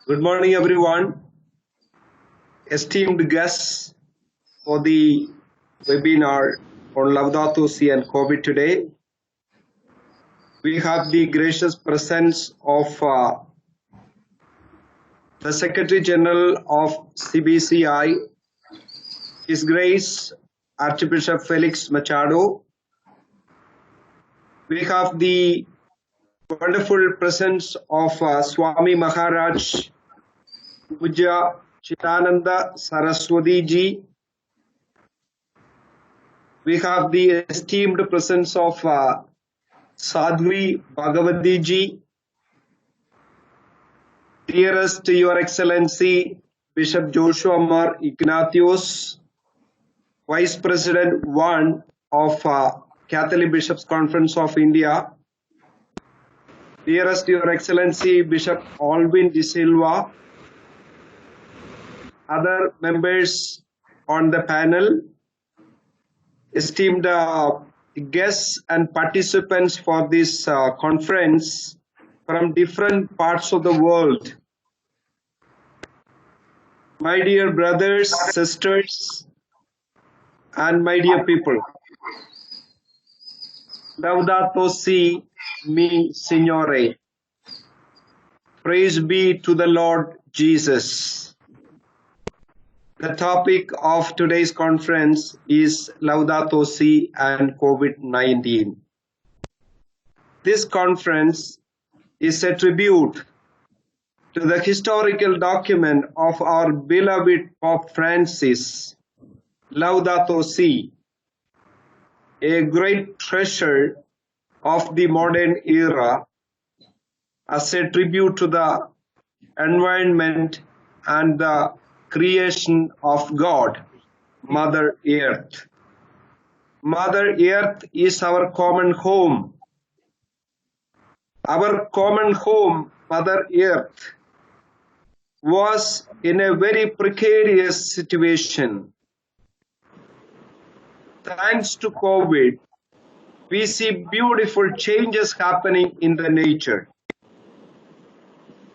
Good morning, everyone. Esteemed guests for the webinar on Laudato Si and COVID today. We have the gracious presence of the Secretary General of CBCI, His Grace Archbishop Felix Machado. We have the wonderful presence of Swami Maharaj Puja Chidananda Saraswati Ji. We have the esteemed presence of Sadhvi Bhagavati Ji. Dearest Your Excellency Bishop Joshua Mar Ignatius, Vice President 1 of Catholic Bishops Conference of India. Dearest Your Excellency Bishop Alvin De Silva, other members on the panel, esteemed guests and participants for this conference from different parts of the world. My dear brothers, sisters, and my dear people, Laudato Si, mi Signore. Praise be to the Lord Jesus. The topic of today's conference is Laudato Si and COVID-19. This conference is a tribute to the historical document of our beloved Pope Francis, Laudato Si, a great treasure of the modern era, as a tribute to the environment and the creation of God, Mother Earth. Mother Earth is our common home. Our common home, Mother Earth, was in a very precarious situation. Thanks to COVID, we see beautiful changes happening in the nature.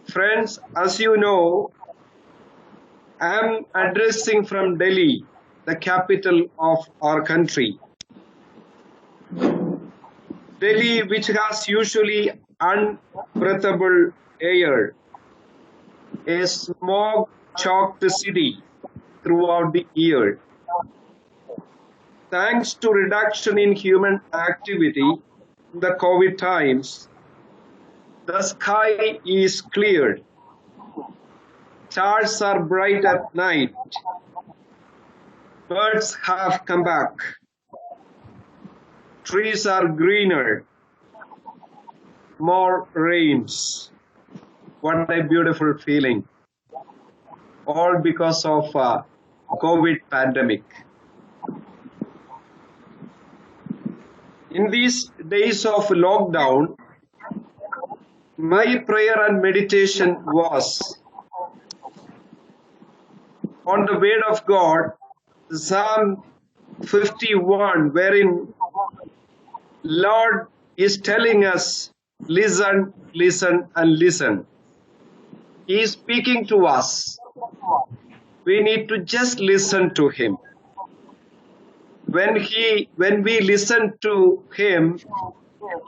Friends, as you know, I am addressing from Delhi, the capital of our country. Delhi, which has usually unbreathable air, a smog-choked city throughout the year. Thanks to reduction in human activity in the COVID times, the sky is cleared. Stars are bright at night. Birds have come back. Trees are greener. More rains. What a beautiful feeling. All because of COVID pandemic. In these days of lockdown, my prayer and meditation was on the word of God, Psalm 51, wherein Lord is telling us, listen, listen, and listen. He is speaking to us. We need to just listen to him. When we listen to him,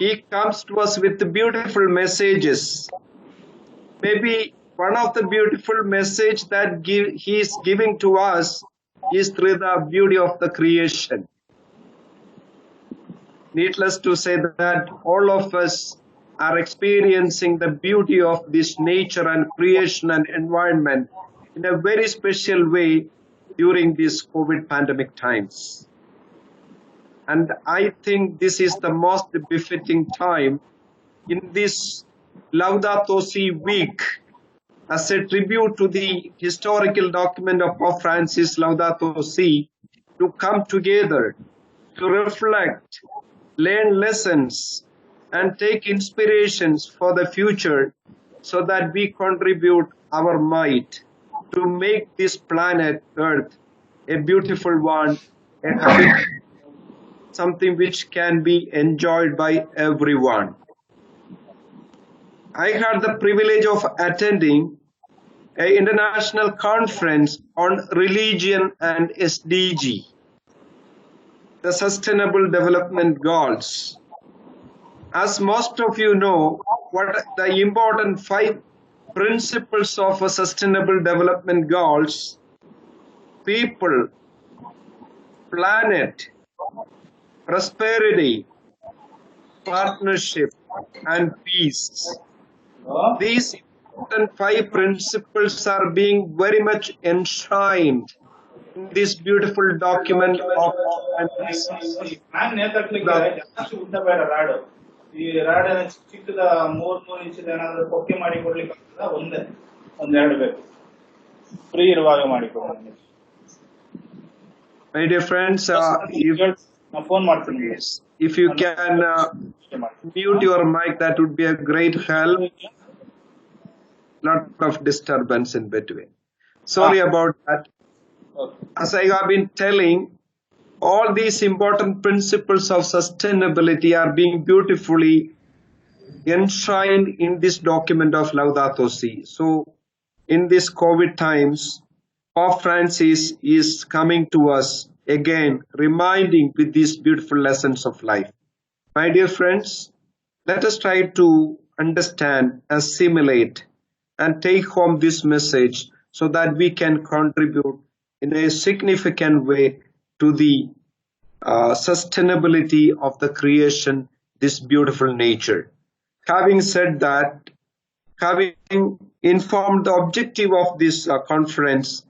he comes to us with beautiful messages. Maybe one of the beautiful message that he is giving to us is through the beauty of the creation. Needless to say that all of us are experiencing the beauty of this nature and creation and environment in a very special way during these COVID pandemic times. And I think this is the most befitting time in this Laudato Si week as a tribute to the historical document of Pope Francis, Laudato Si, to come together, to reflect, learn lessons, and take inspirations for the future so that we contribute our might to make this planet Earth a beautiful one, a happy, something which can be enjoyed by everyone. I had the privilege of attending an international conference on religion and SDG, the Sustainable Development Goals. As most of you know, what the important 5 principles of a Sustainable Development Goals: people, planet, prosperity, partnership, and peace. These important 5 principles are being very much enshrined in this beautiful document of my dear friends, if you can mute your mic, that would be a great help. Lot of disturbance in between. Sorry about that. As I have been telling, all these important principles of sustainability are being beautifully enshrined in this document of Laudato Si. So in this COVID times, Pope Francis is coming to us again, reminding with these beautiful lessons of life. My dear friends, let us try to understand, assimilate, and take home this message so that we can contribute in a significant way to the sustainability of the creation, this beautiful nature. Having said that, having informed the objective of this conference,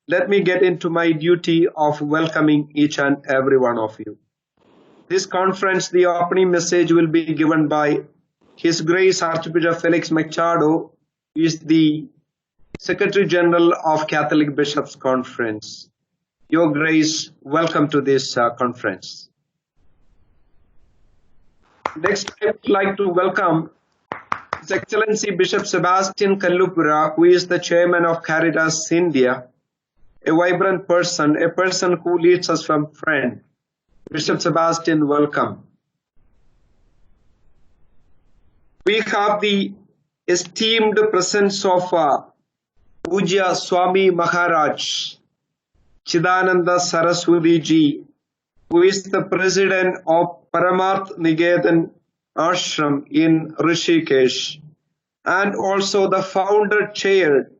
let me get into my duty of welcoming each and every one of you. This conference, the opening message will be given by His Grace Archbishop Felix Machado, who is the Secretary General of Catholic Bishops' Conference. Your Grace, welcome to this conference. Next, I would like to welcome His Excellency Bishop Sebastian Kallupura, who is the Chairman of Caritas India, a vibrant person, a person who leads us from friend. Bishop Sebastian, welcome. We have the esteemed presence of Pujya Swami Maharaj Chidananda Saraswati Ji, who is the president of Paramarth Niketan Ashram in Rishikesh, and also the founder chair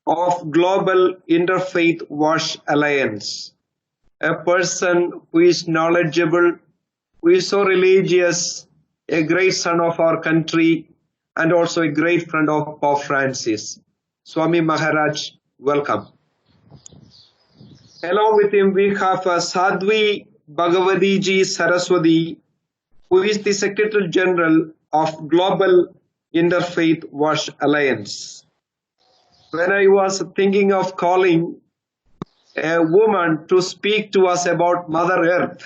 of Global Interfaith Wash Alliance, a person who is knowledgeable, who is so religious, a great son of our country, and also a great friend of Pope Francis. Swami Maharaj, welcome. Along with him, we have Sadhvi Bhagavati Ji Saraswati, who is the Secretary General of Global Interfaith Wash Alliance. When I was thinking of calling a woman to speak to us about Mother Earth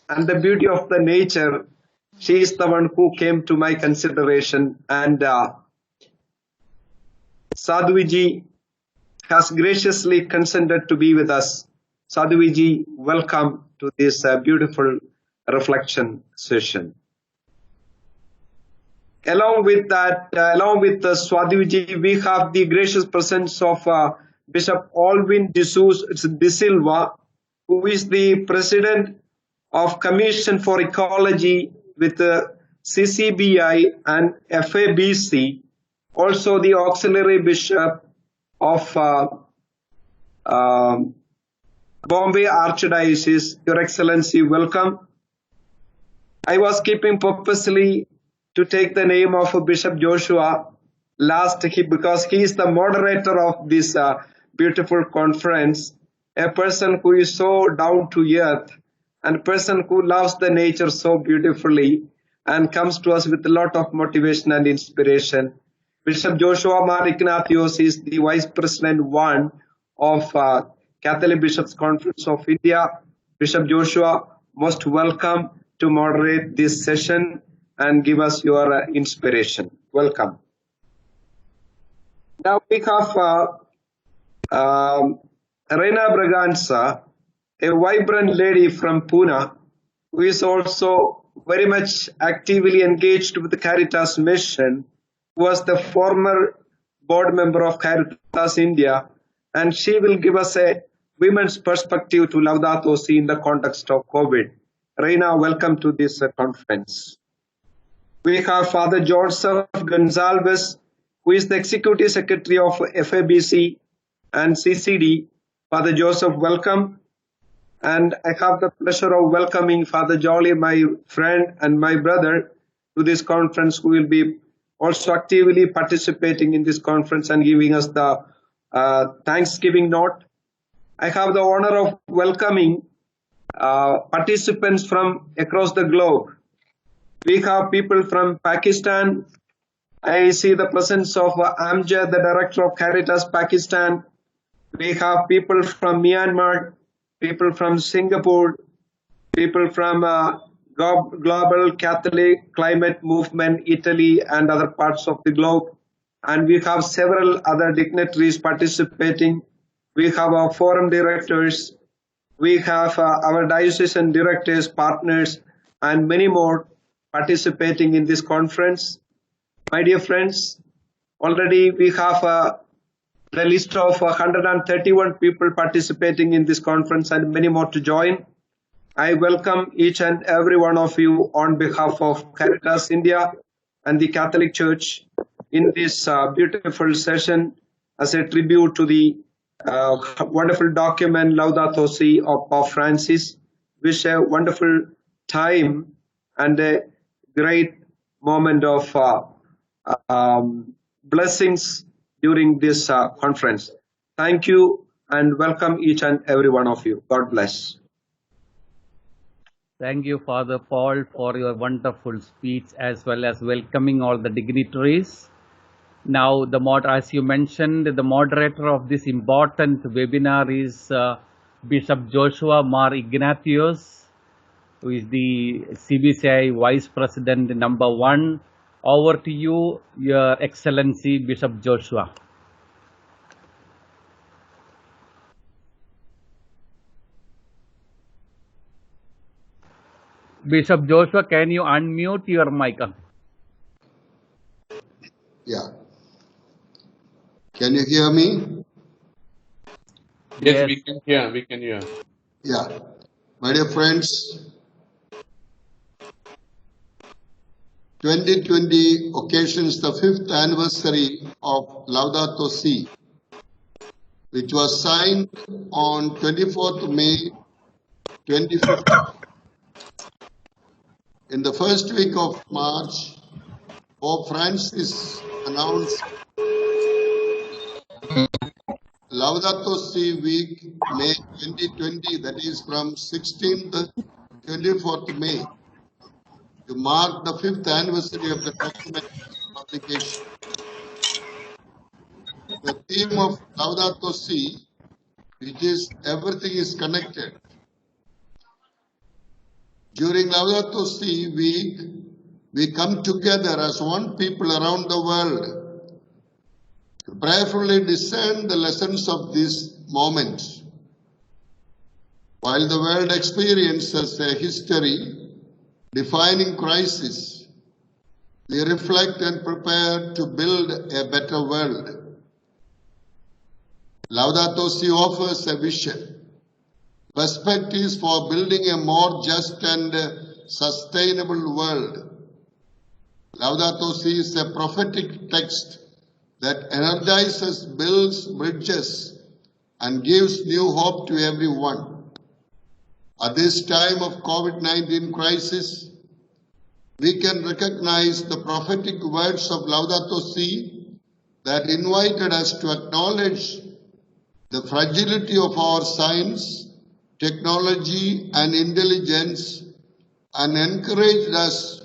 and the beauty of the nature, she is the one who came to my consideration, and Sadhviji has graciously consented to be with us. Sadhviji, welcome to this beautiful reflection session. Along with that, along with Sadhviji, we have the gracious presence of Bishop Alvin de Silva, who is the President of Commission for Ecology with CCBI and FABC, also the Auxiliary Bishop of Bombay Archdiocese. Your Excellency, welcome. I was keeping purposely to take the name of Bishop Joshua last because he is the moderator of this beautiful conference, a person who is so down to earth and a person who loves the nature so beautifully and comes to us with a lot of motivation and inspiration. Bishop Joshua Mar Ignatius is the Vice President 1 of Catholic Bishops Conference of India. Bishop Joshua, most welcome to moderate this session and give us your inspiration. Welcome. Now we have Reina Braganza, a vibrant lady from Pune, who is also very much actively engaged with the Caritas mission, who was the former board member of Caritas India, and she will give us a women's perspective to Laudato Si in the context of COVID. Reina, welcome to this conference. We have Father Joseph Gonzalez, who is the Executive Secretary of FABC and CCD. Father Joseph, welcome. And I have the pleasure of welcoming Father Jolly, my friend and my brother, to this conference, who will be also actively participating in this conference and giving us the Thanksgiving note. I have the honor of welcoming participants from across the globe. We have people from Pakistan. I see the presence of Amjad, the director of Caritas Pakistan. We have people from Myanmar, people from Singapore, people from Global Catholic Climate Movement, Italy, and other parts of the globe. And we have several other dignitaries participating. We have our forum directors. We have our diocesan directors, partners, and many more participating in this conference. My dear friends, already we have the list of 131 people participating in this conference and many more to join. I welcome each and every one of you on behalf of Caritas India and the Catholic Church in this beautiful session as a tribute to the wonderful document Laudato Si of Pope Francis. Wish a wonderful time and a great moment of blessings during this conference. Thank you and welcome each and every one of you. God bless. Thank you, Father Paul, for your wonderful speech as well as welcoming all the dignitaries. Now, as you mentioned, the moderator of this important webinar is Bishop Joshua Mar Ignatius, who is the CBCI Vice President #1. Over to you, Your Excellency, Bishop Joshua. Bishop Joshua, can you unmute your mic? Yeah. Can you hear me? Yes, we can hear. Yeah. My dear friends, 2020 occasions the 5th anniversary of Laudato Si, which was signed on 24th May 2015. In the first week of March, Pope Francis announced Laudato Si Week, May 2020, that is from 16th to 24th May, to mark the 5th anniversary of the document publication. The theme of Laudato Si, which is everything is connected. During Laudato Si week, we come together as one people around the world to prayerfully discern the lessons of this moment. While the world experiences a history-defining crisis, we reflect and prepare to build a better world. Laudato Si offers a vision, perspectives for building a more just and sustainable world. Laudato Si is a prophetic text that energizes, builds bridges, and gives new hope to everyone. At this time of Covid-19 crisis, we can recognize the prophetic words of Laudato Si that invited us to acknowledge the fragility of our science, technology, and intelligence, and encouraged us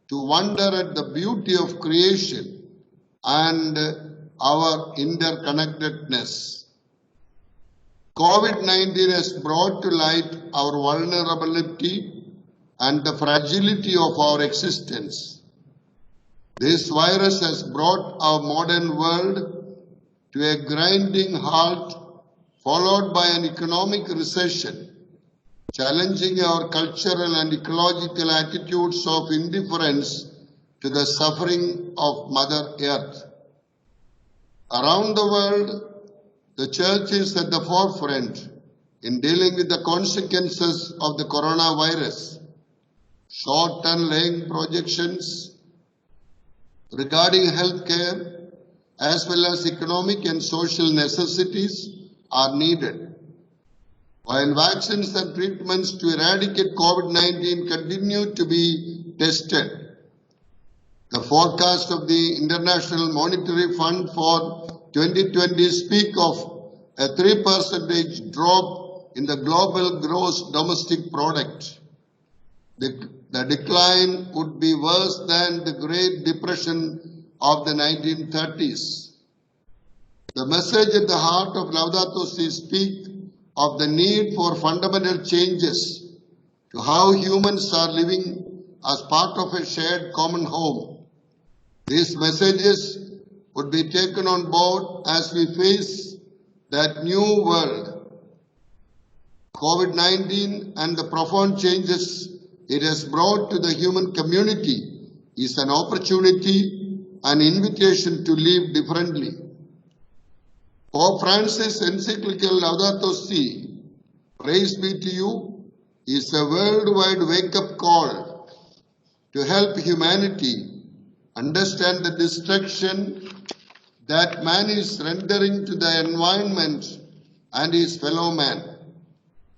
to wonder at the beauty of creation and our interconnectedness. Covid-19 has brought to light our vulnerability and the fragility of our existence. This virus has brought our modern world to a grinding halt, followed by an economic recession, challenging our cultural and ecological attitudes of indifference to the suffering of Mother Earth. Around the world, the Church is at the forefront in dealing with the consequences of the coronavirus. Short-term laying projections regarding healthcare as well as economic and social necessities are needed. While vaccines and treatments to eradicate COVID-19 continue to be tested, the forecast of the International Monetary Fund for 2020 speak of a 3% drop in the global gross domestic product. The decline would be worse than the Great Depression of the 1930s. The message at the heart of Laudato Si speak of the need for fundamental changes to how humans are living as part of a shared common home. These messages would be taken on board as we face that new world. COVID-19 and the profound changes it has brought to the human community is an opportunity, an invitation to live differently. Pope Francis' encyclical Laudato Si, praise be to you, is a worldwide wake-up call to help humanity understand the destruction that man is rendering to the environment and his fellow man.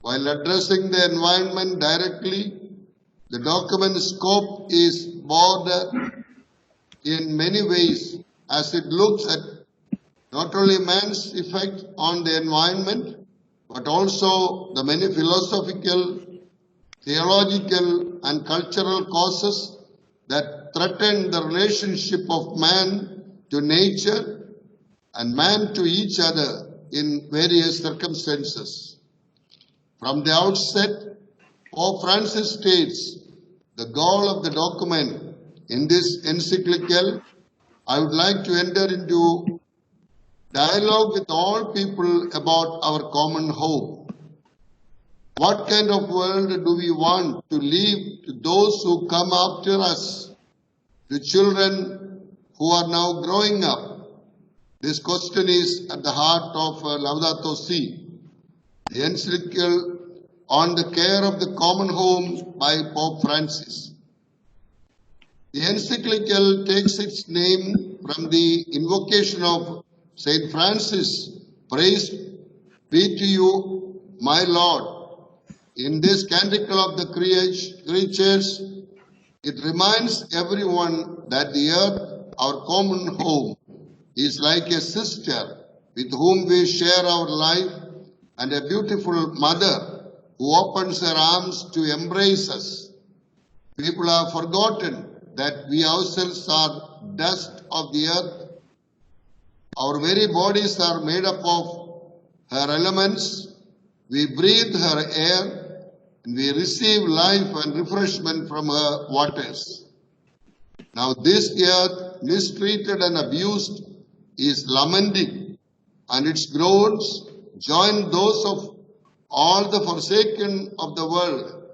While addressing the environment directly, the document's scope is broader in many ways as it looks at not only man's effect on the environment, but also the many philosophical, theological, and cultural causes that threaten the relationship of man to nature and man to each other in various circumstances. From the outset, Pope Francis states the goal of the document in this encyclical. I would like to enter into dialogue with all people about our common home. What kind of world do we want to leave to those who come after us, to children who are now growing up? This question is at the heart of Laudato Si, the encyclical on the care of the common home by Pope Francis. The encyclical takes its name from the invocation of Saint Francis, praise be to you, my Lord. In this canticle of the creatures, it reminds everyone that the earth, our common home, is like a sister with whom we share our life and a beautiful mother who opens her arms to embrace us. People have forgotten that we ourselves are dust of the earth. Our very bodies are made up of her elements. We breathe her air and we receive life and refreshment from her waters. Now this earth, mistreated and abused, is lamenting, and its groans join those of all the forsaken of the world.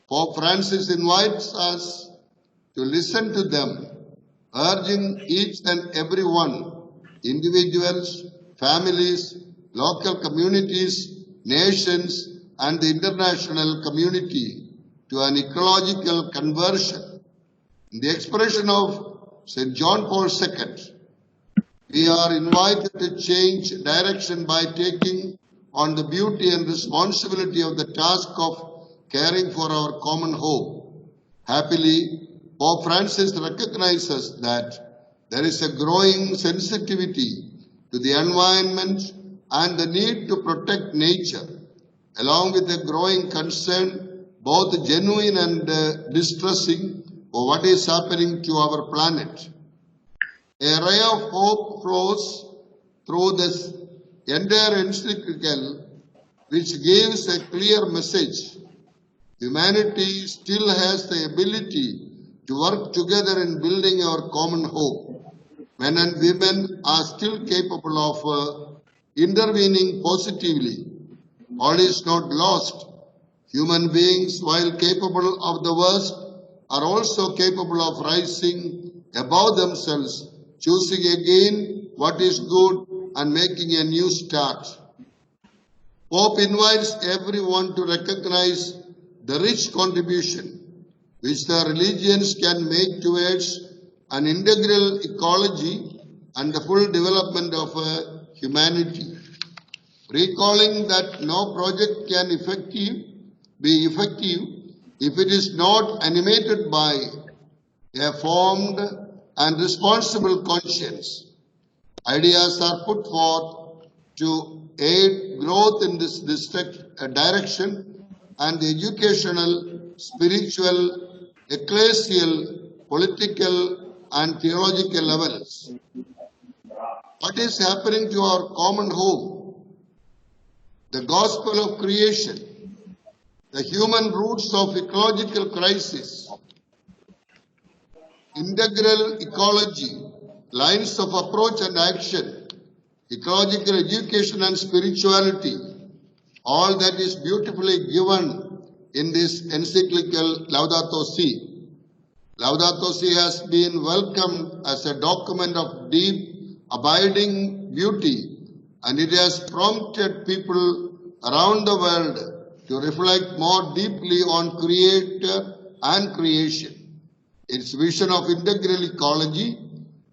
Pope Francis invites us to listen to them, urging each and every one, individuals, families, local communities, nations, and the international community to an ecological conversion. In the expression of St. John Paul II, we are invited to change direction by taking on the beauty and responsibility of the task of caring for our common home. Happily, Pope Francis recognizes that there is a growing sensitivity to the environment and the need to protect nature, along with a growing concern, both genuine and distressing, for what is happening to our planet. A ray of hope flows through this entire encyclical, which gives a clear message. Humanity still has the ability to work together in building our common home. Men and women are still capable of intervening positively. All is not lost. Human beings, while capable of the worst, are also capable of rising above themselves, choosing again what is good and making a new start. Pope invites everyone to recognize the rich contribution which the religions can make towards an integral ecology and the full development of humanity. Recalling that no project can be effective if it is not animated by a formed and responsible conscience. Ideas are put forth to aid growth in this direction, and the educational, spiritual, ecclesial, political, and theological levels. What is happening to our common home? The gospel of creation, the human roots of ecological crisis, integral ecology, lines of approach and action, ecological education and spirituality, all that is beautifully given in this encyclical Laudato Si. Laudato Si has been welcomed as a document of deep, abiding beauty, and it has prompted people around the world to reflect more deeply on Creator and creation. Its vision of integral ecology,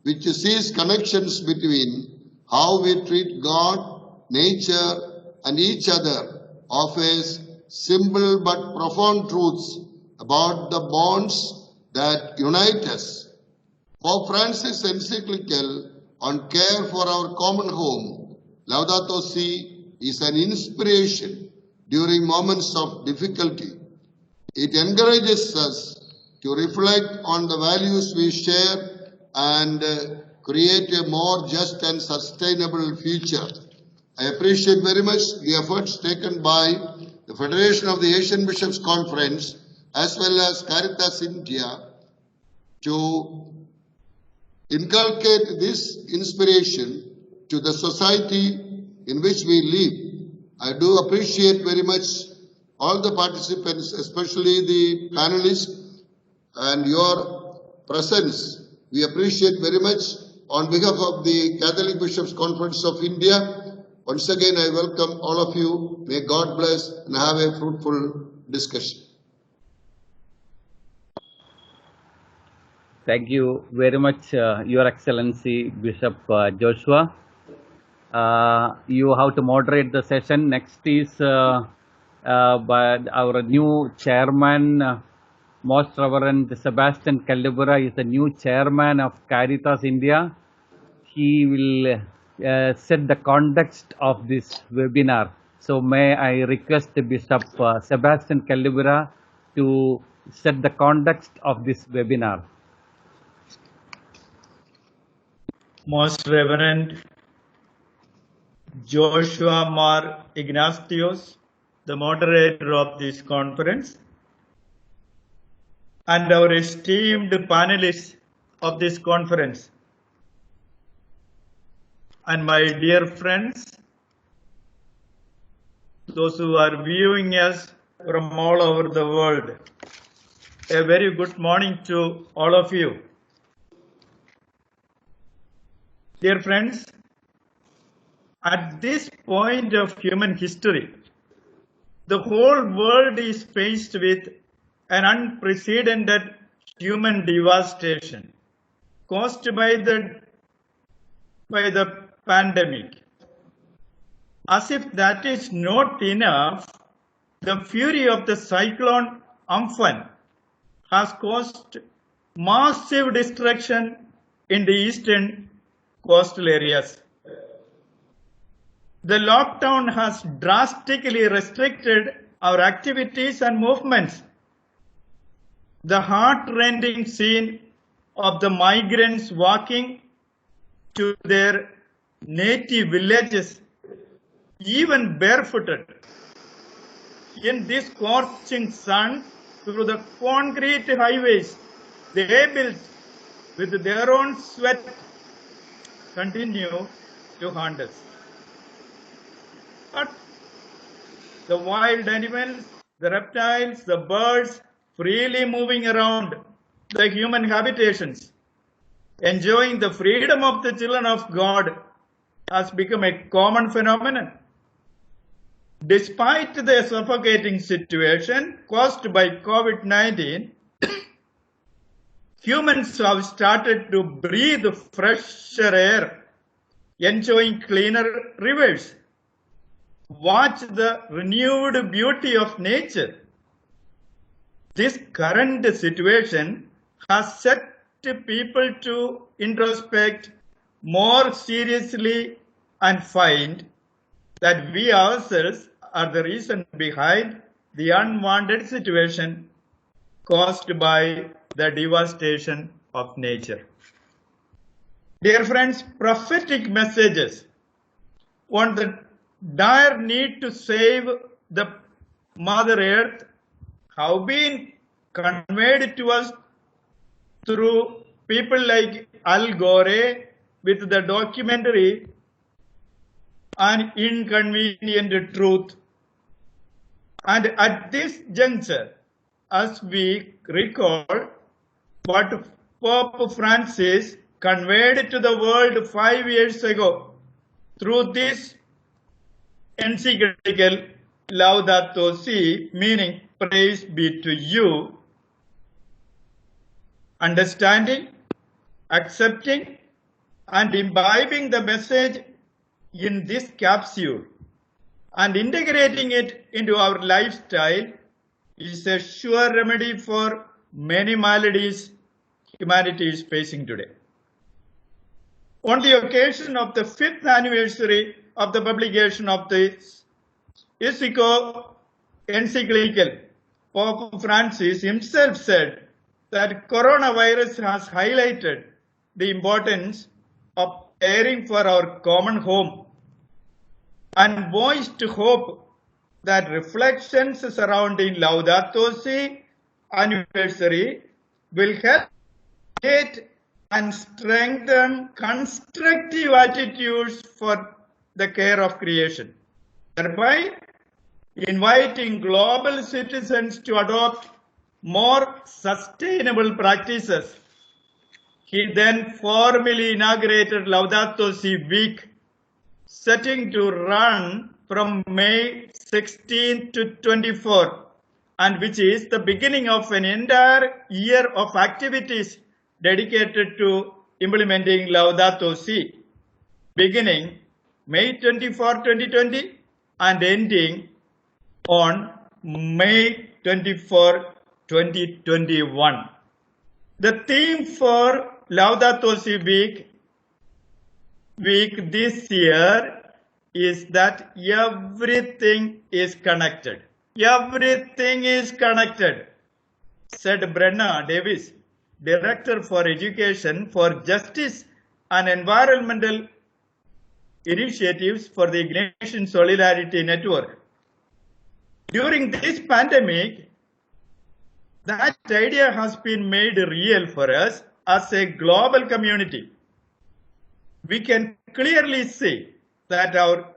which sees connections between how we treat God, nature, and each other, offers simple but profound truths about the bonds that unite us. Pope Francis' encyclical on care for our common home, Laudato Si, is an inspiration during moments of difficulty. It encourages us to reflect on the values we share and create a more just and sustainable future. I appreciate very much the efforts taken by the Federation of the Asian Bishops' Conference as well as Caritas India to inculcate this inspiration to the society in which we live. I do appreciate very much all the participants, especially the panelists, and your presence. We appreciate very much on behalf of the Catholic Bishops' Conference of India. Once again, I welcome all of you. May God bless and have a fruitful discussion. Thank you very much, Your Excellency, Bishop Joshua. You have to moderate the session. Next is by our new chairman, Most Reverend Sebastian Calibra is the new chairman of Caritas India. He will set the context of this webinar. So may I request Bishop Sebastian Calibra to set the context of this webinar. Most Reverend Joshua Mar Ignatius, the moderator of this conference, and our esteemed panelists of this conference, and my dear friends, those who are viewing us from all over the world, a very good morning to all of you. Dear friends, at this point of human history, the whole world is faced with an unprecedented human devastation caused by the pandemic. As if that is not enough, the fury of the cyclone Amphan has caused massive destruction in the eastern coastal areas. The lockdown has drastically restricted our activities and movements. The heart-rending scene of the migrants walking to their native villages, even barefooted, in this scorching sun through the concrete highways they built with their own sweat, continue to haunt us. But the wild animals, the reptiles, the birds freely moving around the human habitations enjoying the freedom of the children of God has become a common phenomenon. Despite the suffocating situation caused by COVID-19, humans have started to breathe fresher air, enjoying cleaner rivers, watch the renewed beauty of nature. This current situation has set people to introspect more seriously and find that we ourselves are the reason behind the unwanted situation caused by the devastation of nature. Dear friends, prophetic messages on the dire need to save the Mother Earth have been conveyed to us through people like Al Gore with the documentary An Inconvenient Truth. And at this juncture, as we recall what Pope Francis conveyed to the world 5 years ago through this encyclical Laudato Si, meaning praise be to you, understanding, accepting, and imbibing the message in this capsule and integrating it into our lifestyle is a sure remedy for many maladies humanity is facing today. On the occasion of the 5th anniversary of the publication of the Ecological, Pope Francis himself said that coronavirus has highlighted the importance of caring for our common home and voiced hope that reflections surrounding Laudato Si anniversary will help create and strengthen constructive attitudes for the care of creation, thereby inviting global citizens to adopt more sustainable practices. He then formally inaugurated Laudato Si Week, setting to run from May 16 to 24, and which is the beginning of an entire year of activities dedicated to implementing Laudato Si, beginning May 24, 2020 and ending on May 24, 2021. The theme for Laudato Si week this year is that everything is connected. Everything is connected, said Brenna Davis, Director for Education for Justice and Environmental Initiatives for the Ignatian Solidarity Network. During this pandemic, that idea has been made real for us as a global community. We can clearly see that our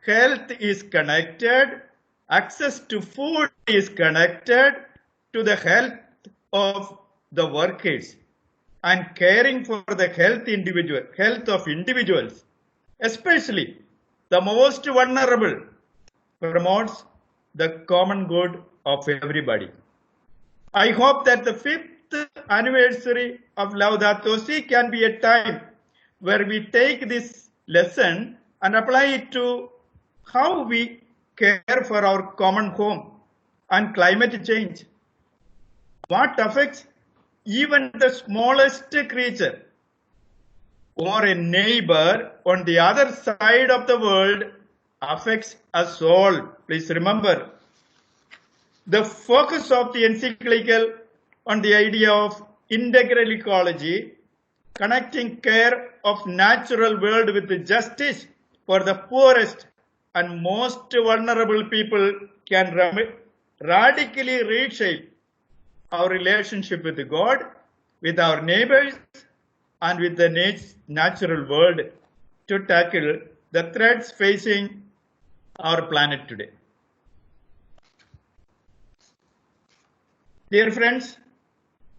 health is connected, access to food is connected to the health of the workers, and caring for the health of individuals, especially the most vulnerable, promotes the common good of everybody. I hope that the 5th anniversary of Laudato Si can be a time where we take this lesson and apply it to how we care for our common home and climate change. What affects even the smallest creature or a neighbor on the other side of the world affects us all. Please remember, the focus of the encyclical on the idea of integral ecology, connecting care of natural world with justice for the poorest and most vulnerable people can radically reshape our relationship with God, with our neighbors, and with the natural world to tackle the threats facing our planet today. Dear friends,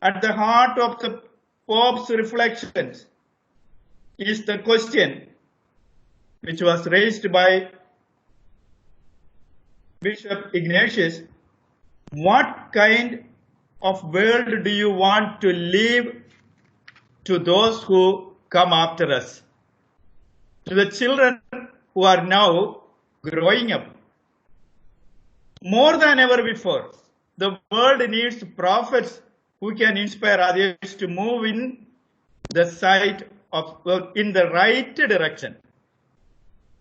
at the heart of the Pope's reflections is the question which was raised by Bishop Ignatius. What kind of world do you want to leave to those who come after us? To the children who are now growing up. More than ever before, the world needs prophets who can inspire others to move in the right direction.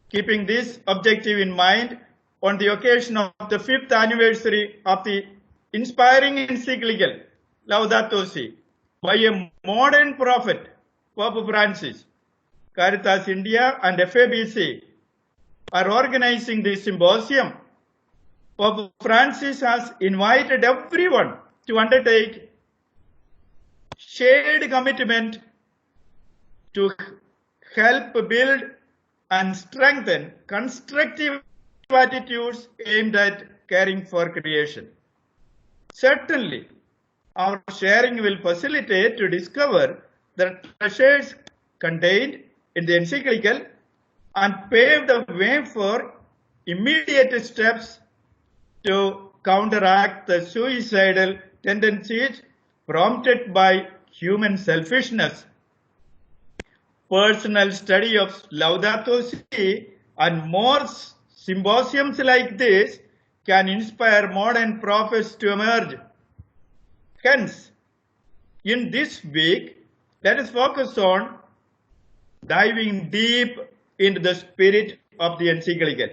Keeping this objective in mind, on the occasion of the 5th anniversary of the inspiring encyclical Laudato Si by a modern prophet, Pope Francis, Caritas India and FABC are organizing this symposium. Pope Francis has invited everyone to undertake shared commitment to help build and strengthen constructive attitudes aimed at caring for creation. Certainly, our sharing will facilitate to discover the treasures contained in the encyclical and pave the way for immediate steps to counteract the suicidal tendencies prompted by human selfishness. Personal study of Laudato Si and more symposiums like this can inspire modern prophets to emerge. Hence, in this week, let us focus on diving deep into the spirit of the encyclical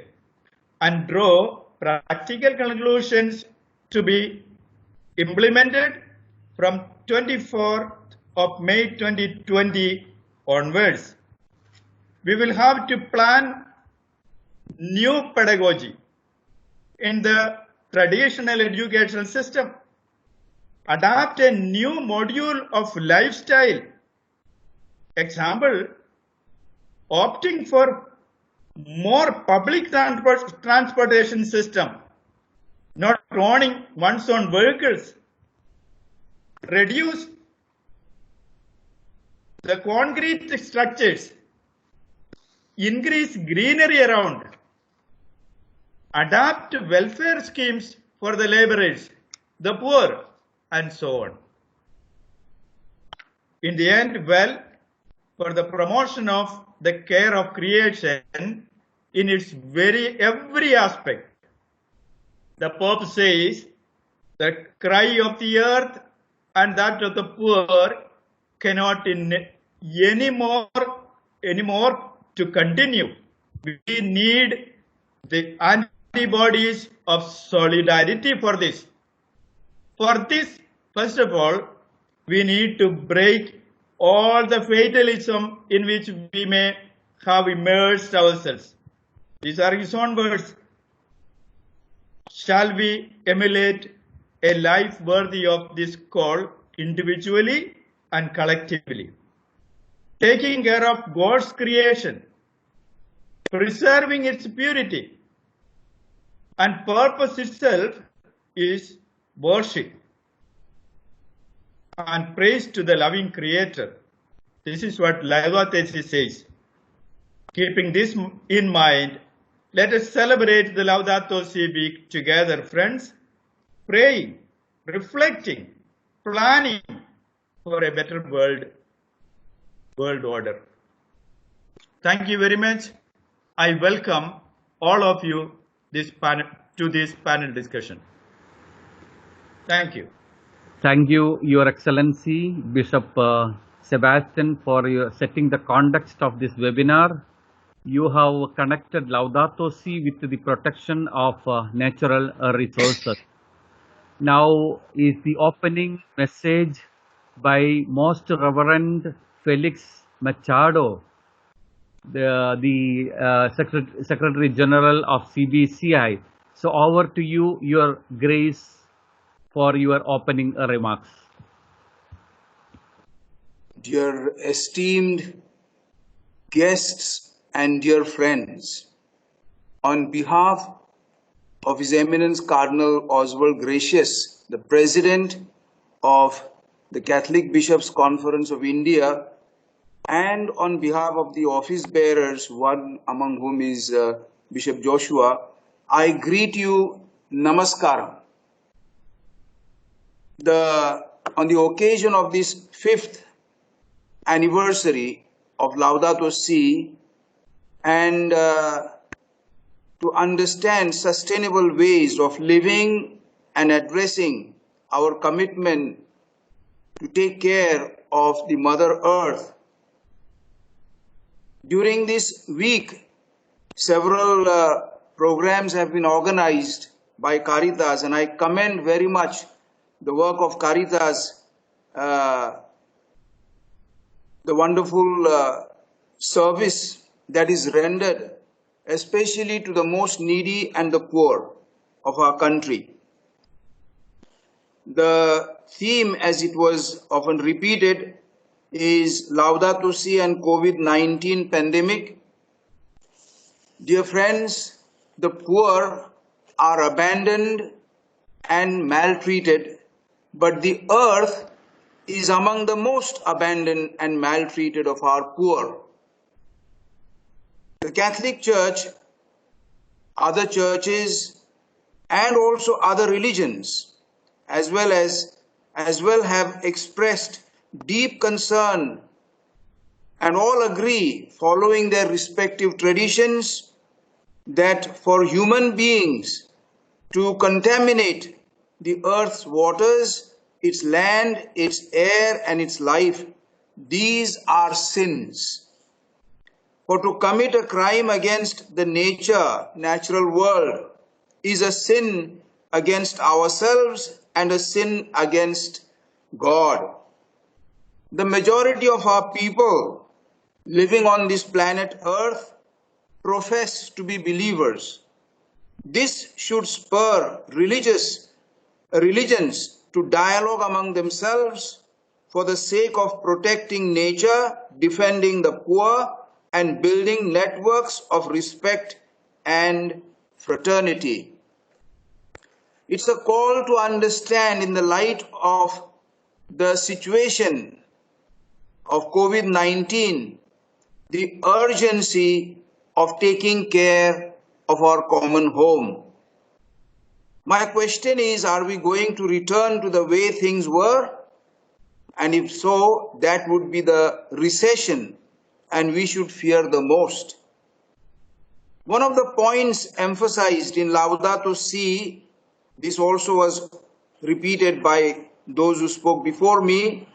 and draw practical conclusions to be implemented from 24th of May 2020 onwards. We will have to plan new pedagogy in the traditional educational system, adapt a new module of lifestyle. Example, opting for more public transportation system, not owning one's own vehicles, reduce the concrete structures, increase greenery around, adapt welfare schemes for the laborers, the poor, and so on. In the end, well, for the promotion of the care of creation in its every aspect. The Pope says, the cry of the earth and that of the poor cannot anymore to continue. We need the antibodies of solidarity for this. For this, first of all, we need to break all the fatalism in which we may have immersed ourselves. These are his own words. Shall we emulate a life worthy of this call individually and collectively? Taking care of God's creation, preserving its purity, and purpose itself is worship and praise to the loving Creator. This is what Laudato Si says. Keeping this in mind, let us celebrate the Laudato Si week together, friends, praying, reflecting, planning for a better world order. Thank you very much. I welcome all of you to this panel discussion. Thank you. Thank you, Your Excellency, Bishop Sebastian, for setting the context of this webinar. You have connected Laudato Si with the protection of natural resources. Now is the opening message by Most Reverend Felix Machado, the Secretary General of CBCI. So over to you, Your Grace, for your opening remarks. Dear esteemed guests and dear friends, on behalf of His Eminence Cardinal Oswald Gracious, the President of the Catholic Bishops' Conference of India, and on behalf of the office bearers, one among whom is Bishop Joshua, I greet you, Namaskaram. On the occasion of this 5th anniversary of Laudato Si, and to understand sustainable ways of living and addressing our commitment to take care of the Mother Earth. During this week, several programs have been organized by Caritas, and I commend very much the work of Caritas, the wonderful service that is rendered, especially to the most needy and the poor of our country. The theme, as it was often repeated, is Laudato Si and Covid-19 pandemic. Dear friends, the poor are abandoned and maltreated, but the earth is among the most abandoned and maltreated of our poor. The Catholic Church, other churches, and also other religions, as well have expressed deep concern, and all agree, following their respective traditions, that for human beings to contaminate the earth's waters, its land, its air, and its life, these are sins. For to commit a crime against the natural world, is a sin against ourselves and a sin against God. The majority of our people living on this planet Earth profess to be believers. This should spur religions to dialogue among themselves for the sake of protecting nature, defending the poor, and building networks of respect and fraternity. It's a call to understand, in the light of the situation of COVID-19, the urgency of taking care of our common home. My question is, are we going to return to the way things were? And if so, that would be the recession, and we should fear the most. One of the points emphasized in Laudato Si, this also was repeated by those who spoke before me,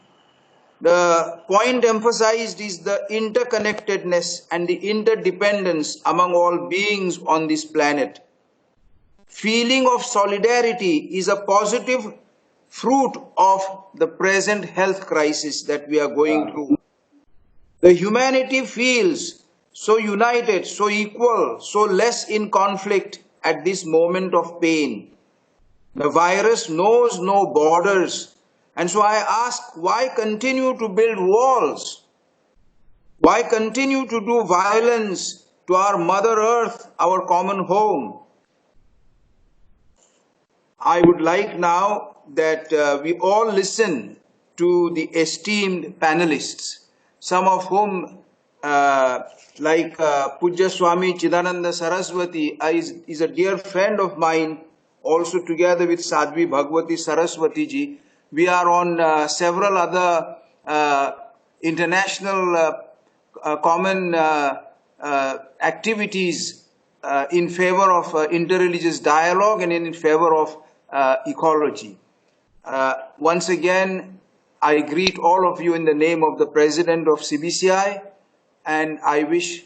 the point emphasized is the interconnectedness and the interdependence among all beings on this planet. Feeling of solidarity is a positive fruit of the present health crisis that we are going through. The humanity feels so united, so equal, so less in conflict at this moment of pain. The virus knows no borders. And so I ask, why continue to build walls? Why continue to do violence to our Mother Earth, our common home? I would like now that we all listen to the esteemed panelists, some of whom, like Pujya Swami Chidananda Saraswati, is a dear friend of mine, also together with Sadhvi Bhagwati Saraswati ji. We are on several other international common activities in favor of interreligious dialogue and in favor of ecology. Once again, I greet all of you in the name of the President of CBCI, and I wish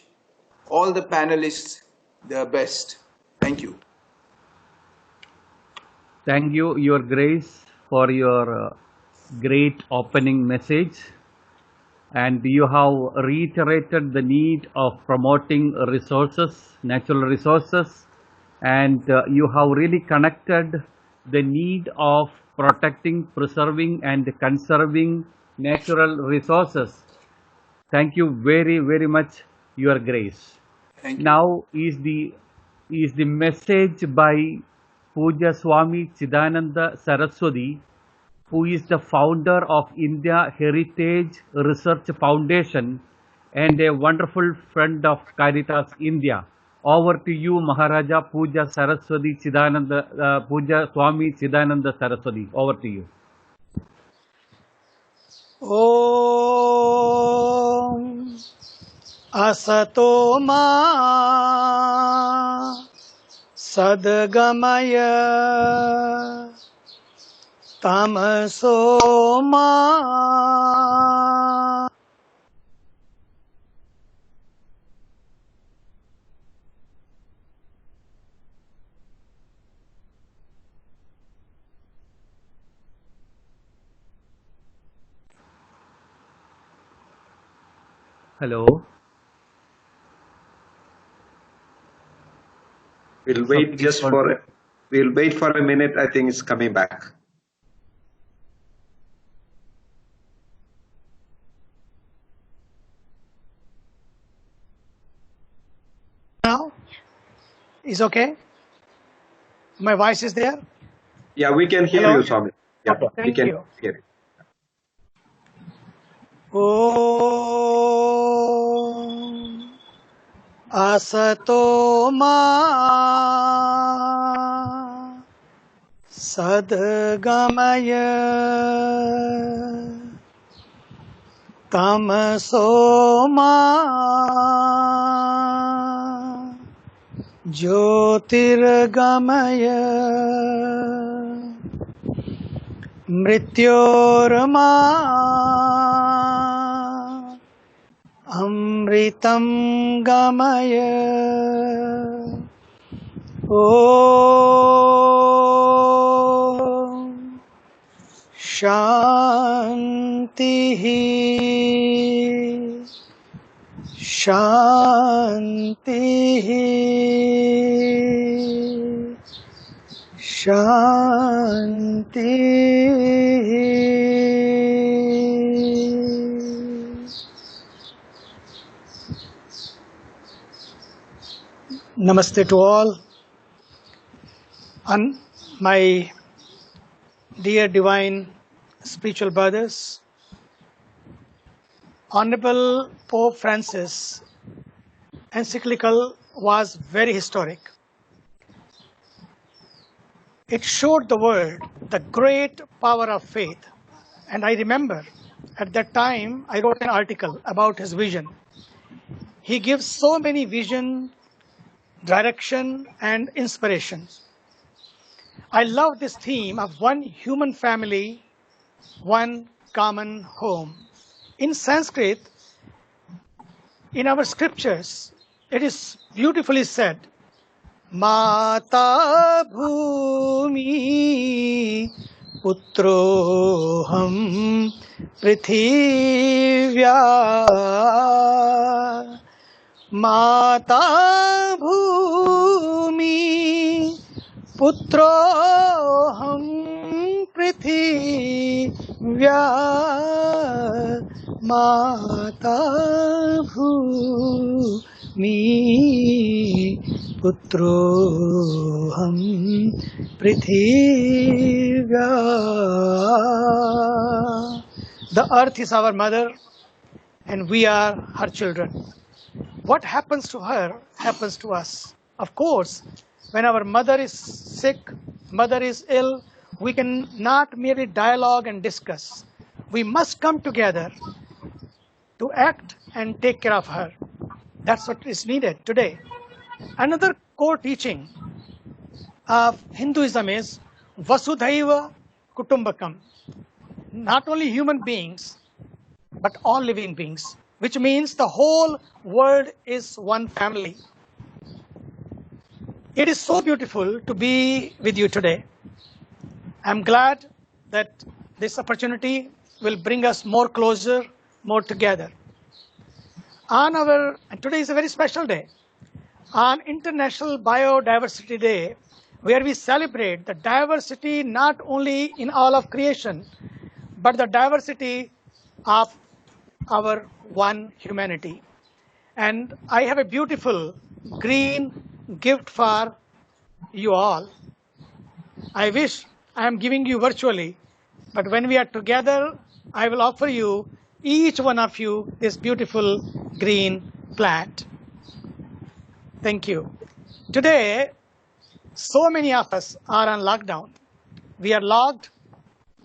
all the panelists the best. Thank you. Thank you, Your Grace, for your great opening message. And you have reiterated the need of promoting resources, natural resources, and you have really connected the need of protecting, preserving, and conserving natural resources. Thank you very, very much, Your Grace. Thank you. Now is the message by Pujya Swami Chidananda Saraswati, who is the founder of India Heritage Research Foundation and a wonderful friend of Caritas India. Over to you, Maharaja Puja Saraswati Chidananda, Puja Swami Chidananda Saraswati. Over to you. Om Asato Ma Sadgamaya Tamaso Ma Hello. We'll wait we'll wait for a minute. I think it's coming back. now is okay. My voice is there. Yeah, we can hear Hello? you, Swami. Yeah, Okay, we thank can you. hear it. Om Asato Ma Sadgamaya Tamaso Ma Jyotirgamaya Mrityorma Amritam Gamaya Om Shanti Shanti Shanti. Namaste to all, and my dear divine spiritual brothers. Honorable Pope Francis encyclical was very historic. It showed the world the great power of faith. And I remember at that time I wrote an article about his vision. He gives so many vision, direction and inspirations. I love this theme of one human family, one common home. In Sanskrit, in our scriptures, it is beautifully said, Mata Bhumi Putroham Prithivya Mata Bhumi Putroham Prithivya Mata Bhumi Putroham Prithivya. The earth is our mother and we are her children. What happens to her happens to us. Of course, when our mother is sick, mother is ill, we can not merely dialogue and discuss. We must come together to act and take care of her. That's what is needed today. Another core teaching of Hinduism is Vasudhaiva Kutumbakam. Not only human beings, but all living beings, which means the whole world is one family. It is so beautiful to be with you today. I'm glad that this opportunity will bring us more closer, more together. And today is a very special day. On International Biodiversity Day, where we celebrate the diversity not only in all of creation, but the diversity of our one humanity. And I have a beautiful green gift for you all. I wish I am giving you virtually But when we are together, I will offer you, each one of you, this beautiful green plant. Thank you. Today, so many of us are on lockdown. We are locked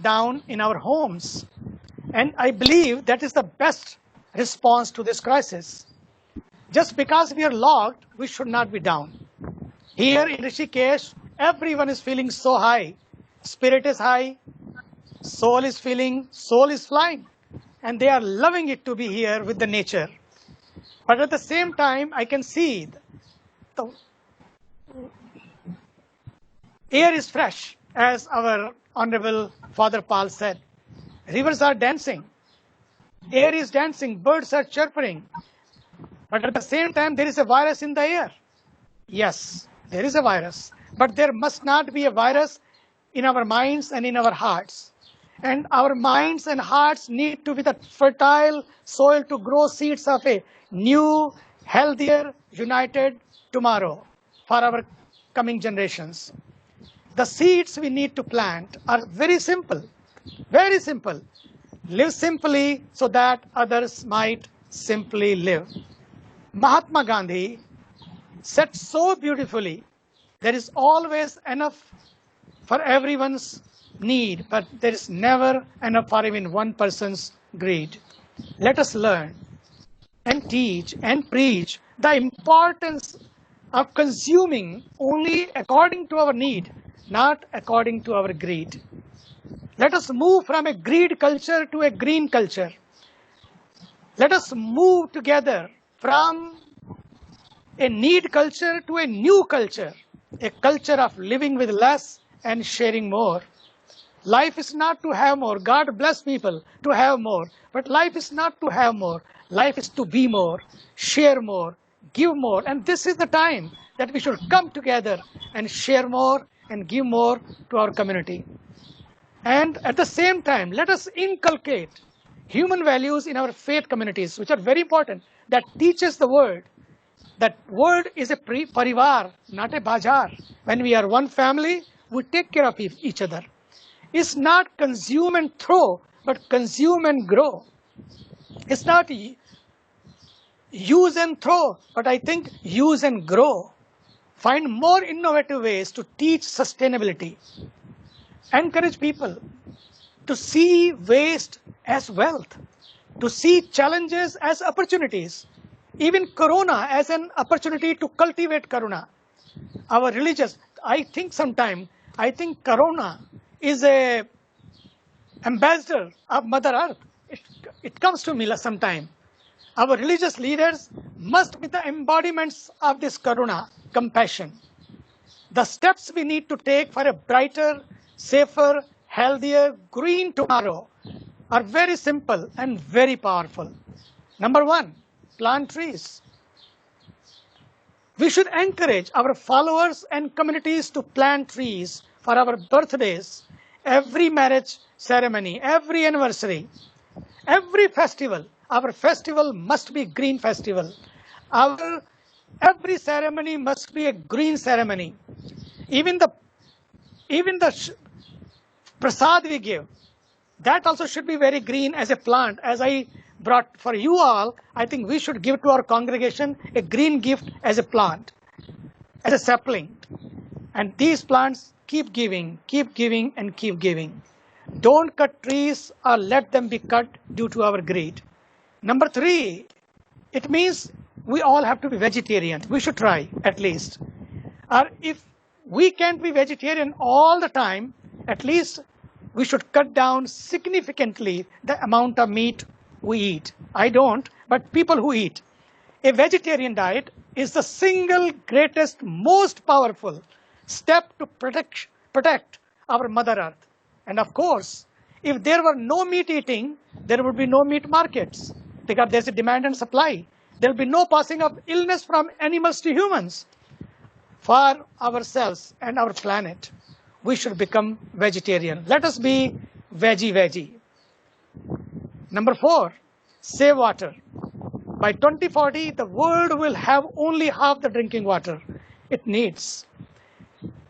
down in our homes. And I believe that is the best response to this crisis. Just because we are locked, we should not be down. Here in Rishikesh, everyone is feeling so high. Spirit is high, soul is flying. And they are loving it to be here with the nature. But at the same time, I can see the air is fresh, as our Honorable Father Paul said. Rivers are dancing, air is dancing, birds are chirping. But at the same time, there is a virus in the air. Yes, there is a virus. But there must not be a virus in our minds and in our hearts. And our minds and hearts need to be the fertile soil to grow seeds of a new, healthier, united tomorrow for our coming generations. The seeds we need to plant are very simple. Very simple. Live simply so that others might simply live. Mahatma Gandhi said so beautifully, there is always enough for everyone's need, but there is never enough for even one person's greed. Let us learn and teach and preach the importance of consuming only according to our need, not according to our greed. Let us move from a greed culture to a green culture. Let us move together from a need culture to a new culture, a culture of living with less and sharing more. Life is not to have more. God bless people to have more. But life is not to have more. Life is to be more, share more, give more. And this is the time that we should come together and share more and give more to our community. And at the same time, let us inculcate human values in our faith communities, which are very important, that teaches the world. That world is a parivar, not a bazaar. When we are one family, we take care of each other. It's not consume and throw, but consume and grow. It's not use and throw, but I think use and grow. Find more innovative ways to teach sustainability. Encourage people to see waste as wealth, to see challenges as opportunities, even Corona as an opportunity to cultivate Karuna. Our religious, I think Corona is a ambassador of Mother Earth. It comes to me sometime. Our religious leaders must be the embodiments of this Karuna, compassion. The steps we need to take for a brighter, safer, healthier, green tomorrow are very simple and very powerful. Number one, plant trees. We should encourage our followers and communities to plant trees for our birthdays, every marriage ceremony, every anniversary, every festival. Our festival must be green festival. Every ceremony must be a green ceremony. Even the prasad we give, that also should be very green as a plant. As I brought for you all, I think we should give to our congregation a green gift as a plant, as a sapling. And these plants keep giving, and keep giving. Don't cut trees or let them be cut due to our greed. Number three, it means we all have to be vegetarian. We should try at least. Or if we can't be vegetarian all the time, at least we should cut down significantly the amount of meat we eat. I don't, but people who eat. A vegetarian diet is the single greatest, most powerful step to protect our Mother Earth. And of course, if there were no meat eating, there would be no meat markets, because there's a demand and supply. There will be no passing of illness from animals to humans. For ourselves and our planet, we should become vegetarian. Let us be veggie. Number four, save water. By 2040, the world will have only half the drinking water it needs.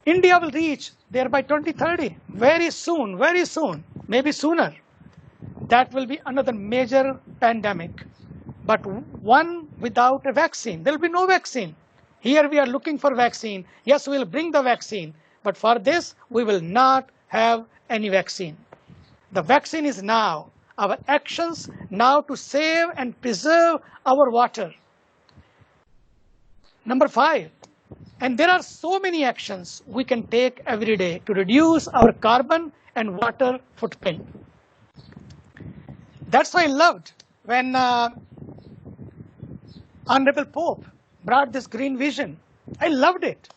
India will reach there by 2030, very soon, very soon. maybe sooner. That will be another major pandemic, but one without a vaccine. There will be no vaccine. Here we are looking for vaccine. Yes, we will bring the vaccine, but for this we will not have any vaccine. The vaccine is now. Our actions now to save and preserve our water. Number 5, and there are so many actions we can take every day to reduce our carbon and water footprint. That's why I loved when Honorable Pope brought this green vision. I loved it.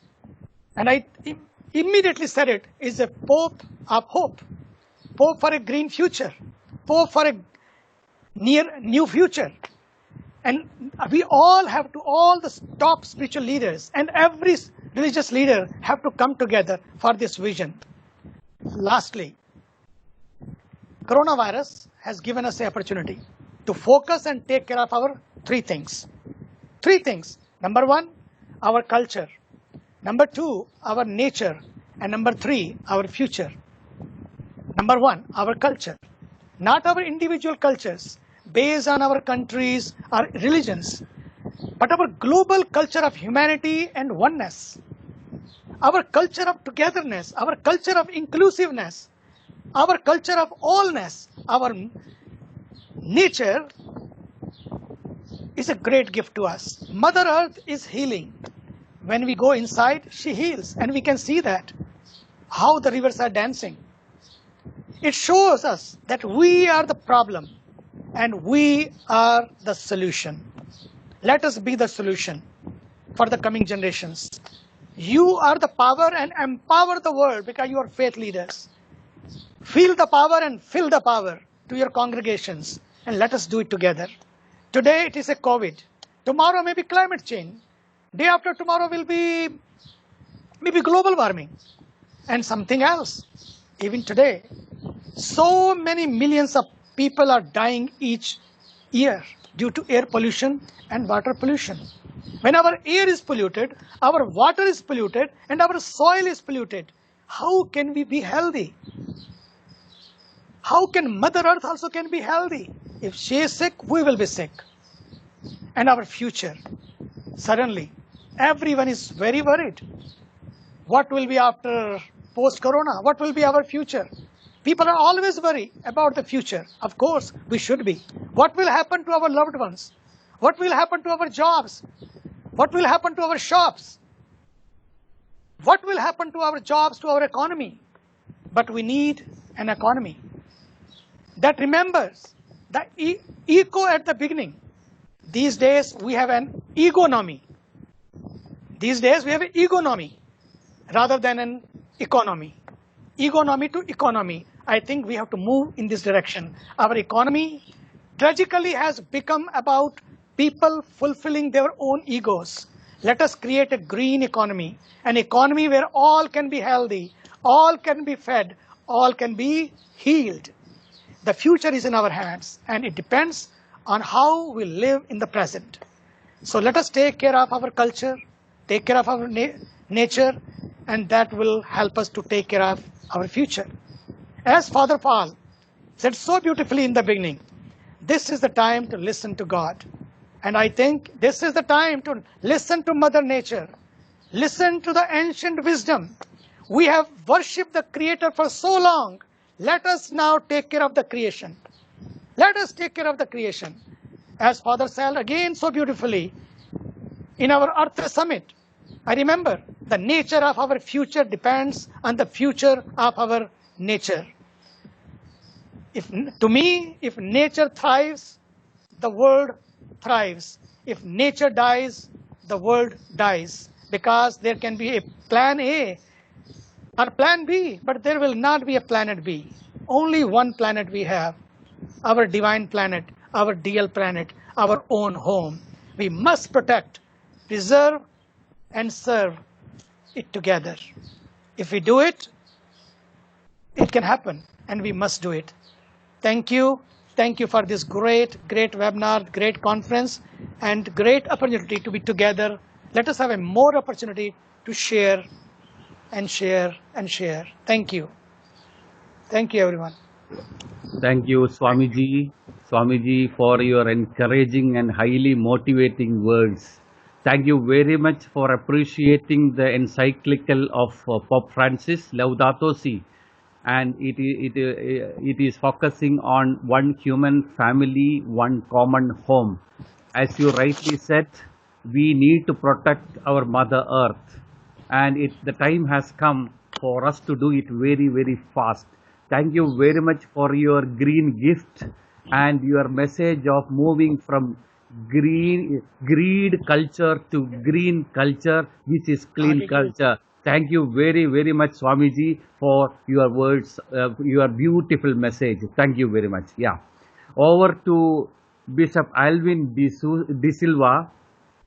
And I immediately said it is a Pope of hope. Pope for a green future. Pope for a new future. And we all have to, all the top spiritual leaders and every religious leader have to come together for this vision. Lastly, coronavirus has given us the opportunity to focus and take care of our 3 things. 3 things. Number 1, our culture. Number 2, our nature. And number 3, our future. Number 1, our culture. Not our individual cultures based on our countries or religions, but our global culture of humanity and oneness. Our culture of togetherness, our culture of inclusiveness, our culture of allness, our nature is a great gift to us. Mother Earth is healing. When we go inside, she heals, and we can see that, how the rivers are dancing. It shows us that we are the problem and we are the solution. Let us be the solution for the coming generations. You are the power and empower the world because you are faith leaders. Feel the power and fill the power to your congregations, and let us do it together. Today it is a COVID. Tomorrow may be climate change. Day after tomorrow will be maybe global warming and something else. Even today, so many millions of people are dying each year due to air pollution and water pollution. When our air is polluted, our water is polluted, and our soil is polluted, how can we be healthy? How can Mother Earth also can be healthy? If she is sick, we will be sick. And our future, suddenly, everyone is very worried. What will be after post-corona? What will be our future? People are always worried about the future. Of course, we should be. What will happen to our loved ones? What will happen to our jobs? What will happen to our shops? What will happen to our jobs, to our economy? But we need an economy that remembers the eco at the beginning. These days we have an egonomy. These days we have an egonomy rather than an economy. Egonomy to economy. I think we have to move in this direction. Our economy tragically has become about people fulfilling their own egos. Let us create a green economy, an economy where all can be healthy, all can be fed, all can be healed. The future is in our hands, and it depends on how we live in the present. So let us take care of our culture, take care of our nature, and that will help us to take care of our future. As Father Paul said so beautifully in the beginning, this is the time to listen to God. And I think this is the time to listen to Mother Nature, listen to the ancient wisdom. We have worshipped the Creator for so long. Let us now take care of the creation. Let us take care of the creation. As Father said again so beautifully in our Earth Summit, I remember the nature of our future depends on the future of our nature. To me, if nature thrives, the world thrives. If nature dies, the world dies. Because there can be a plan A or plan B, but there will not be a planet B. Only one planet we have, our divine planet, our DL planet, our own home. We must protect, preserve, and serve it together. If we do it, it can happen, and we must do it. Thank you. Thank you for this great webinar, great conference, and great opportunity to be together. Let us have a more opportunity to share and share and share. Thank you. Thank you, everyone. Thank you, Swamiji. Swamiji, for your encouraging and highly motivating words. Thank you very much for appreciating the encyclical of Pope Francis, Laudato Si, and it is focusing on one human family, one common home. As you rightly said, we need to protect our Mother Earth, and the time has come for us to do it very, very fast. Thank you very much for your green gift and your message of moving from greed culture to green culture, which is clean culture. Thank you very, very much, Swamiji, for your words, your beautiful message. Thank you very much. Yeah. Over to Bishop Alvin De Silva,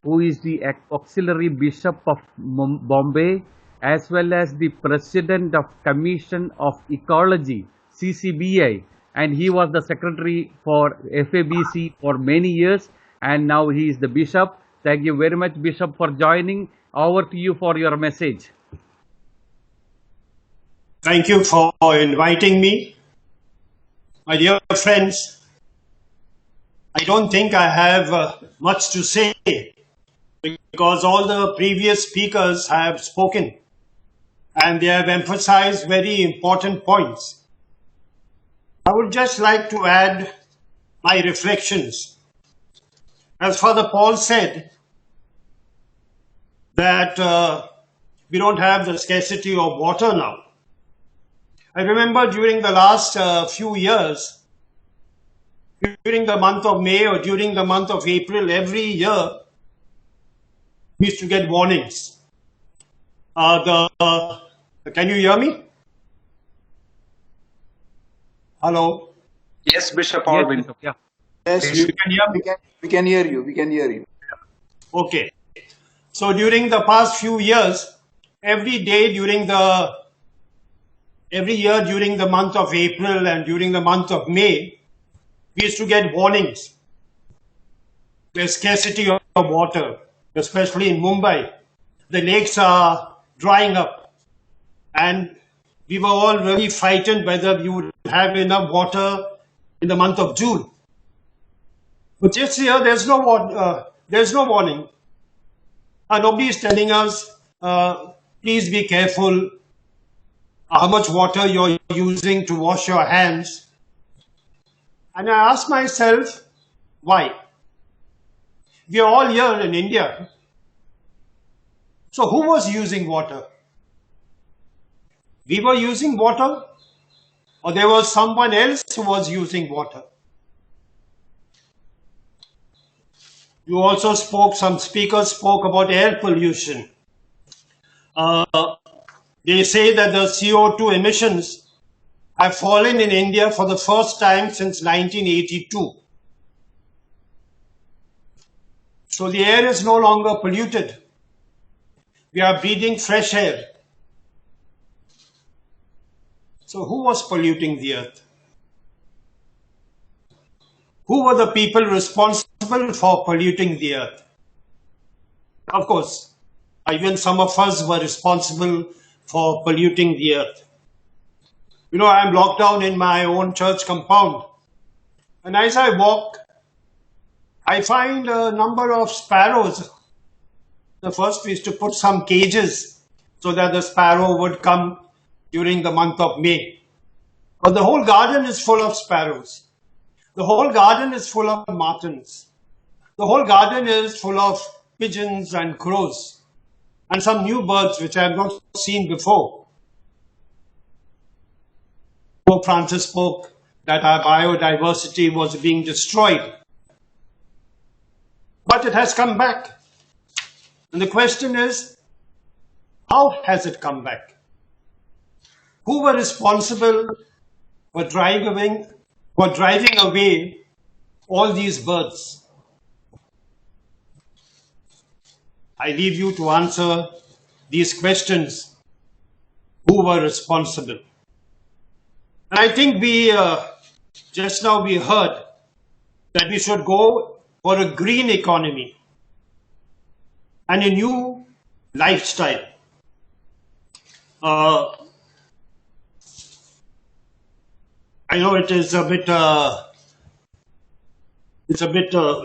who is the auxiliary bishop of Bombay, as well as the president of Commission of Ecology, CCBI, and he was the secretary for FABC for many years, and now he is the bishop. Thank you very much, Bishop, for joining. Over to you for your message. Thank you for inviting me. My dear friends, I don't think I have much to say because all the previous speakers have spoken and they have emphasized very important points. I would just like to add my reflections. As Father Paul said, that we don't have the scarcity of water now. I remember during the last few years, during the month of May or during the month of April, every year, we used to get warnings. Can you hear me? Hello? Yes, Bishop Alvin. Yes, Bishop, yeah. Yes, You can hear me? we can hear you. We can hear you. Okay. So during the past few years, every year during the month of April and during the month of May, we used to get warnings. There's scarcity of water, especially in Mumbai. The lakes are drying up, and we were all really frightened whether we would have enough water in the month of June. But this year, there's no warning. Nobody is telling us, please be careful how much water you're using to wash your hands. And I ask myself, why? We are all here in India. So who was using water? We were using water, or there was someone else who was using water? You also some speakers spoke about air pollution. They say that the CO2 emissions have fallen in India for the first time since 1982. So the air is no longer polluted. We are breathing fresh air. So who was polluting the earth? Who were the people responsible for polluting the earth? Of course, even some of us were responsible for polluting the earth. You know, I'm locked down in my own church compound. And as I walk, I find a number of sparrows. The first is to put some cages so that the sparrow would come during the month of May. But the whole garden is full of sparrows. The whole garden is full of martins. The whole garden is full of pigeons and crows and some new birds which I have not seen before. Pope Francis spoke that our biodiversity was being destroyed. But it has come back. And the question is, how has it come back? Who were responsible for driving away all these birds? I leave you to answer these questions. Who were responsible? And I think just now we heard that we should go for a green economy and a new lifestyle. I know it is a bit,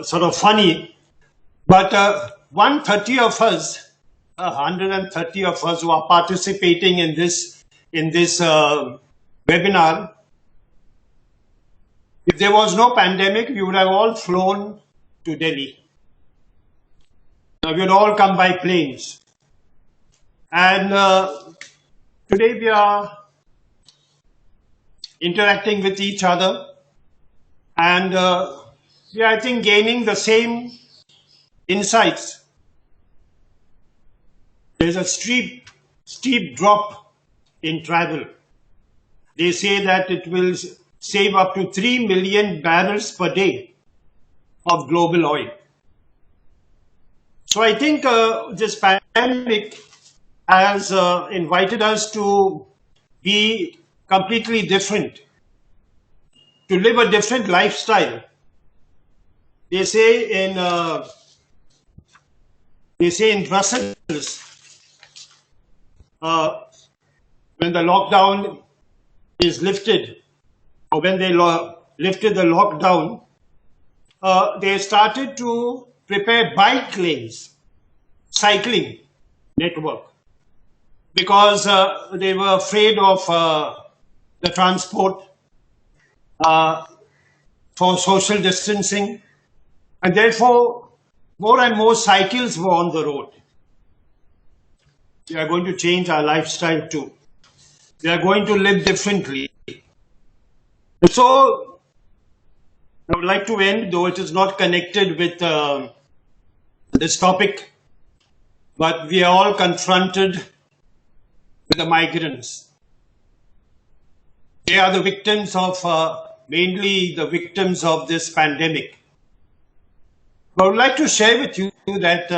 sort of funny, but 130 of us, 130 of us who are participating in this webinar. If there was no pandemic, we would have all flown to Delhi. Now, we would all come by planes. And today we are interacting with each other, and we are, I think, gaining the same insights. There's a steep drop in travel. They say that it will save up to 3 million barrels per day of global oil. So I think this pandemic has invited us to be completely different, to live a different lifestyle. They say in Brussels, when the lockdown is lifted, or when they lifted the lockdown, they started to prepare bike lanes, cycling network, because they were afraid of the transport for social distancing, and therefore more and more cycles were on the road. We are going to change our lifestyle too. We are going to live differently. And so I would like to end, though it is not connected with this topic, but we are all confronted with the migrants. They are the victims of, mainly the victims of this pandemic. I would like to share with you that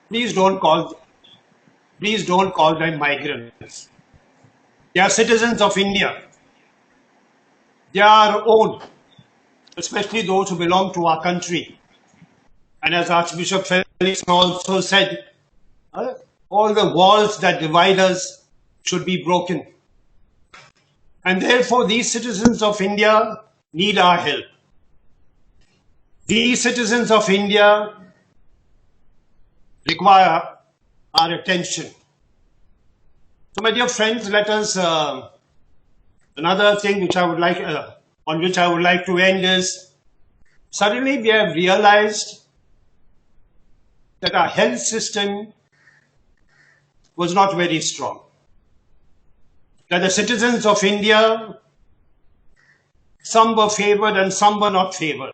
please don't call them migrants. They are citizens of India. They are our own, especially those who belong to our country. And as Archbishop Felix also said, all the walls that divide us should be broken. And therefore, these citizens of India need our help. These citizens of India require our attention. So, my dear friends, let us, another thing which I would like, on which I would like to end is, suddenly we have realized that our health system was not very strong. That the citizens of India, some were favored and some were not favored.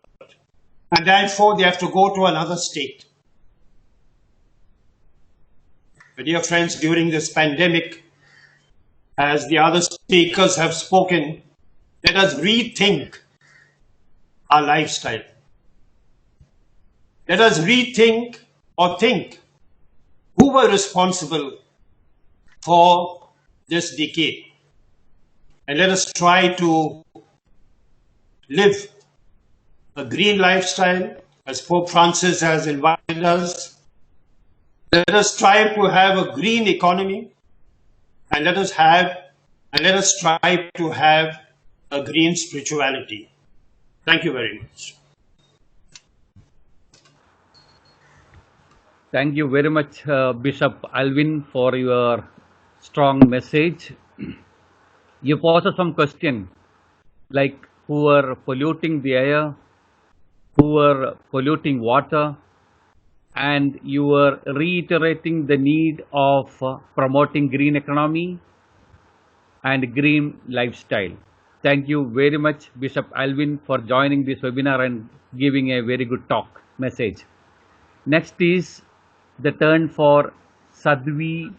And therefore, they have to go to another state. My dear friends, during this pandemic, as the other speakers have spoken, let us rethink our lifestyle. Let us rethink or think who were responsible for this decay. And let us try to live a green lifestyle, as Pope Francis has invited us. Let us strive to have a green economy, and let us strive to have a green spirituality. Thank you very much. Thank you very much, Bishop Alvin, for your strong message. You posed some question like who are polluting the air, who are polluting water, and you were reiterating the need of promoting green economy and green lifestyle. Thank you very much, Bishop Alvin, for joining this webinar and giving a very good talk message. Next is the turn for Sadhvi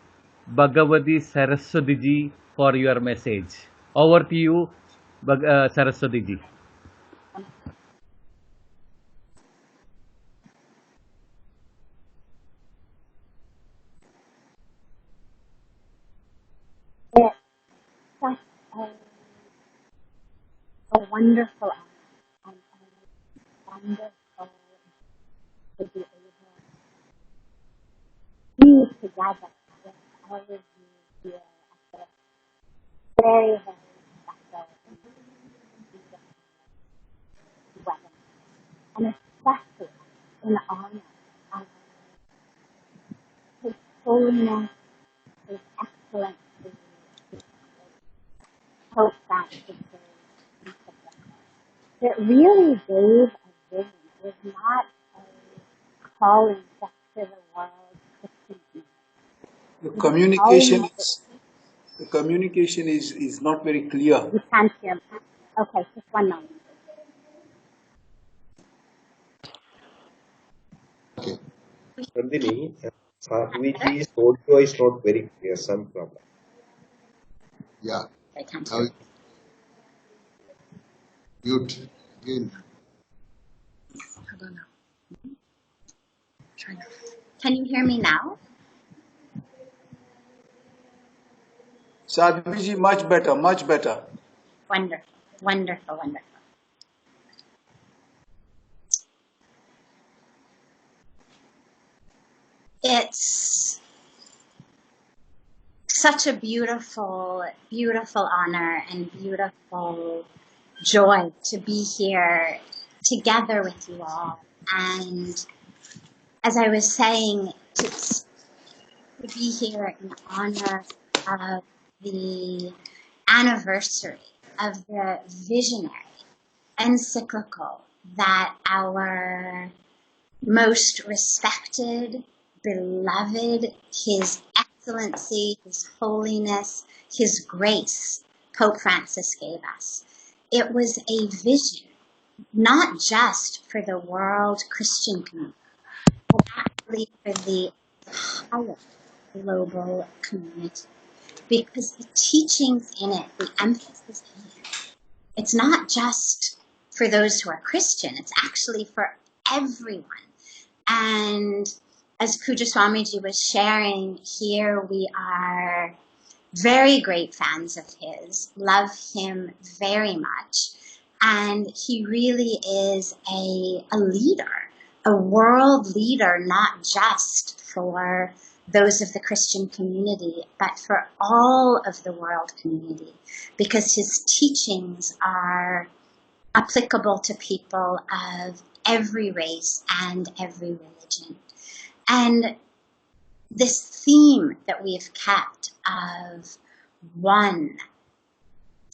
Bhagavati Saraswati ji for your message. Over to you, Saraswati ji. Such a wonderful and wonderful to be able to be together with all of you here at this very, very special in honor of His holiness, His excellency, Pope Francis. It really gave a vision. It was not a calling just to the world Christian. The communication is not very clear. You can't hear me. Okay, just one moment. Okay. Nandini, Sadhviji, audio is not very clear, some problem. Yeah. I can't Now hear. mute again. Hold on now. Can you hear me now? Sadhviji, much better, much better. Wonderful, wonderful, wonderful. It's such a beautiful, beautiful honor and beautiful joy to be here together with you all. And as I was saying, to be here in honor of the anniversary of the visionary encyclical that our most respected, beloved, His Excellency, His Holiness, His Grace, Pope Francis gave us. It was a vision, not just for the world Christian community, but actually for the entire global community. Because the teachings in it, the emphasis in it, it's not just for those who are Christian, it's actually for everyone. And as Puja Swamiji was sharing, here we are very great fans of his, love him very much. And he really is a leader, a world leader, not just for those of the Christian community, but for all of the world community, because his teachings are applicable to people of every race and every religion. And this theme that we've kept of one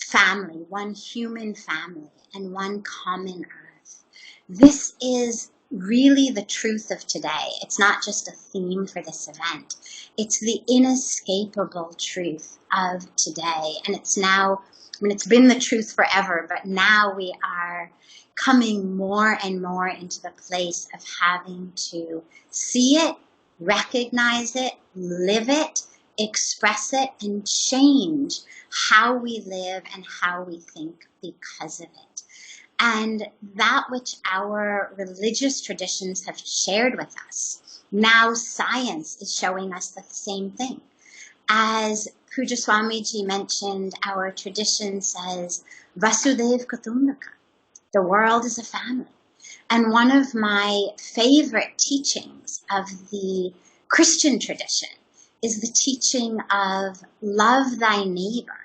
family, one human family, and one common earth, this is really the truth of today. It's not just a theme for this event. It's the inescapable truth of today. And it's now, it's been the truth forever, but now we are coming more and more into the place of having to see it, recognize it, live it, express it, and change how we live and how we think because of it. And that which our religious traditions have shared with us, now science is showing us the same thing. As Puja Swamiji mentioned, our tradition says, Vasudev Kutumbaka, the world is a family. And one of my favorite teachings of the Christian tradition is the teaching of love thy neighbor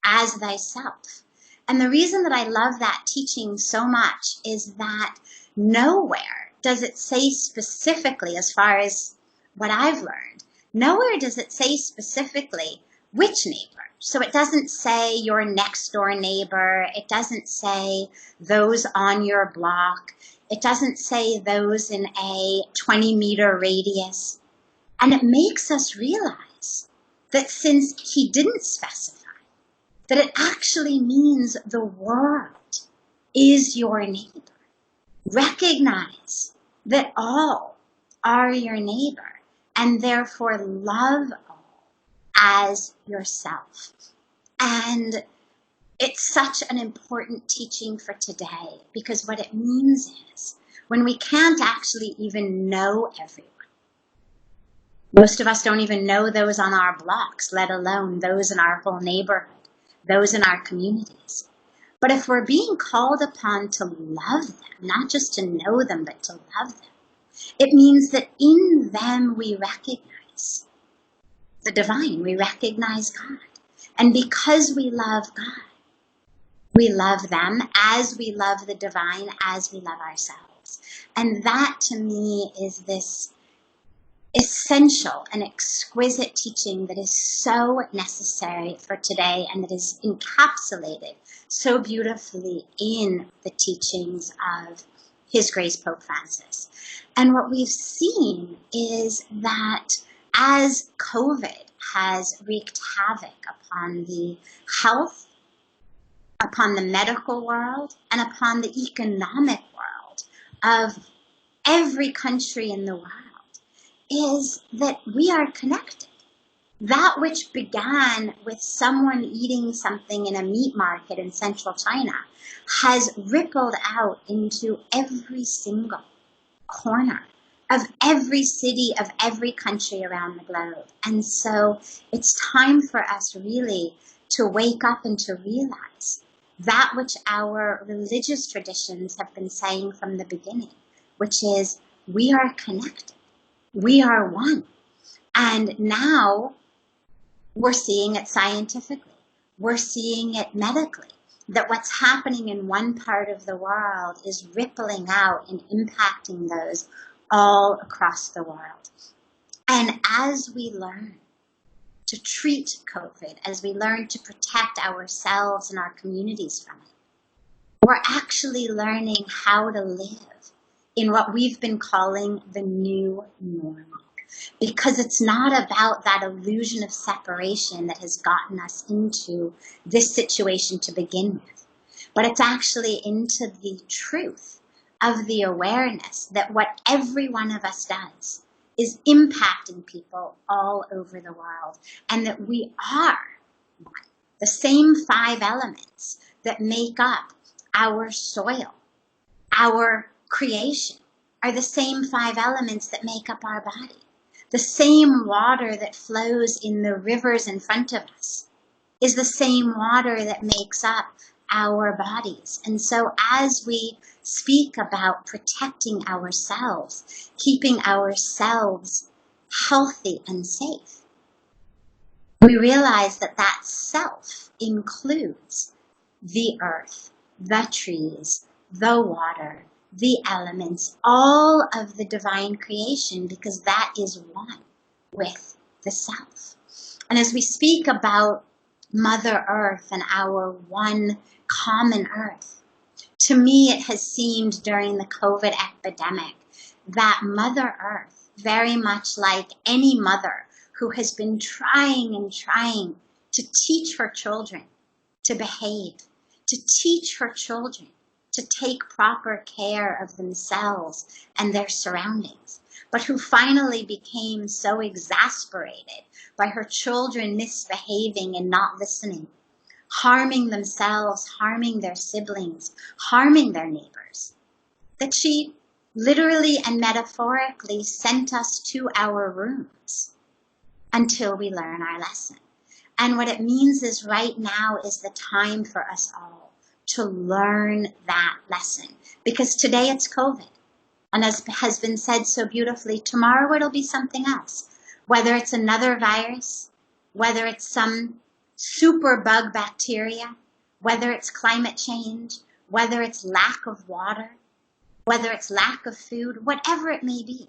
as thyself. And the reason that I love that teaching so much is that nowhere does it say specifically, as far as what I've learned, nowhere does it say specifically which neighbor. So it doesn't say your next door neighbor. It doesn't say those on your block. It doesn't say those in a 20-meter radius. And it makes us realize that since he didn't specify, that it actually means the world is your neighbor. Recognize that all are your neighbor, and therefore love all as yourself. And it's such an important teaching for today, because what it means is when we can't actually even know everyone, most of us don't even know those on our blocks, let alone those in our whole neighborhood, those in our communities. But if we're being called upon to love them, not just to know them, but to love them, it means that in them we recognize the divine, we recognize God. And because we love God, we love them as we love the divine, as we love ourselves. And that to me is this essential and exquisite teaching that is so necessary for today and that is encapsulated so beautifully in the teachings of His Grace Pope Francis. And what we've seen is that as COVID has wreaked havoc upon the health, upon the medical world, and upon the economic world of every country in the world, is that we are connected. That which began with someone eating something in a meat market in central China has rippled out into every single corner of every city of every country around the globe. And so it's time for us really to wake up and to realize that which our religious traditions have been saying from the beginning, which is we are connected. We are one. And now we're seeing it scientifically. We're seeing it medically. That what's happening in one part of the world is rippling out and impacting those all across the world. And as we learn to treat COVID, as we learn to protect ourselves and our communities from it, we're actually learning how to live in what we've been calling the new normal. Because it's not about that illusion of separation that has gotten us into this situation to begin with, but it's actually into the truth of the awareness that what every one of us does is impacting people all over the world, and that we are one. The same 5 elements that make up our soil, our creation, are the same 5 elements that make up our body. The same water that flows in the rivers in front of us is the same water that makes up our bodies. And so as we speak about protecting ourselves, keeping ourselves healthy and safe, we realize that that self includes the earth, the trees, the water, the elements, all of the divine creation, because that is one with the self. And as we speak about Mother Earth and our one common earth, to me it has seemed during the COVID epidemic that Mother Earth, very much like any mother who has been trying and trying to teach her children to behave, to teach her children to take proper care of themselves and their surroundings, but who finally became so exasperated by her children misbehaving and not listening, harming themselves, harming their siblings, harming their neighbors, that she literally and metaphorically sent us to our rooms until we learn our lesson. And what it means is right now is the time for us all to learn that lesson. Because today it's COVID. And as has been said so beautifully, tomorrow it'll be something else. Whether it's another virus, whether it's some super bug bacteria, whether it's climate change, whether it's lack of water, whether it's lack of food, whatever it may be.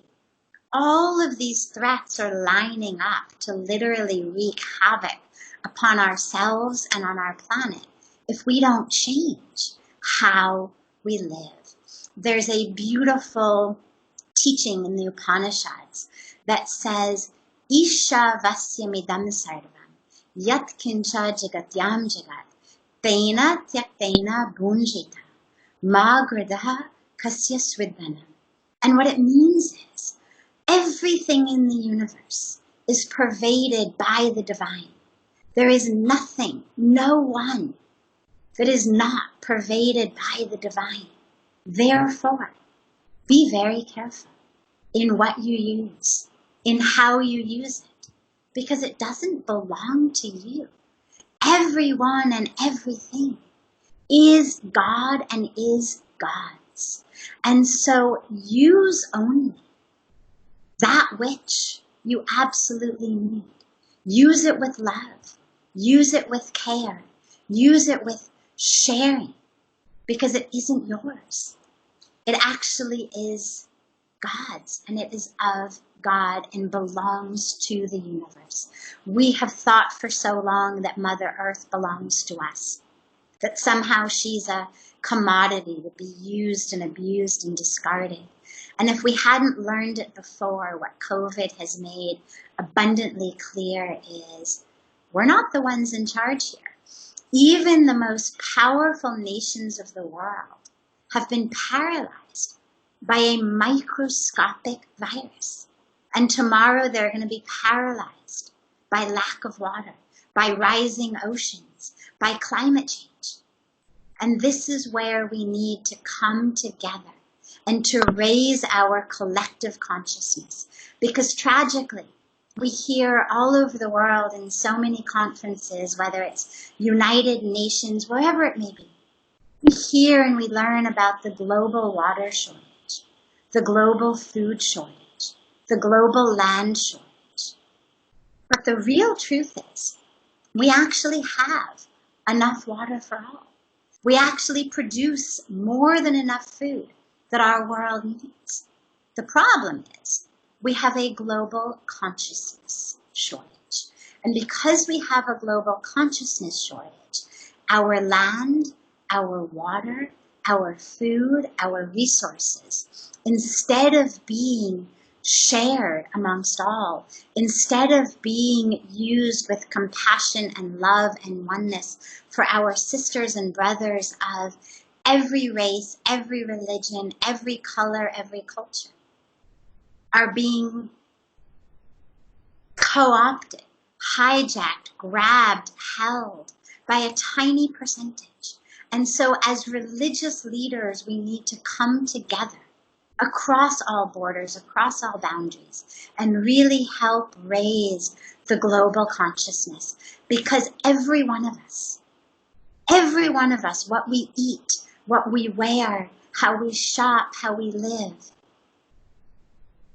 All of these threats are lining up to literally wreak havoc upon ourselves and on our planet if we don't change how we live. There's a beautiful teaching in the Upanishads that says, Isha vasyamidam sarvam, yat kincha jagatyam jagat, tena tyaktena bhunjita, ma gradaha kasya svidhanam. And what it means is, everything in the universe is pervaded by the divine. There is nothing, no one, that is not pervaded by the divine. Therefore, be very careful in what you use, in how you use it, because it doesn't belong to you. Everyone and everything is God and is God's. And so use only that which you absolutely need. Use it with love. Use it with care. Use it with sharing, because it isn't yours. It actually is God's, and it is of God and belongs to the universe. We have thought for so long that Mother Earth belongs to us, that somehow she's a commodity to be used and abused and discarded. And if we hadn't learned it before, what COVID has made abundantly clear is we're not the ones in charge here. Even the most powerful nations of the world have been paralyzed by a microscopic virus. And tomorrow they're going to be paralyzed by lack of water, by rising oceans, by climate change. And this is where we need to come together and to raise our collective consciousness. Because tragically, we hear all over the world in so many conferences, whether it's United Nations, wherever it may be, we hear and we learn about the global water shortage, the global food shortage, the global land shortage. But the real truth is, we actually have enough water for all. We actually produce more than enough food that our world needs. The problem is, we have a global consciousness shortage. And because we have a global consciousness shortage, our land, our water, our food, our resources, instead of being shared amongst all, instead of being used with compassion and love and oneness for our sisters and brothers of every race, every religion, every color, every culture, are being co-opted, hijacked, grabbed, held by a tiny percentage. And so as religious leaders, we need to come together across all borders, across all boundaries, and really help raise the global consciousness. Because every one of us, what we eat, what we wear, how we shop, how we live,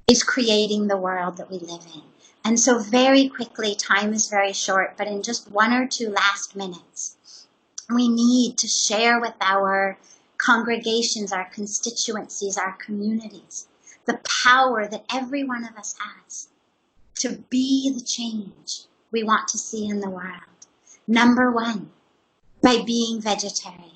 is creating the world that we live in. And so very quickly, time is very short, but in just 1 or 2 last minutes, we need to share with our congregations, our constituencies, our communities, the power that every one of us has to be the change we want to see in the world. Number 1, by being vegetarian.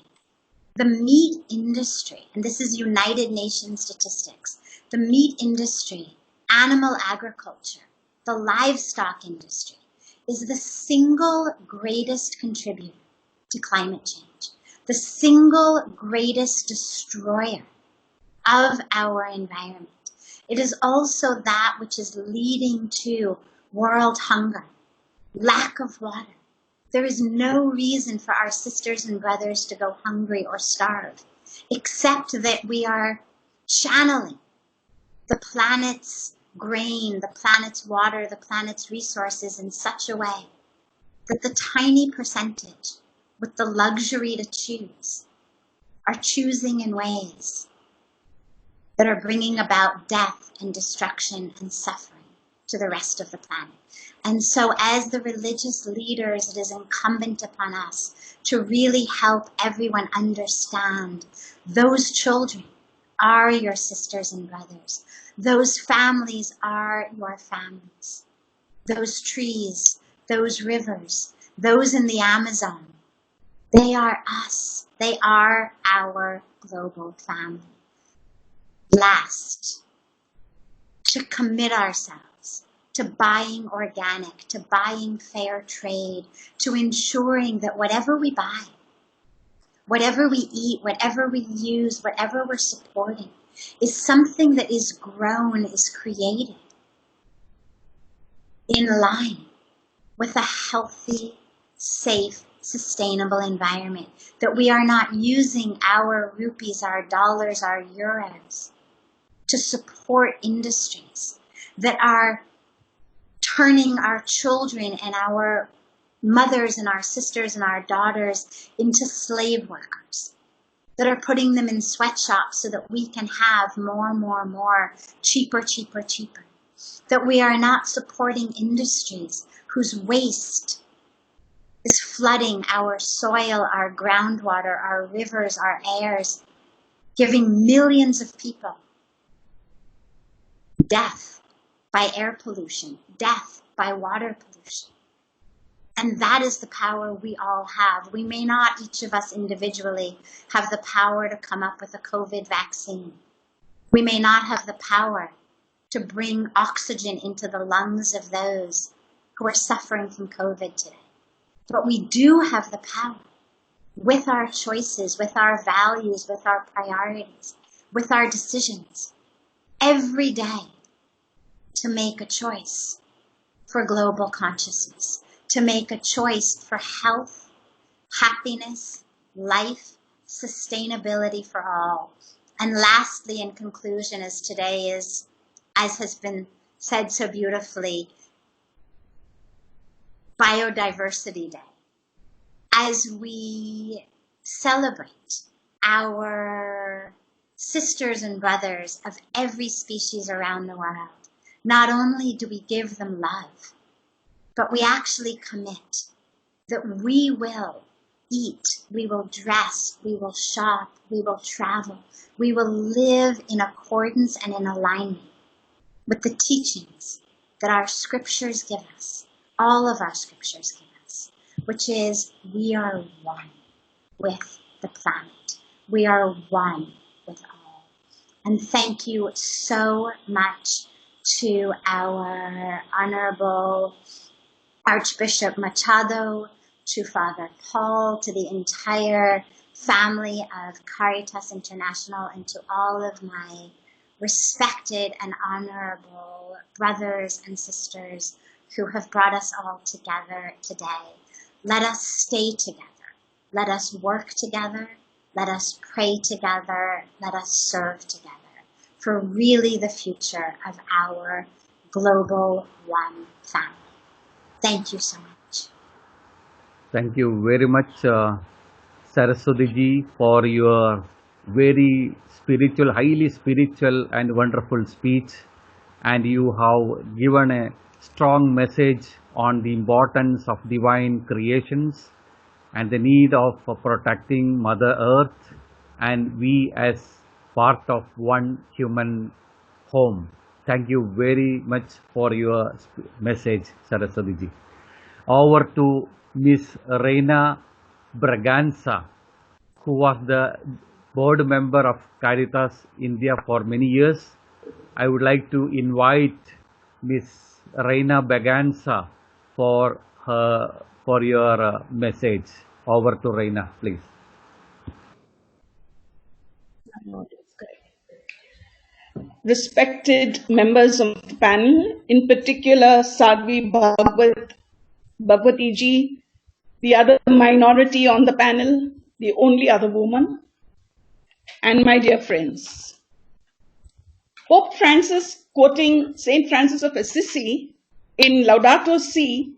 The meat industry, and this is United Nations statistics, the meat industry, animal agriculture, the livestock industry is the single greatest contributor to climate change, the single greatest destroyer of our environment. It is also that which is leading to world hunger, lack of water. There is no reason for our sisters and brothers to go hungry or starve, except that we are channeling the planet's grain, the planet's water, the planet's resources in such a way that the tiny percentage with the luxury to choose are choosing in ways that are bringing about death and destruction and suffering to the rest of the planet. And so as the religious leaders, it is incumbent upon us to really help everyone understand those children are your sisters and brothers. Those families are your families. Those trees, those rivers, those in the Amazon, they are us. They are our global family. Last, to commit ourselves to buying organic, to buying fair trade, to ensuring that whatever we buy, whatever we eat, whatever we use, whatever we're supporting, is something that is grown, is created in line with a healthy, safe, sustainable environment. That we are not using our rupees, our dollars, our euros to support industries that are turning our children and our mothers and our sisters and our daughters into slave workers, that are putting them in sweatshops so that we can have more, cheaper. That we are not supporting industries whose waste is flooding our soil, our groundwater, our rivers, our airs, giving millions of people death by air pollution, death by water pollution. And that is the power we all have. We may not, each of us individually, have the power to come up with a COVID vaccine. We may not have the power to bring oxygen into the lungs of those who are suffering from COVID today. But we do have the power, with our choices, with our values, with our priorities, with our decisions, every day, to make a choice for global consciousness, to make a choice for health, happiness, life, sustainability for all. And lastly, in conclusion, as today is, as has been said so beautifully, Biodiversity Day. As we celebrate our sisters and brothers of every species around the world, not only do we give them love, but we actually commit that we will eat, we will dress, we will shop, we will travel, we will live in accordance and in alignment with the teachings that our scriptures give us, all of our scriptures give us, which is we are one with the planet. We are one with all. And thank you so much to our Honorable Archbishop Machado, to Father Paul, to the entire family of Caritas International, and to all of my respected and honorable brothers and sisters who have brought us all together today. Let us stay together. Let us work together. Let us pray together. Let us serve together for really the future of our global one family. Thank you so much. Thank you very much, Saraswati ji, for your very spiritual, highly spiritual and wonderful speech. And you have given a strong message on the importance of divine creations and the need of protecting Mother Earth and we as part of one human home. Thank you very much for your message, Saraswati ji. Over to Miss Reina Braganza, who was the board member of Caritas India for many years. I would like to invite Miss Reina Braganza for your message. Over to Reina, please. Respected members of the panel, in particular Sadhvi Bhagwati ji, the other minority on the panel, the only other woman, and my dear friends. Pope Francis, quoting St. Francis of Assisi in Laudato Si,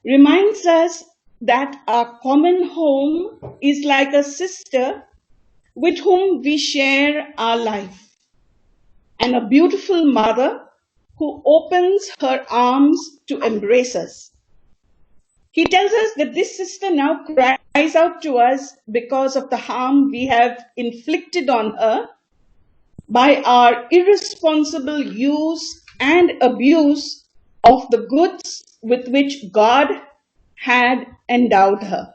reminds us that our common home is like a sister with whom we share our life, and a beautiful mother who opens her arms to embrace us. He tells us that this sister now cries out to us because of the harm we have inflicted on her by our irresponsible use and abuse of the goods with which God had endowed her.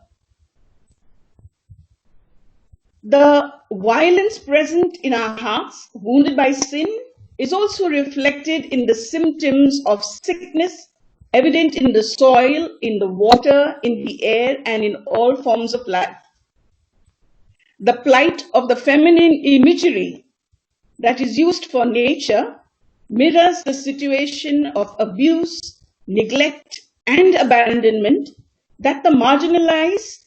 The violence present in our hearts, wounded by sin, is also reflected in the symptoms of sickness evident in the soil, in the water, in the air, and in all forms of life. The plight of the feminine imagery that is used for nature mirrors the situation of abuse, neglect, and abandonment that the marginalized,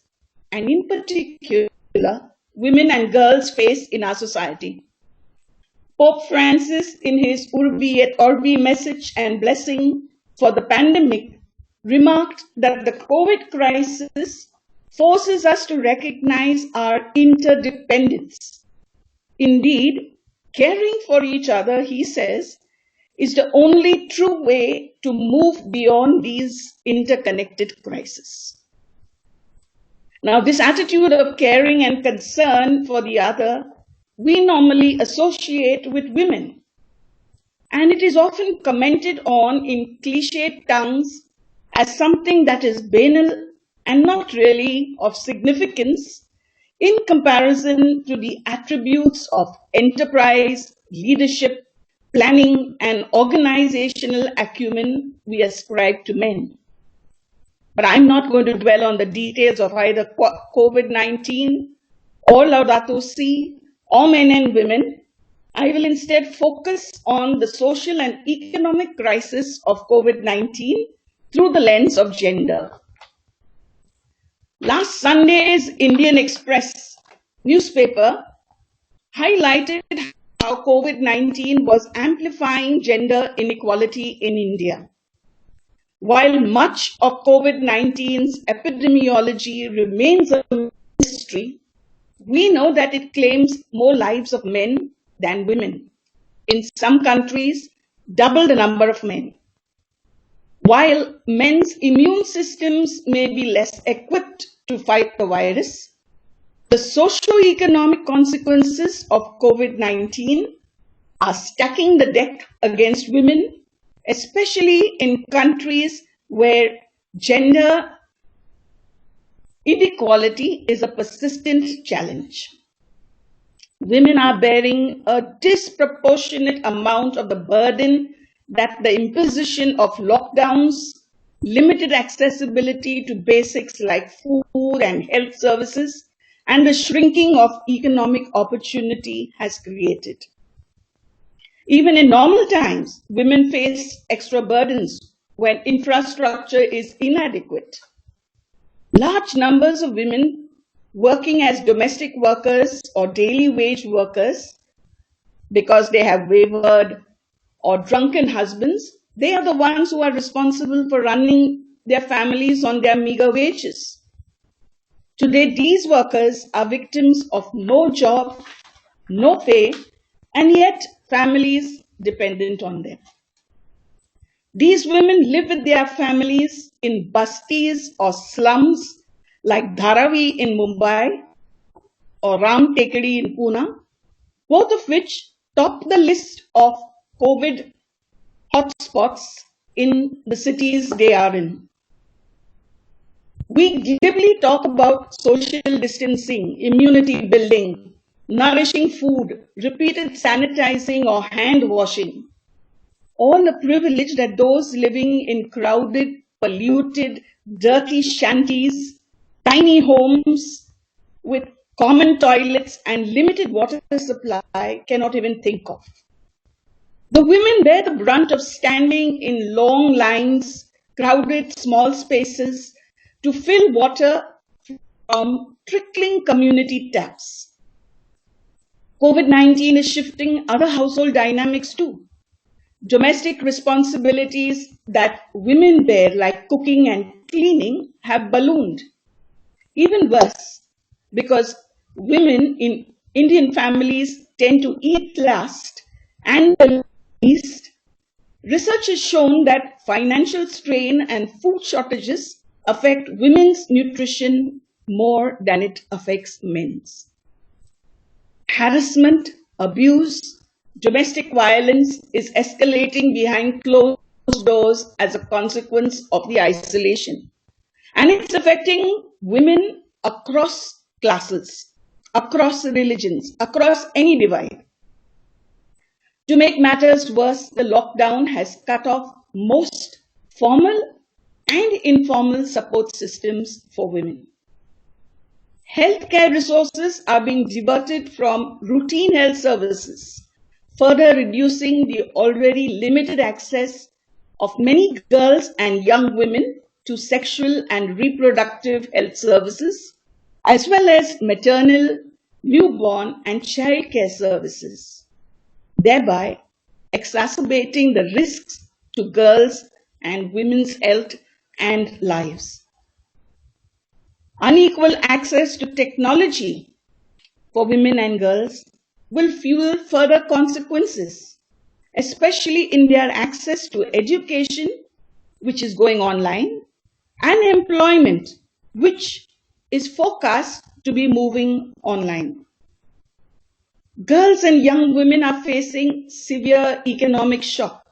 and in particular, women and girls face in our society. Pope Francis, in his Urbi et Orbi message and blessing for the pandemic, remarked that the COVID crisis forces us to recognize our interdependence. Indeed, caring for each other, he says, is the only true way to move beyond these interconnected crises. Now, this attitude of caring and concern for the other we normally associate with women, and it is often commented on in cliched tongues as something that is banal and not really of significance in comparison to the attributes of enterprise, leadership, planning, and organizational acumen we ascribe to men. But I'm not going to dwell on the details of either COVID-19 or Laudato Si or men and women. I will instead focus on the social and economic crisis of COVID-19 through the lens of gender. Last Sunday's Indian Express newspaper highlighted how COVID-19 was amplifying gender inequality in India. While much of COVID-19's epidemiology remains a mystery, we know that it claims more lives of men than women. In some countries, double the number of men. While men's immune systems may be less equipped to fight the virus, the socio-economic consequences of COVID-19 are stacking the deck against women, especially in countries where gender inequality is a persistent challenge. Women are bearing a disproportionate amount of the burden that the imposition of lockdowns, limited accessibility to basics like food and health services, and the shrinking of economic opportunity has created. Even in normal times, women face extra burdens when infrastructure is inadequate. Large numbers of women working as domestic workers or daily wage workers, because they have wayward or drunken husbands, they are the ones who are responsible for running their families on their meager wages. Today, these workers are victims of no job, no pay, and yet families dependent on them. These women live with their families in bastis or slums like Dharavi in Mumbai or Ram Tekadi in Pune, both of which top the list of COVID hotspots in the cities they are in. We glibly talk about social distancing, immunity building, nourishing food, repeated sanitizing or hand washing, all a privilege that those living in crowded, polluted, dirty shanties, tiny homes with common toilets and limited water supply cannot even think of. The women bear the brunt of standing in long lines, crowded small spaces to fill water from trickling community taps. COVID-19 is shifting other household dynamics too. Domestic responsibilities that women bear, like cooking and cleaning, have ballooned. Even worse, because women in Indian families tend to eat last and the least, research has shown that financial strain and food shortages affect women's nutrition more than it affects men's. Harassment, abuse, domestic violence is escalating behind closed doors as a consequence of the isolation. And it's affecting women across classes, across religions, across any divide. To make matters worse, the lockdown has cut off most formal and informal support systems for women. Healthcare resources are being diverted from routine health services, further reducing the already limited access of many girls and young women to sexual and reproductive health services, as well as maternal, newborn, and child care services, thereby exacerbating the risks to girls' and women's health and lives. Unequal access to technology for women and girls will fuel further consequences, especially in their access to education, which is going online, and employment, which is forecast to be moving online. Girls and young women are facing severe economic shock,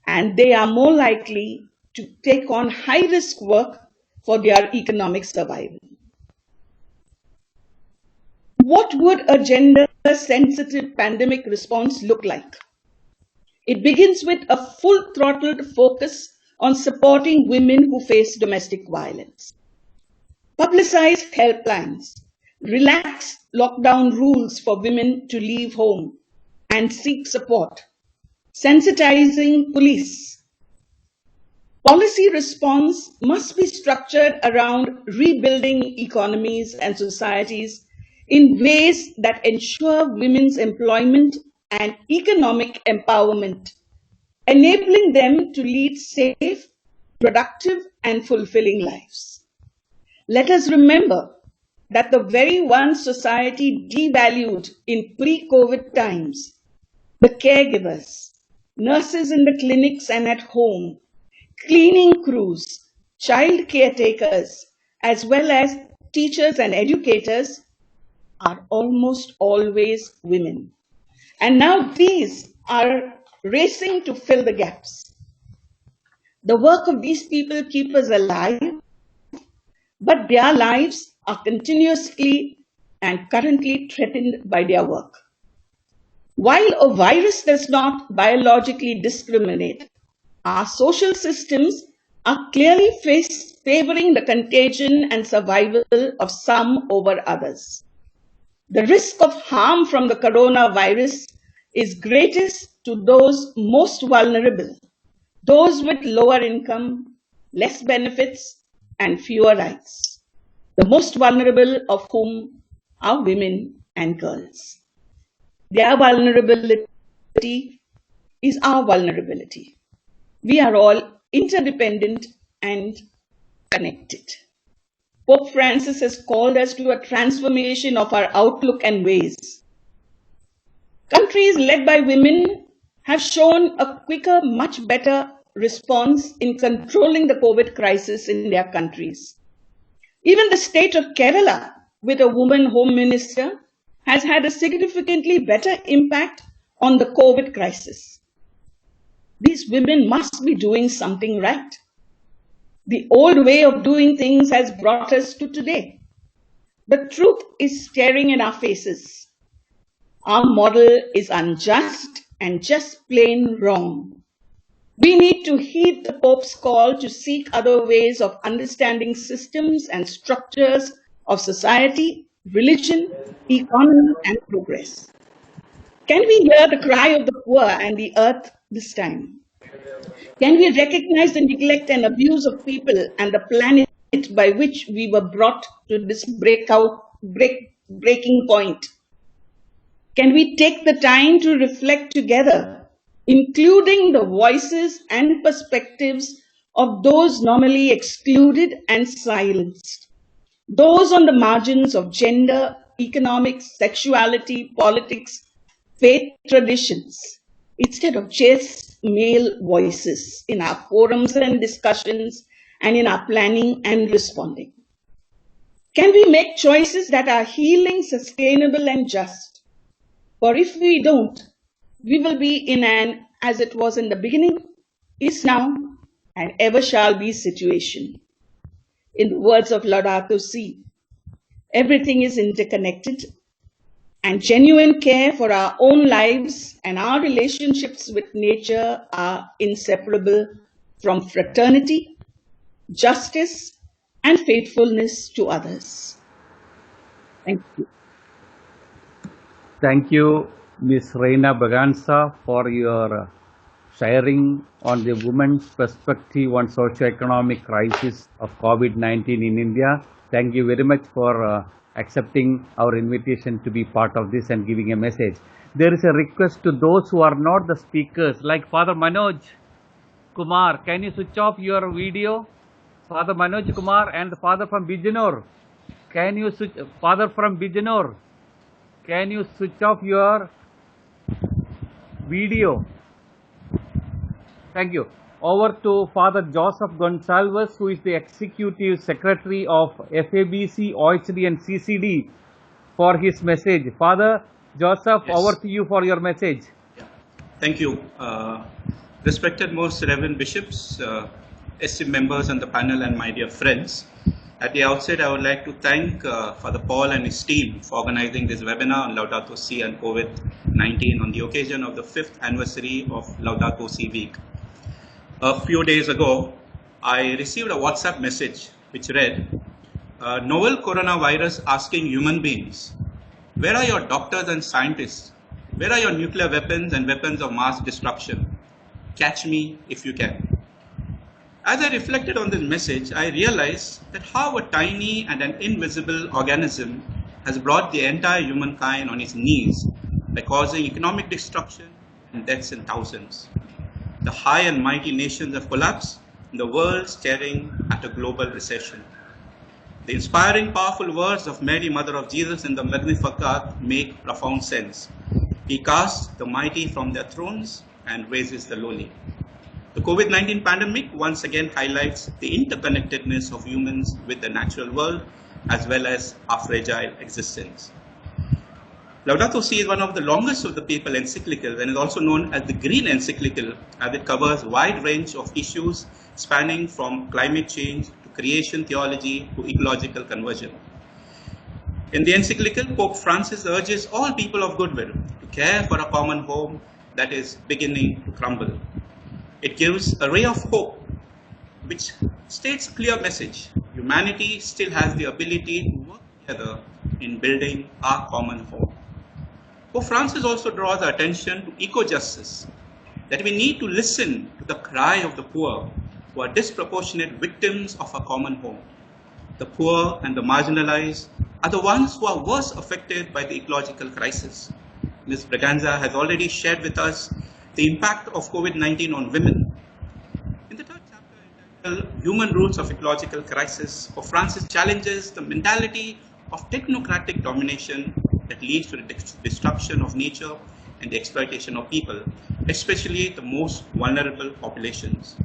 and they are more likely to take on high-risk work for their economic survival. What would a gender-sensitive pandemic response look like? It begins with a full-throttled focus on supporting women who face domestic violence. Publicize helplines, relax lockdown rules for women to leave home and seek support, sensitizing police. Policy response must be structured around rebuilding economies and societies in ways that ensure women's employment and economic empowerment, enabling them to lead safe, productive, and fulfilling lives. Let us remember that the very one society devalued in pre-COVID times, the caregivers, nurses in the clinics and at home, cleaning crews, child caretakers, as well as teachers and educators, are almost always women. And now these are racing to fill the gaps. The work of these people keeps us alive, but their lives are continuously and currently threatened by their work. While a virus does not biologically discriminate, our social systems are clearly favoring the contagion and survival of some over others. The risk of harm from the coronavirus is greatest to those most vulnerable, those with lower income, less benefits, and fewer rights, the most vulnerable of whom are women and girls. Their vulnerability is our vulnerability. We are all interdependent and connected. Pope Francis has called us to a transformation of our outlook and ways. Countries led by women have shown a quicker, much better response in controlling the COVID crisis in their countries. Even the state of Kerala, with a woman home minister, has had a significantly better impact on the COVID crisis. These women must be doing something right. The old way of doing things has brought us to today. The truth is staring in our faces. Our model is unjust and just plain wrong. We need to heed the Pope's call to seek other ways of understanding systems and structures of society, religion, economy, and progress. Can we hear the cry of the poor and the earth this time? Can we recognize the neglect and abuse of people and the planet by which we were brought to this breaking point? Can we take the time to reflect together, including the voices and perspectives of those normally excluded and silenced, those on the margins of gender, economics, sexuality, politics, faith traditions, instead of just male voices in our forums and discussions and in our planning and responding? Can we make choices that are healing, sustainable, and just? For if we don't, we will be in an as it was in the beginning, is now, and ever shall be situation. In the words of Laudato Si, everything is interconnected, and genuine care for our own lives and our relationships with nature are inseparable from fraternity, justice, and faithfulness to others. Thank you. Thank you, Ms. Reina Baganza, for your sharing on the women's perspective on socio-economic crisis of COVID-19 in India. Thank you very much for accepting our invitation to be part of this and giving a message. There is a request to those who are not the speakers, like Father Manoj Kumar. Can you switch off your video? Father Manoj Kumar and the Father from Bijanur. Can you switch, Father from Bijanur, can you switch off your video? Thank you. Over to Father Joseph Gonsalves, who is the Executive Secretary of FABC, OECD and CCD, for his message. Father, Joseph, Yes. over to you for your message. Thank you. Respected most Reverend Bishops, esteemed members on the panel, and my dear friends. At the outset, I would like to thank Father Paul and his team for organizing this webinar on Laudato Si and COVID-19 on the occasion of the 5th anniversary of Laudato Si week. A few days ago, I received a WhatsApp message which read, novel coronavirus asking human beings, where are your doctors and scientists? Where are your nuclear weapons and weapons of mass destruction? Catch me if you can. As I reflected on this message, I realized that how a tiny and an invisible organism has brought the entire humankind on its knees by causing economic destruction and deaths in thousands. The high and mighty nations have collapsed, and the world staring at a global recession. The inspiring, powerful words of Mary, Mother of Jesus in the Magnificat make profound sense. He casts the mighty from their thrones and raises the lowly. The COVID-19 pandemic once again highlights the interconnectedness of humans with the natural world as well as our fragile existence. Laudato Si is one of the longest of the papal encyclicals and is also known as the Green Encyclical, as it covers a wide range of issues spanning from climate change to creation theology to ecological conversion. In the encyclical, Pope Francis urges all people of goodwill to care for a common home that is beginning to crumble. It gives a ray of hope, which states a clear message. Humanity still has the ability to work together in building our common home. Pope Francis also draws our attention to eco-justice, that we need to listen to the cry of the poor, who are disproportionate victims of our common home. The poor and the marginalized are the ones who are worst affected by the ecological crisis. Ms. Braganza has already shared with us the impact of COVID-19 on women. In the third chapter entitled Human Roots of Ecological Crisis, Pope Francis challenges the mentality of technocratic domination that leads to the destruction of nature and the exploitation of people, especially the most vulnerable populations.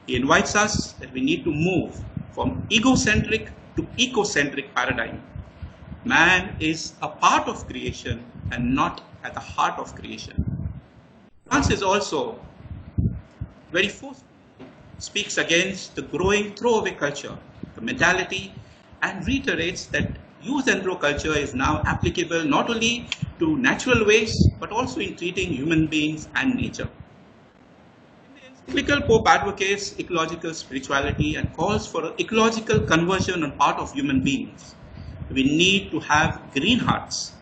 He invites us that we need to move from egocentric to ecocentric paradigm. Man is a part of creation and not at the heart of creation. Francis also very forcefully speaks against the growing throwaway culture, the mentality, and reiterates that use and throw culture is now applicable not only to natural waste, but also in treating human beings and nature. In the encyclical, Pope advocates ecological spirituality and calls for ecological conversion on part of human beings. We need to have green hearts.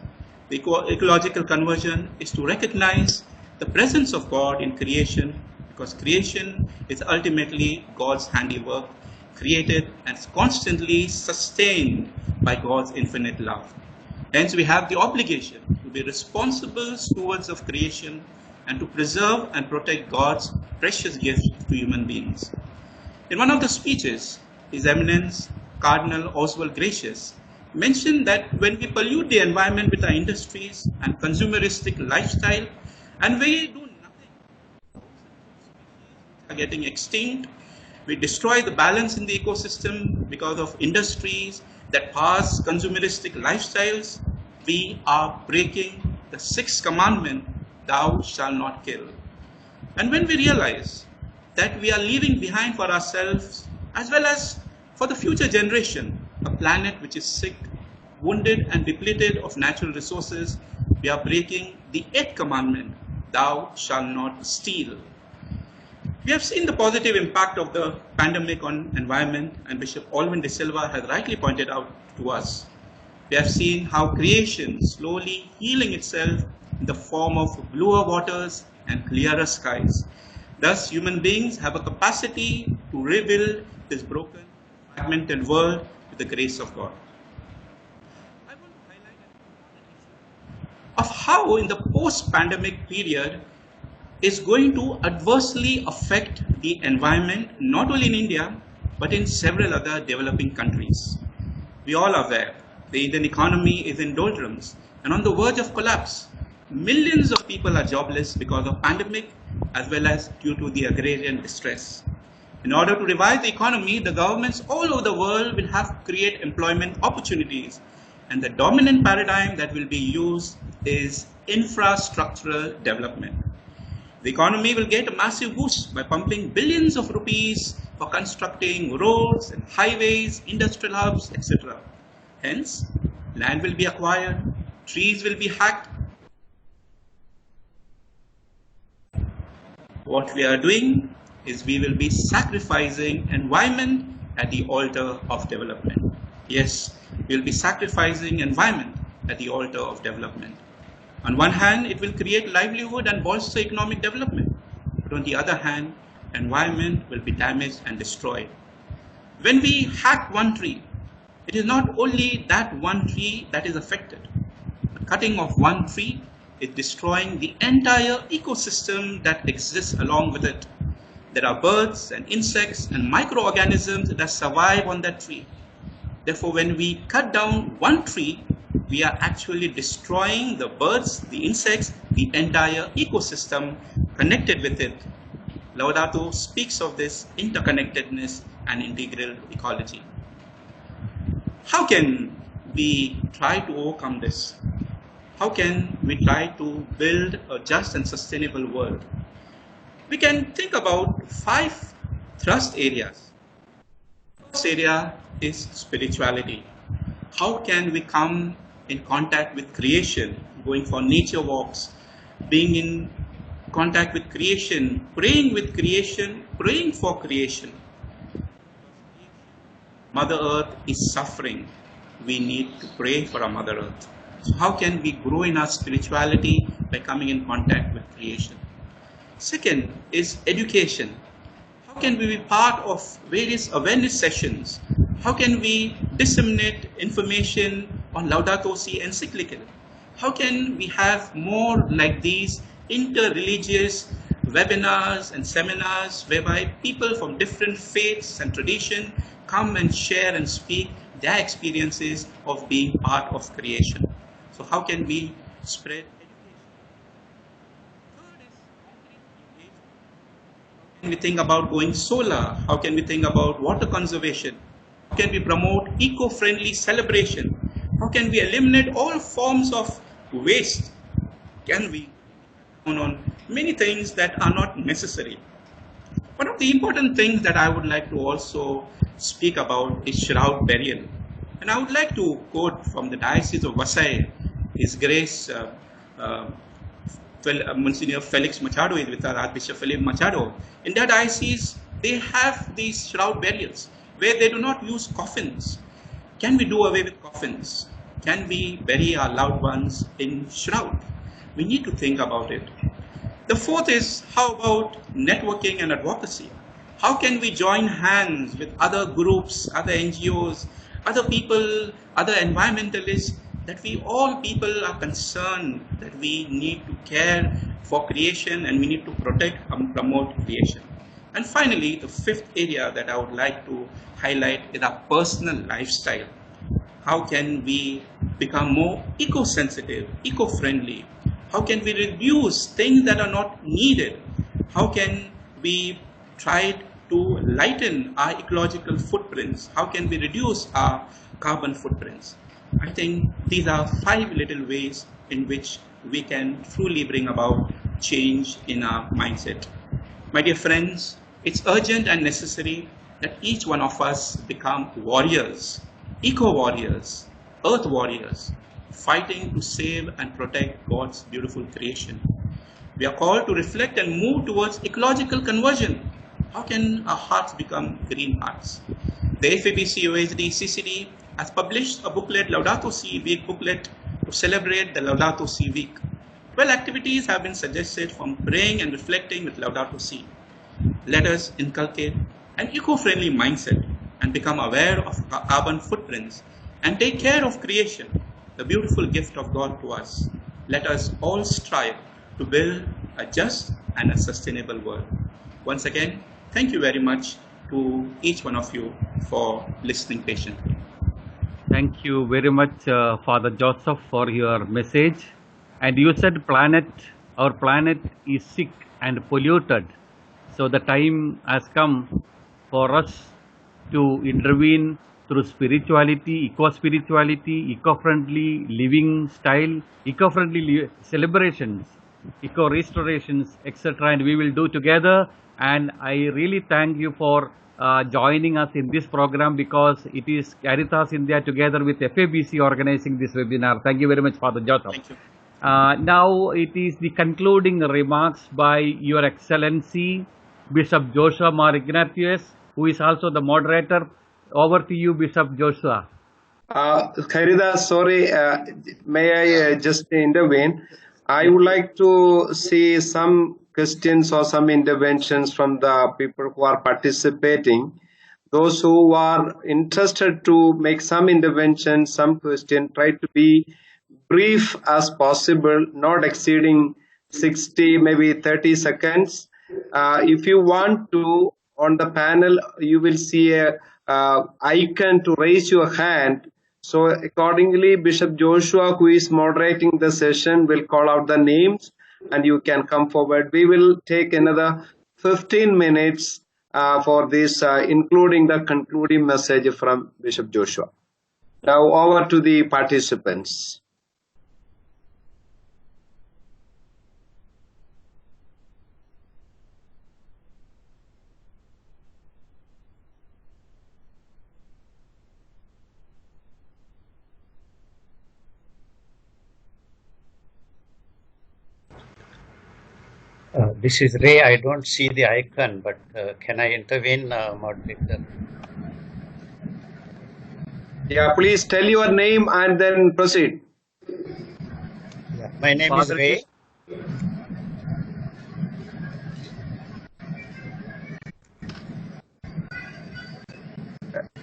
The ecological conversion is to recognize the presence of God in creation, because creation is ultimately God's handiwork, created and constantly sustained by God's infinite love. Hence, we have the obligation to be responsible stewards of creation and to preserve and protect God's precious gift to human beings. In one of the speeches, His Eminence Cardinal Oswald Gracious mentioned that when we pollute the environment with our industries and consumeristic lifestyle, and we do nothing, are getting extinct, we destroy the balance in the ecosystem because of industries that pass consumeristic lifestyles, we are breaking the 6th commandment, thou shalt not kill. And when we realize that we are leaving behind for ourselves as well as for the future generation a planet which is sick, wounded and depleted of natural resources, we are breaking the 8th commandment, thou shalt not steal. We have seen the positive impact of the pandemic on environment, and Bishop Alvin De Silva has rightly pointed out to us. We have seen how creation slowly healing itself in the form of bluer waters and clearer skies. Thus, human beings have a capacity to rebuild this broken, fragmented world with the grace of God. I want to highlight an important issue of how in the post-pandemic period is going to adversely affect the environment, not only in India, but in several other developing countries. We all are aware the Indian economy is in doldrums and on the verge of collapse. Millions of people are jobless because of pandemic as well as due to the agrarian distress. In order to revive the economy, the governments all over the world will have to create employment opportunities, and the dominant paradigm that will be used is infrastructural development. The economy will get a massive boost by pumping billions of rupees for constructing roads and highways, industrial hubs, etc. Hence, land will be acquired, trees will be hacked. What we are doing is we will be sacrificing environment at the altar of development. Yes, we will be sacrificing environment at the altar of development. On one hand, it will create livelihood and bolster economic development. But on the other hand, environment will be damaged and destroyed. When we hack one tree, it is not only that one tree that is affected. The cutting of one tree is destroying the entire ecosystem that exists along with it. There are birds and insects and microorganisms that survive on that tree. Therefore, when we cut down one tree, we are actually destroying the birds, the insects, the entire ecosystem connected with it. Laudato speaks of this interconnectedness and integral ecology. How can we try to overcome this? How can we try to build a just and sustainable world? We can think about 5 thrust areas. The first area is spirituality. How can we come in contact with creation, going for nature walks, being in contact with creation, praying for creation. Mother Earth is suffering. We need to pray for our Mother Earth. So how can we grow in our spirituality by coming in contact with creation? Second is education. How can we be part of various awareness sessions? How can we disseminate information on Laudato Si encyclical? How can we have more like these inter-religious webinars and seminars whereby people from different faiths and tradition come and share and speak their experiences of being part of creation? So how can we spread education? Third is engagement. How can we think about going solar? How can we think about water conservation? How can we promote eco-friendly celebration? How can we eliminate all forms of waste? Can we on many things that are not necessary? One of the important things that I would like to also speak about is shroud burial. And I would like to quote from the Diocese of Vasai, His Grace Monsignor Felix Machado is with our Archbishop Philip Machado. In their diocese, they have these shroud burials where they do not use coffins. Can we do away with coffins? Can we bury our loved ones in shroud? We need to think about it. The fourth is, how about networking and advocacy? How can we join hands with other groups, other NGOs, other people, other environmentalists, that we all people are concerned that we need to care for creation and we need to protect and promote creation. And finally, the fifth area that I would like to highlight is our personal lifestyle. How can we become more eco-sensitive, eco-friendly? How can we reduce things that are not needed? How can we try to lighten our ecological footprints? How can we reduce our carbon footprints? I think these are 5 little ways in which we can truly bring about change in our mindset. My dear friends, it's urgent and necessary that each one of us become warriors, eco-warriors, earth warriors, fighting to save and protect God's beautiful creation. We are called to reflect and move towards ecological conversion. How can our hearts become green hearts? The FABC OSD ECISIDE has published a booklet, Laudato Si Week booklet, to celebrate the Laudato Si Week. 12 activities have been suggested from praying and reflecting with Laudato Si. Let us inculcate an eco-friendly mindset and become aware of our carbon footprints and take care of creation, the beautiful gift of God to us. Let us all strive to build a just and a sustainable world. Once again, thank you very much to each one of you for listening patiently. Thank you very much, Father Joseph, for your message. And you said our planet is sick and polluted. So the time has come for us to intervene through spirituality, eco-spirituality, eco-friendly living style, eco-friendly celebrations, eco-restorations, etc. And we will do together. And I really thank you for joining us in this program, because it is Caritas India together with FABC organizing this webinar. Thank you very much, Father Jotham. Thank you. Now it is the concluding remarks by Your Excellency Bishop Joshua Mar Ignatius, who is also the moderator. Over to you, Bishop Joshua. Kharida, sorry, may I just intervene? I would like to see some questions or some interventions from the people who are participating. Those who are interested to make some intervention, some question, try to be brief as possible, not exceeding 60, maybe 30 seconds. If you want to, on the panel, you will see a icon to raise your hand. So accordingly, Bishop Joshua, who is moderating the session, will call out the names and you can come forward. We will take another 15 minutes for this, including the concluding message from Bishop Joshua. Now over to the participants. This is Ray. I don't see the icon, but can I intervene, moderator? Yeah, please tell your name and then proceed. Yeah. My name is Ray.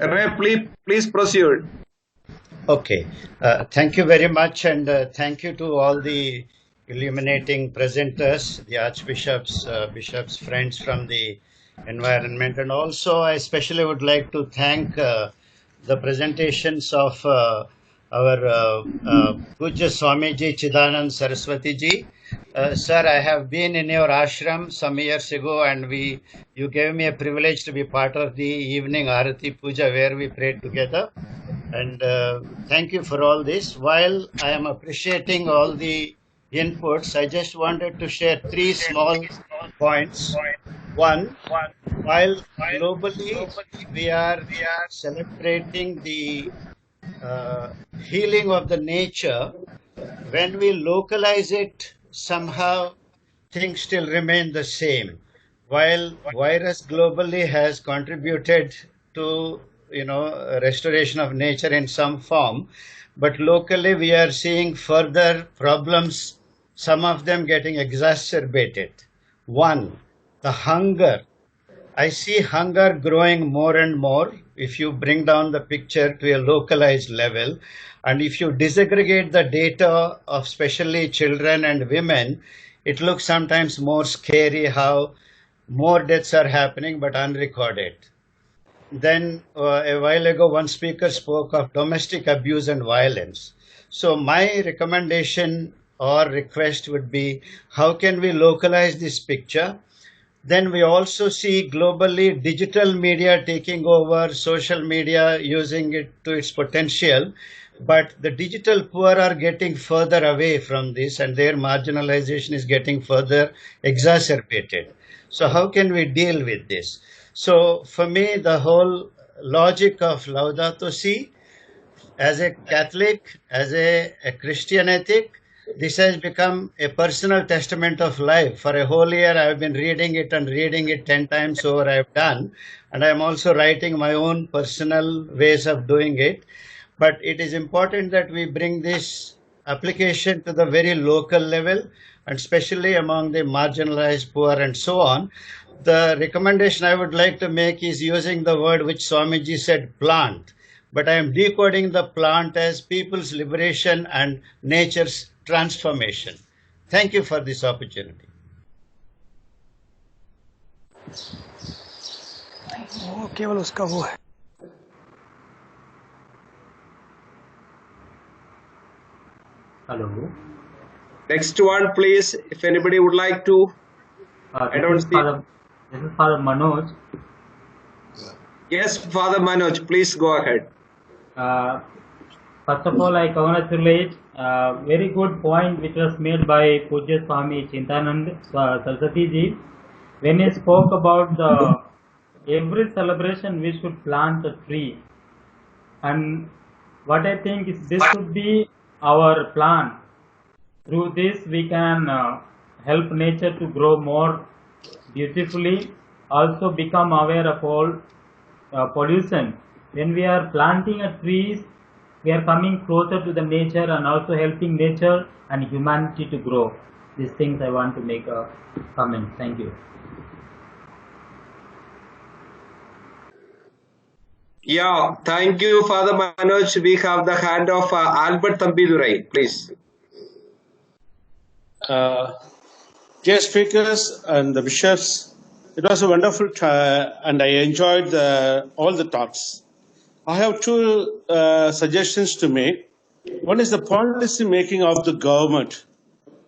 Ray, please proceed. Okay. Thank you very much, and thank you to all the illuminating presenters, the archbishops, bishops, friends from the environment, and also I especially would like to thank the presentations of our Pujya Swamiji Chidanand Saraswati ji. Sir, I have been in your ashram some years ago, and you gave me a privilege to be part of the evening Arati Puja where we prayed together. And thank you for all this. While I am appreciating all the inputs, I just wanted to share three small points. One, while globally we are celebrating the healing of the nature, when we localize it, somehow things still remain the same. While virus globally has contributed to restoration of nature in some form, but locally we are seeing further problems, some of them getting exacerbated. One, the hunger. I see hunger growing more and more if you bring down the picture to a localized level. And if you disaggregate the data of especially children and women, it looks sometimes more scary how more deaths are happening but unrecorded. Then a while ago, one speaker spoke of domestic abuse and violence. So my recommendation or request would be, how can we localize this picture? Then we also see globally digital media taking over, social media using it to its potential. But the digital poor are getting further away from this, and their marginalization is getting further exacerbated. So how can we deal with this? So for me, the whole logic of Laudato Si, as a Catholic, as a Christian ethic, this has become a personal testament of life. For a whole year, I've been reading it and reading it 10 times over I've done. And I'm also writing my own personal ways of doing it. But it is important that we bring this application to the very local level, and especially among the marginalized poor and so on. The recommendation I would like to make is using the word which Swamiji said, plant. But I am decoding the plant as people's liberation and nature's transformation. Thank you for this opportunity. Hello. Next one, please, if anybody would like to. I don't see. This is Father Manoj. Yes, Father Manoj, please go ahead. Uh, First of all, I congratulate very good point which was made by Pujya Swami Chintanand Saraswati ji when he spoke about the every celebration we should plant a tree, and what I think is this should be our plan. Through this we can help nature to grow more beautifully, also become aware of all pollution. When we are planting a trees, we are coming closer to the nature and also helping nature and humanity to grow. These things I want to make a comment. Thank you. Yeah, thank you, Father Manoj. We have the hand of Albert Tambidurai, please. Dear speakers and the bishops, it was a wonderful and I enjoyed all the talks. I have two suggestions to make. One is the policy making of the government.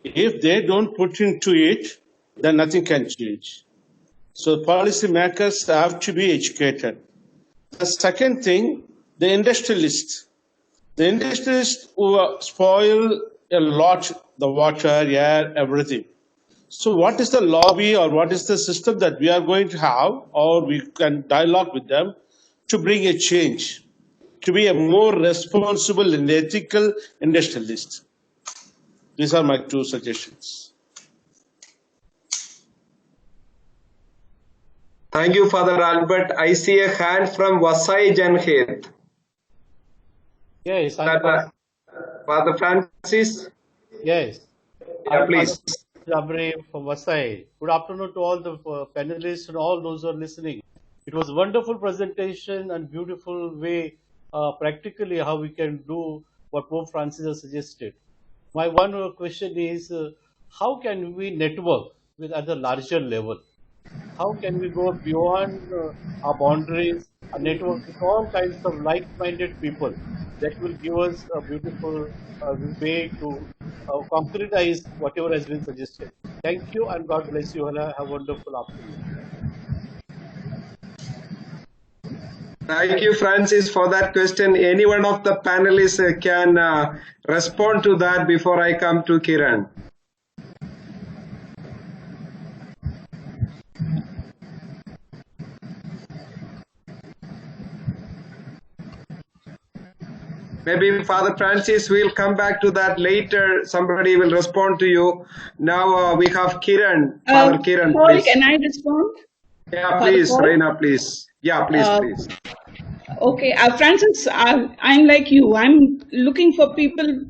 If they don't put into it, then nothing can change. So policy makers have to be educated. The second thing, the industrialists. The industrialists who spoil a lot the water, air, everything. So what is the lobby or what is the system that we are going to have, or we can dialogue with them to bring a change, to be a more responsible and ethical industrialist? These are my two suggestions. Thank you, Father Albert. I see a hand from Vasai Janhit. Yes, Father Francis? Yes. Yeah, please. Jabri from Vasai. Good afternoon to all the panelists and all those who are listening. It was a wonderful presentation and beautiful way, practically how we can do what Pope Francis has suggested. My one question is, how can we network with at the larger level? How can we go beyond our boundaries and network with all kinds of like-minded people that will give us a beautiful way to concretize whatever has been suggested. Thank you and God bless you and have a wonderful afternoon. Thank you, Francis, for that question. Any one of the panelists can respond to that before I come to Kiran. Maybe Father Francis will come back to that later. Somebody will respond to you. Now we have Kiran. Father Kiran, Paul, please. can I respond? Yeah, please, Reina, please. Yeah, please, please. Okay, Francis, I'm like you. I'm looking for people,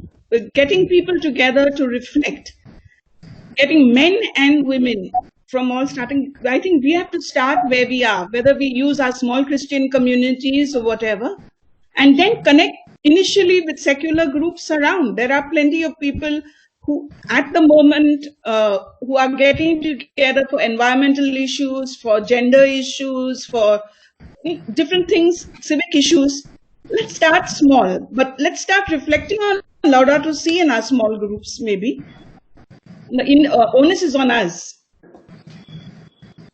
getting people together to reflect, getting men and women from all starting. I think we have to start where we are, whether we use our small Christian communities or whatever, and then connect initially with secular groups around. There are plenty of people who at the moment who are getting together for environmental issues, for gender issues, for different things, civic issues. Let's start small, but let's start reflecting on Laudato Si in our small groups, maybe. Onus is on us.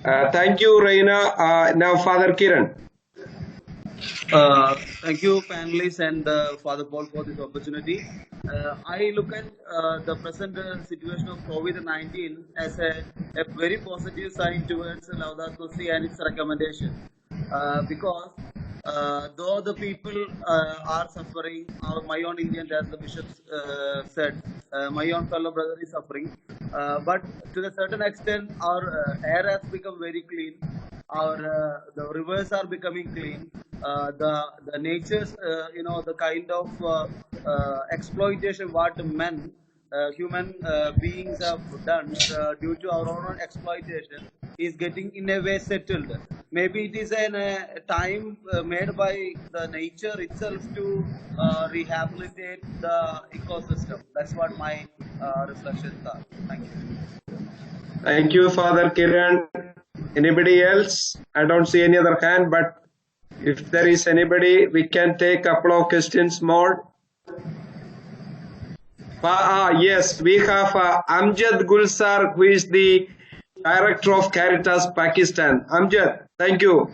Thank you, Reina. Now, Father Kiran. Thank you, panelists and Father Paul for this opportunity. I look at the present situation of COVID-19 as a very positive sign towards Laudato Si and its recommendation. Because though the people are suffering, my own Indian, as the bishop said, my own fellow brother is suffering, but to a certain extent, our air has become very clean. Our the rivers are becoming clean. The nature's the kind of exploitation what men human beings have done due to our own exploitation is getting in a way settled. Maybe it is a time made by the nature itself to rehabilitate the ecosystem. That's what my reflections are. Thank you. Thank you, Father Kiran. Anybody else? I don't see any other hand, but if there is anybody, we can take a couple of questions more. Yes, we have Amjad Gulsar, who is the director of Caritas Pakistan. Amjad, thank you.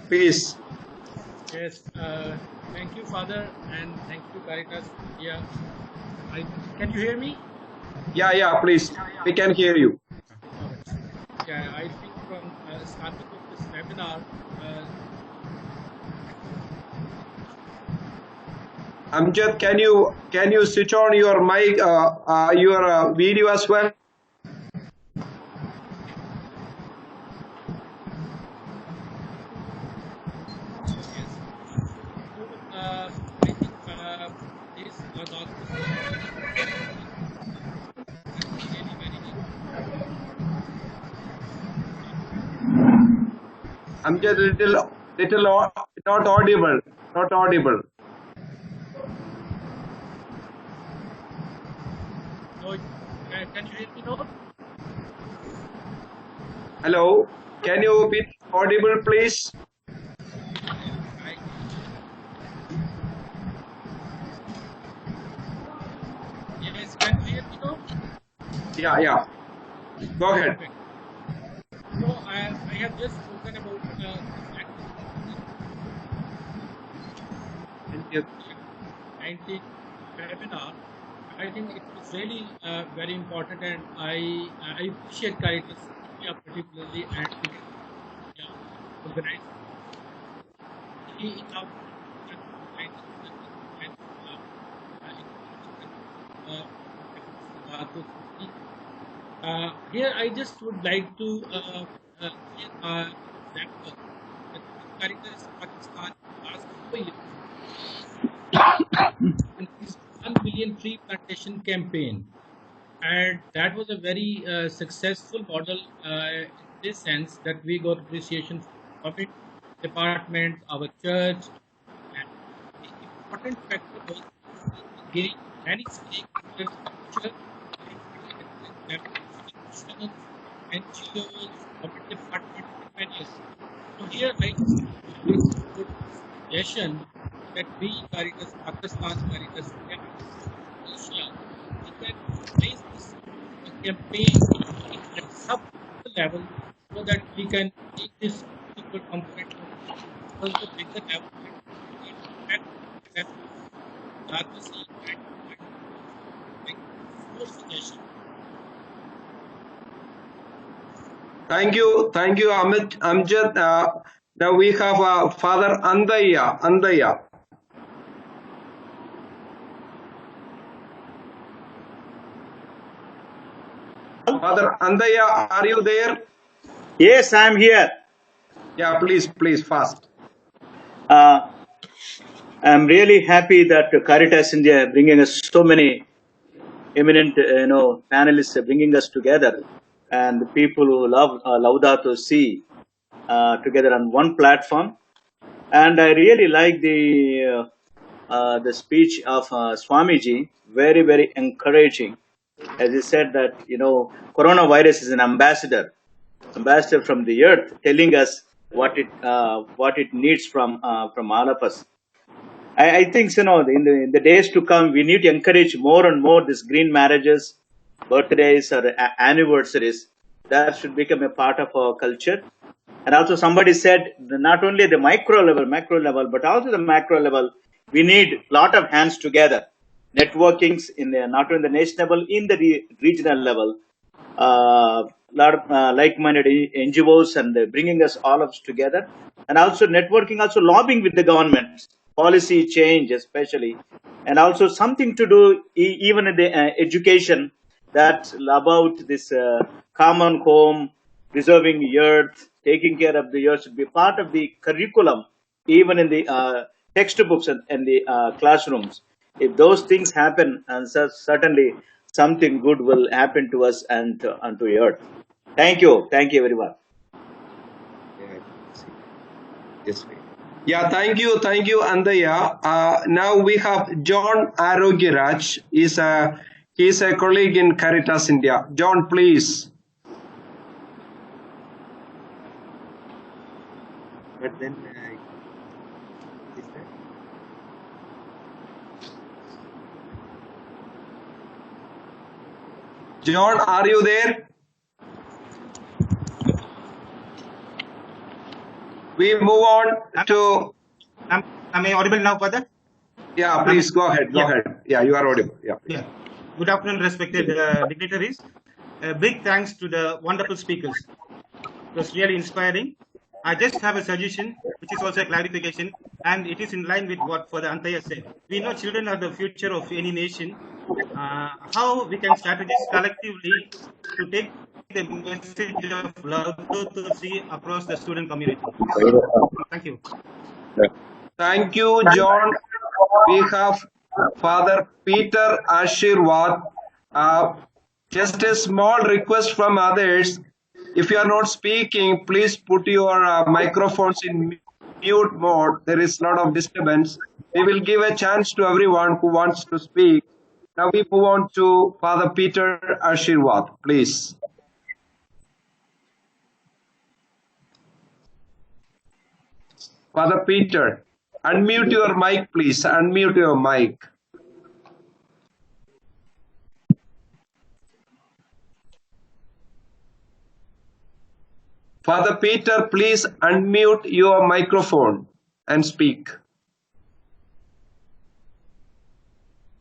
Please. Yes, Thank you, Father, and thank you, Caritas India. Can you hear me? Yeah, please. We can hear you. Yeah, I think from starting of this webinar, Amjad, can you switch on your mic, your video as well? I think this Laudato Si really very. Amjad, little not audible, not audible. No, can you hear me now? Hello, can you be audible, please? Yes, can you hear me now? Yeah. Go ahead. Perfect. So I have just spoken about this COVID-19 webinar. I think it was really very important, and I appreciate Caritas India particularly and organized. Here, I just would like to share an example that Caritas Pakistan last 4 years released 1 million tree plantation campaign, and that was a very successful model in this sense that we got appreciation from government department, our church, and the important factor was engage many stakeholders, church, NGOs, government department, and many others. So here I put suggestion that we Caritas Pakistan, Caritas India, we can raise this campaign at sub level so that we can take this particular component to the bigger level and more suggestions. Thank you, Amjad. Now we have Father Andaya. Father Andaya, are you there? Yes, I am here. Yeah, please, fast. I'm really happy that Caritas India bringing us so many eminent, panelists bringing us together, and the people who love Laudato Si together on one platform. And I really like the speech of Swamiji, very, very encouraging. As he said that, coronavirus is an ambassador from the earth, telling us what it needs from all of us. I think, in the days to come, we need to encourage more and more these green marriages, birthdays, or anniversaries. That should become a part of our culture. And also, somebody said not only the macro level, but also the macro level. We need a lot of hands together, networkings not only the national level, in the regional level. Lot of like-minded NGOs and bringing us all of us together, and also networking, also lobbying with the government, policy change especially, and also something to do even in the education, that about this common home, preserving the earth, taking care of the earth should be part of the curriculum, even in the textbooks and the classrooms. If those things happen, and certainly something good will happen to us and to earth. Thank you everyone. Yeah, thank you, Andaya. Now we have John Arogiraj. He's a colleague in Caritas India. John, please. But then, John, are you there? We move on to Am I audible now, Father? Yeah, please go ahead. Go Yeah. ahead. Yeah, you are audible. Yeah. Yeah. Good afternoon, respected dignitaries. Big thanks to the wonderful speakers. It was really inspiring. I just have a suggestion, which is also a clarification, and it is in line with what Father Antaya said. We know children are the future of any nation. How we can strategize collectively to take the message of Laudato Si across the student community. Thank you. Thank you, John. We have Father Peter Ashirwad. Just a small request from others. If you are not speaking, please put your microphones in mute mode. There is a lot of disturbance. We will give a chance to everyone who wants to speak. Now we move on to Father Peter Ashirwad, please. Father Peter, unmute your mic, please. Unmute your mic. Father Peter, please unmute your microphone and speak.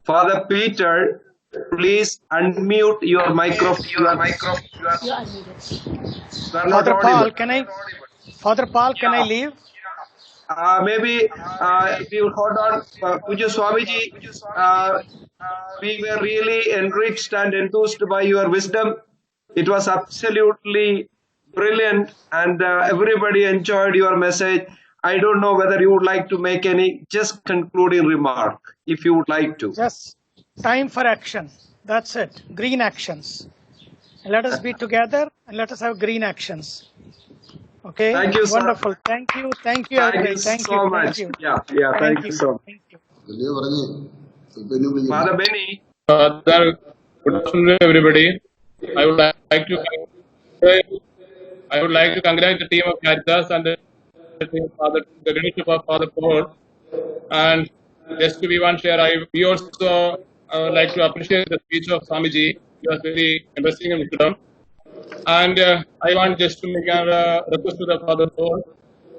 Father Peter, please unmute your microphone. You are not Father Paul, audible. Father Paul, can I leave? Maybe we will hold on. Puja Swamiji, we were really enriched and enthused by your wisdom. It was absolutely brilliant, and everybody enjoyed your message. I don't know whether you would like to make any just concluding remark, if you would like to. Just time for action. That's it. Green actions. Let us be together and let us have green actions. Okay. Thank you, sir. Wonderful. Thank you. Thank you, Thank everybody. you Thank so you. much. Thank you. Yeah, thank you so much. Father Benny. Father, good afternoon, everybody. I would like to congratulate the team of Caritas and the leadership of Father Paul. And just to be one share, we also would like to appreciate the speech of Swamiji. It was very interesting and wisdom. And I want just to make a request to the Father Paul,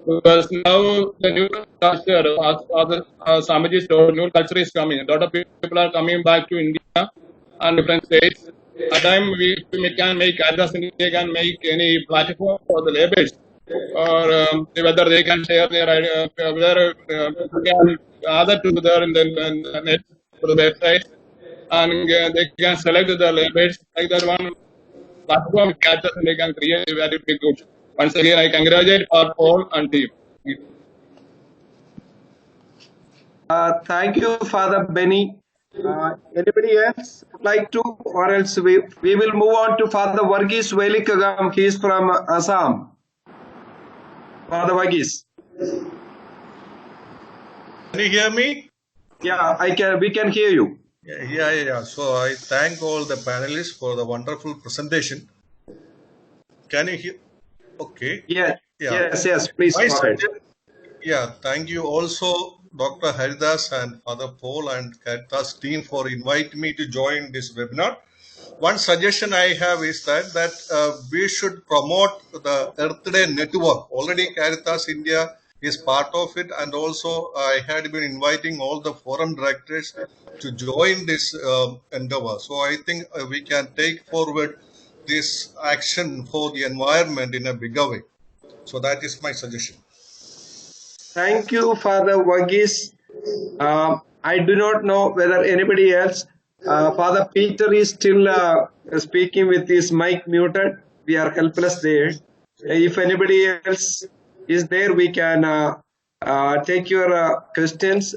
because now the new culture, as Swamiji told, new culture is coming. A lot of people are coming back to India and different states. At time we can make Caritas India can make any platform for the laborers, or whether they can share their whether people can gather together in the net for the website, and they can select the laborers like that one platform Caritas India can create a very big good. Once again, I congratulate our Paul and team. Thank you, Father Benny. Anybody else would like to, or else we will move on to Father Varghese Velikagam. He is from Assam. Father Varghese. Can you hear me? Yeah, we can hear you. Yeah. So I thank all the panelists for the wonderful presentation. Can you hear? Okay. Yeah. Yes. Please go ahead. Yeah, thank you also, Dr. Haridas and Father Paul and Caritas team for inviting me to join this webinar. One suggestion I have is that we should promote the Earth Day network. Already Caritas India is part of it, and also I had been inviting all the forum directors to join this endeavor. So I think we can take forward this action for the environment in a bigger way. So that is my suggestion. Thank you, Father Varghese. I do not know whether anybody else. Father Peter is still speaking with his mic muted. We are helpless there. If anybody else is there, we can take your questions.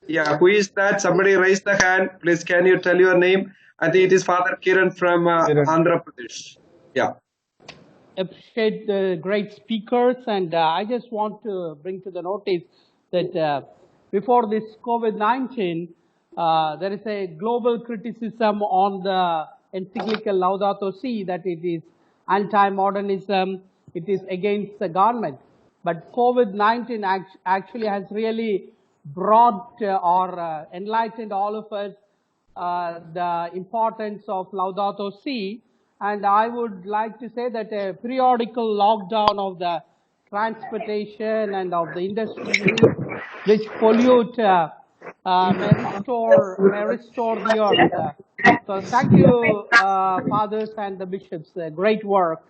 Yeah, who is that? Somebody raise the hand. Please, can you tell your name? I think it is Father Kiran from Andhra Pradesh. Yeah. Appreciate the great speakers, and I just want to bring to the notice that before this COVID-19, there is a global criticism on the encyclical Laudato Si, that it is anti-modernism, it is against the government. But COVID-19 actually has really brought or enlightened all of us the importance of Laudato Si. And I would like to say that a periodical lockdown of the transportation and of the industries which pollute may restore the earth. So thank you, fathers and the bishops. Great work.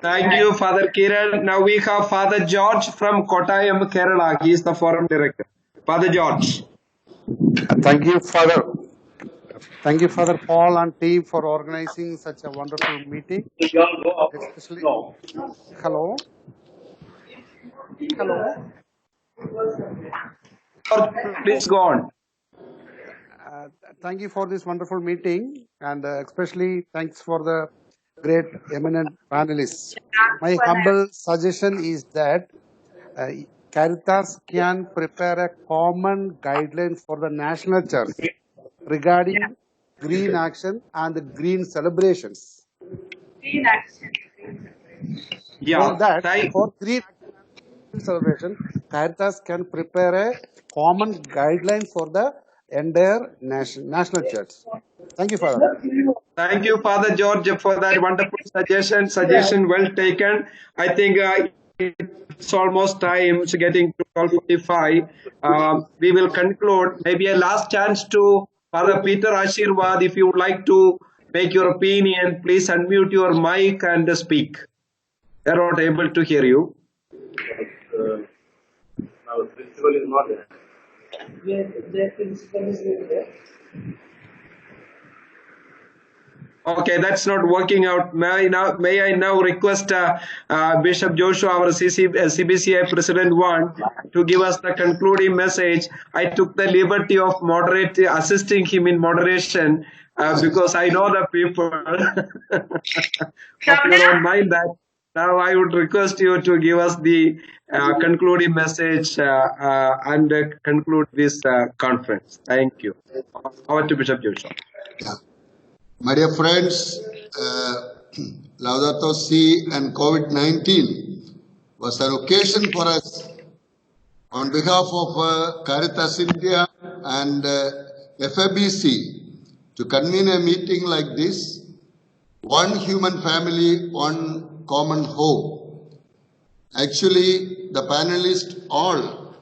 Thank you, Father Kiran. Now we have Father George from Kottayam, Kerala. He is the forum director. Father George. Thank you, Father. Thank you, Father Paul and team for organizing such a wonderful meeting. Especially, hello. Please go on. Thank you for this wonderful meeting, and especially thanks for the great eminent panelists. My humble suggestion is that Caritas can prepare a common guideline for the national church regarding green action and the green celebrations. Yeah, For that, for green celebration, Caritas can prepare a common guideline for the entire national church. Thank you, Father. Thank you, Father George, for that wonderful suggestion. Suggestion well taken. I think it's almost time. It's getting to 12:45. We will conclude. Maybe a last chance to Father Peter Ashirwad. If you would like to make your opinion, please unmute your mic and speak. They are not able to hear you. Our principal is not there. Their principal is there. Okay, that's not working out. May I now request Bishop Joshua, our CBCI President 1, to give us the concluding message. I took the liberty of assisting him in moderation because I know the people. Hope you don't mind that. Now I would request you to give us the concluding message and conclude this conference. Thank you. Over to Bishop Joshua. My dear friends, Laudato Si and Covid-19 was an occasion for us on behalf of Caritas India and FABC to convene a meeting like this, one human family, one common home. Actually, the panelists all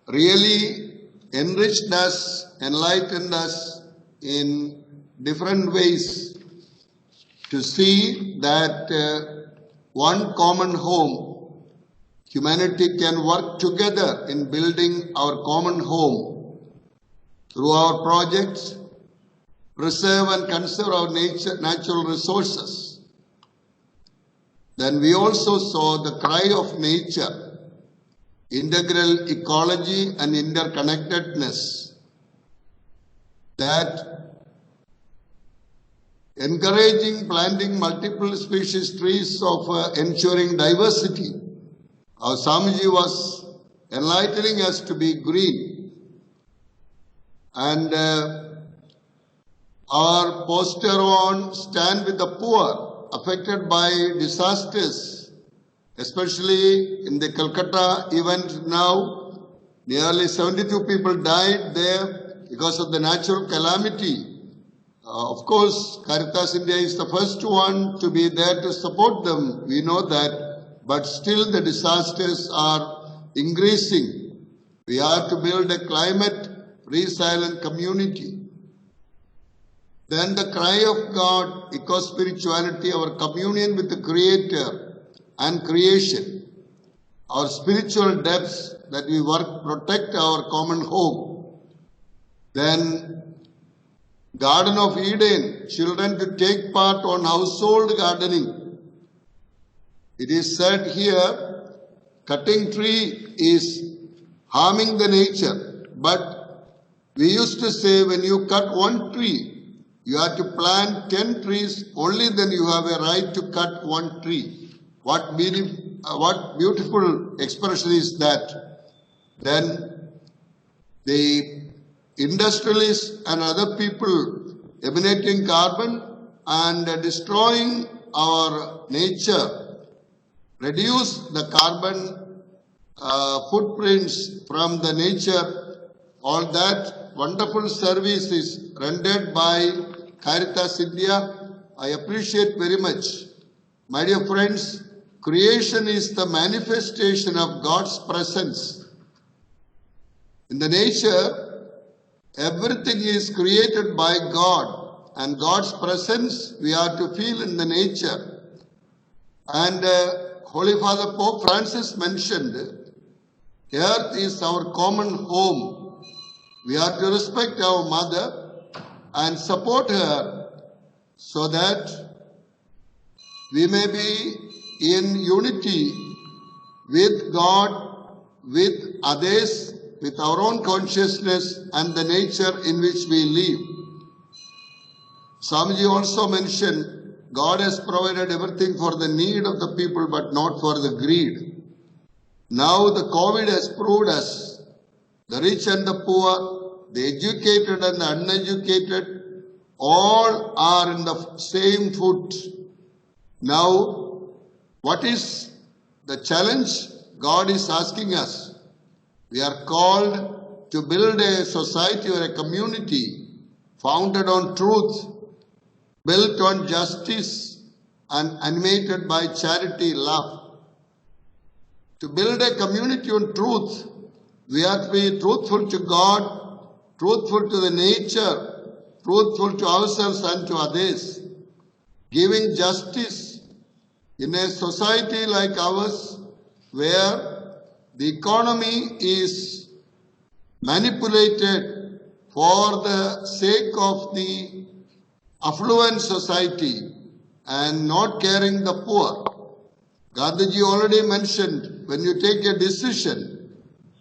really enriched us, enlightened us in different ways to see that one common home, humanity can work together in building our common home through our projects, preserve and conserve our natural resources. Then we also saw the cry of nature, integral ecology and interconnectedness, that encouraging planting multiple species trees of ensuring diversity. Our Swamiji was enlightening us to be green. And our poster on stand with the poor affected by disasters, especially in the Calcutta event now, nearly 72 people died there because of the natural calamity. Of course, Caritas India is the first one to be there to support them. We know that, but still the disasters are increasing. We have to build a climate resilient community. Then the cry of God, eco-spirituality, our communion with the Creator and creation, our spiritual depths that we work, protect our common home. Then Garden of Eden, children to take part on household gardening. It is said here, cutting tree is harming the nature. But we used to say when you cut one tree, you have to plant 10 trees, only then you have a right to cut one tree. What beautiful expression is that? Then the industrialists and other people emanating carbon and destroying our nature, reduce the carbon footprints from the nature. All that wonderful service is rendered by Caritas India. I appreciate very much. My dear friends, creation is the manifestation of God's presence. In the nature, everything is created by God, and God's presence we are to feel in the nature. And Holy Father Pope Francis mentioned, earth is our common home. We are to respect our mother and support her so that we may be in unity with God, with others, with our own consciousness and the nature in which we live. Swamiji also mentioned, God has provided everything for the need of the people but not for the greed. Now the COVID has proved us, the rich and the poor, the educated and the uneducated, all are in the same foot. Now, what is the challenge God is asking us? We are called to build a society or a community founded on truth, built on justice and animated by charity, love. To build a community on truth, we have to be truthful to God, truthful to the nature, truthful to ourselves and to others. Giving justice in a society like ours, where the economy is manipulated for the sake of the affluent society and not caring the poor. Gandhiji already mentioned, when you take a decision,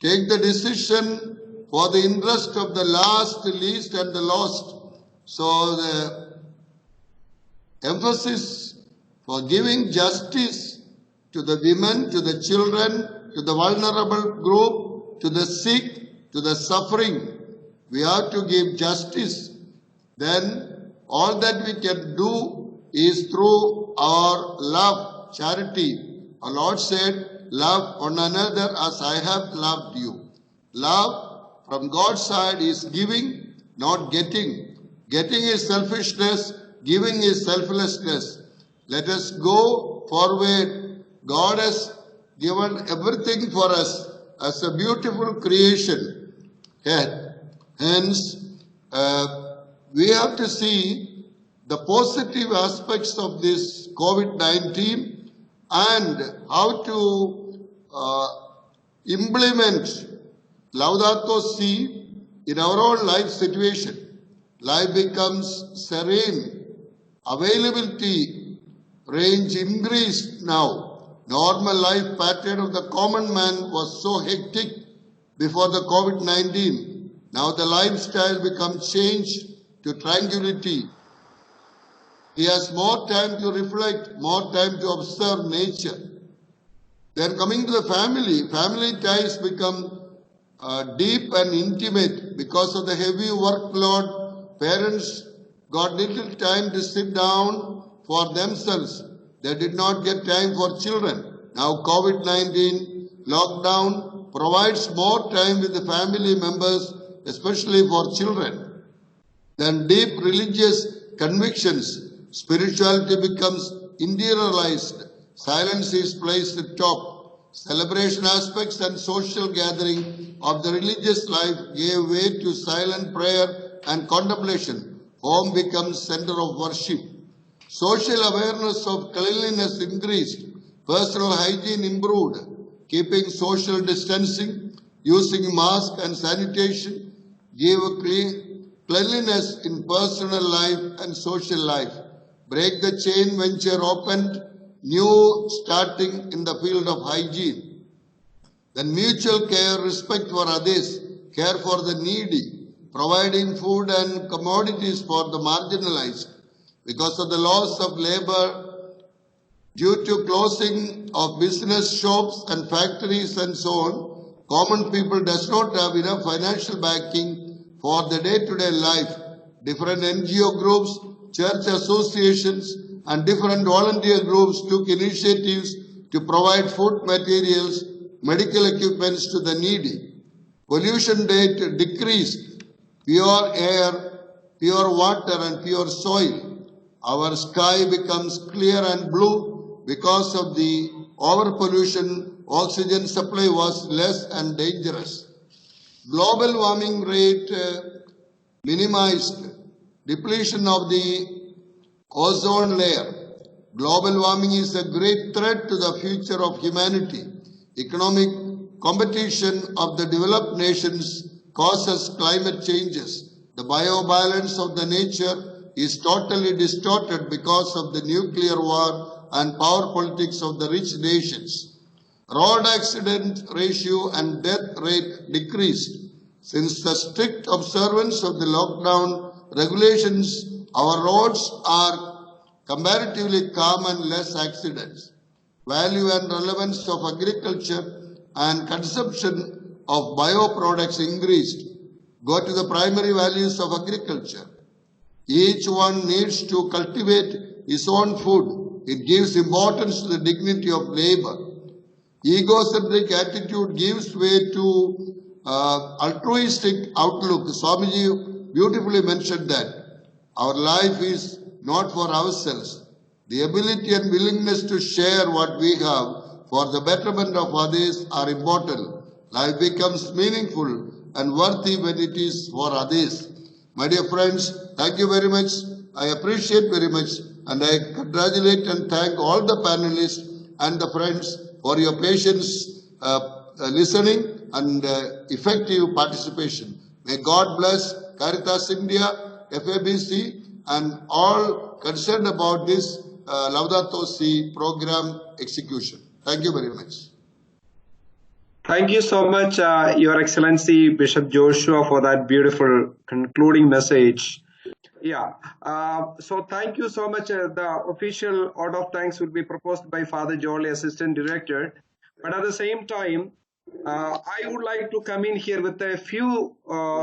take the decision for the interest of the last, the least and the lost. So the emphasis for giving justice to the women, to the children, to the vulnerable group, to the sick, to the suffering, we have to give justice. Then all that we can do is through our love, charity. Our Lord said, love one another as I have loved you. Love from God's side is giving, not getting. Getting is selfishness, giving is selflessness. Let us go forward. God has given everything for us as a beautiful creation. Hence, we have to see the positive aspects of this COVID-19 and how to implement Laudato Si in our own life situation. Life becomes serene. Availability range increased now. Normal life pattern of the common man was so hectic before the COVID-19. Now the lifestyle becomes changed to tranquility. He has more time to reflect, more time to observe nature. Then coming to the family, family ties become deep and intimate because of the heavy workload. Parents got little time to sit down for themselves. They did not get time for children. Now COVID-19 lockdown provides more time with the family members, especially for children. Then deep religious convictions, spirituality becomes interiorized. Silence is placed at top. Celebration aspects and social gathering of the religious life gave way to silent prayer and contemplation. Home becomes center of worship. Social awareness of cleanliness increased. Personal hygiene improved. Keeping social distancing, using mask and sanitation gave cleanliness in personal life and social life. Break the chain venture opened, new starting in the field of hygiene. Then mutual care, respect for others, care for the needy, providing food and commodities for the marginalized. Because of the loss of labor due to closing of business shops and factories and so on, common people does not have enough financial backing for the day-to-day life. Different NGO groups, church associations and different volunteer groups took initiatives to provide food materials, medical equipments to the needy. Pollution rate decreased. Pure air, pure water and pure soil. Our sky becomes clear and blue. Because of the overpollution, oxygen supply was less and dangerous. Global warming rate minimized. Depletion of the ozone layer. Global warming is a great threat to the future of humanity. Economic competition of the developed nations causes climate changes. The biobalance of the nature is totally distorted because of the nuclear war and power politics of the rich nations. Road accident ratio and death rate decreased. Since the strict observance of the lockdown regulations, our roads are comparatively calm and less accidents. Value and relevance of agriculture and consumption of bioproducts increased. Go to the primary values of agriculture. Each one needs to cultivate his own food. It gives importance to the dignity of labor. Egocentric attitude gives way to altruistic outlook. Swamiji beautifully mentioned that. Our life is not for ourselves. The ability and willingness to share what we have for the betterment of others are important. Life becomes meaningful and worthy when it is for others. My dear friends, thank you very much. I appreciate very much, and I congratulate and thank all the panelists and the friends for your patience, listening and effective participation. May God bless Caritas India, FABC, and all concerned about this Laudato Si program execution. Thank you very much. Thank you so much, Your Excellency Bishop Joshua, for that beautiful concluding message. Yeah, so thank you so much. The official order of thanks will be proposed by Father Jolly, Assistant Director. But at the same time, I would like to come in here with a few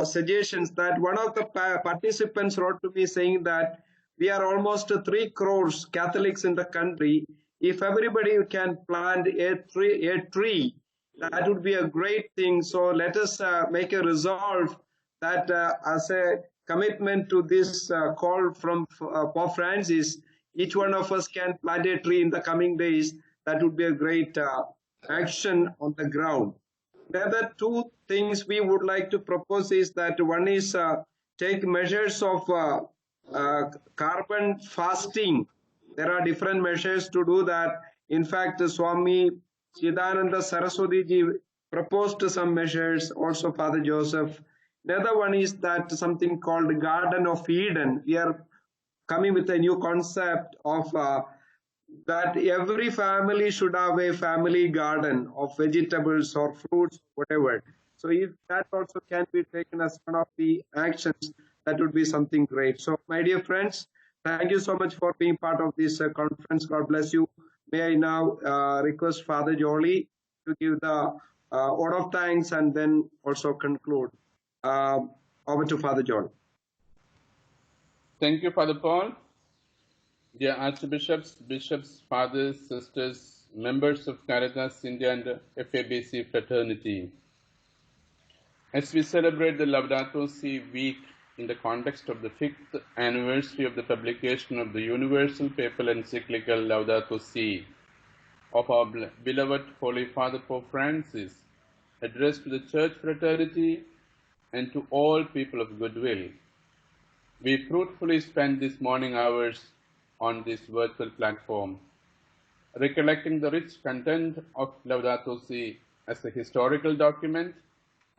suggestions that one of the participants wrote to me saying that we are almost 3 crores Catholics in the country. If everybody can plant a tree, that would be a great thing. So let us make a resolve that as a commitment to this call from Pope Francis, each one of us can plant a tree in the coming days. That would be a great action on the ground. The other two things we would like to propose is that one is take measures of carbon fasting. There are different measures to do that. In fact, Swami Chidananda Saraswati ji proposed some measures, also Father Joseph. The other one is that something called Garden of Eden. We are coming with a new concept of that every family should have a family garden of vegetables or fruits, whatever. So if that also can be taken as one of the actions, that would be something great. So my dear friends, thank you so much for being part of this conference. God bless you. May I now request Father Jolly to give the word of thanks and then also conclude. Over to Father Jolly. Thank you, Father Paul. Dear Archbishops, Bishops, Fathers, Sisters, members of Caritas India and FABC fraternity. As we celebrate the Laudato Si week in the context of the 5th anniversary of the publication of the universal papal encyclical Laudato Si of our beloved Holy Father Pope Francis, addressed to the church fraternity and to all people of goodwill, we fruitfully spent these morning hours on this virtual platform, recollecting the rich content of Laudato Si as a historical document,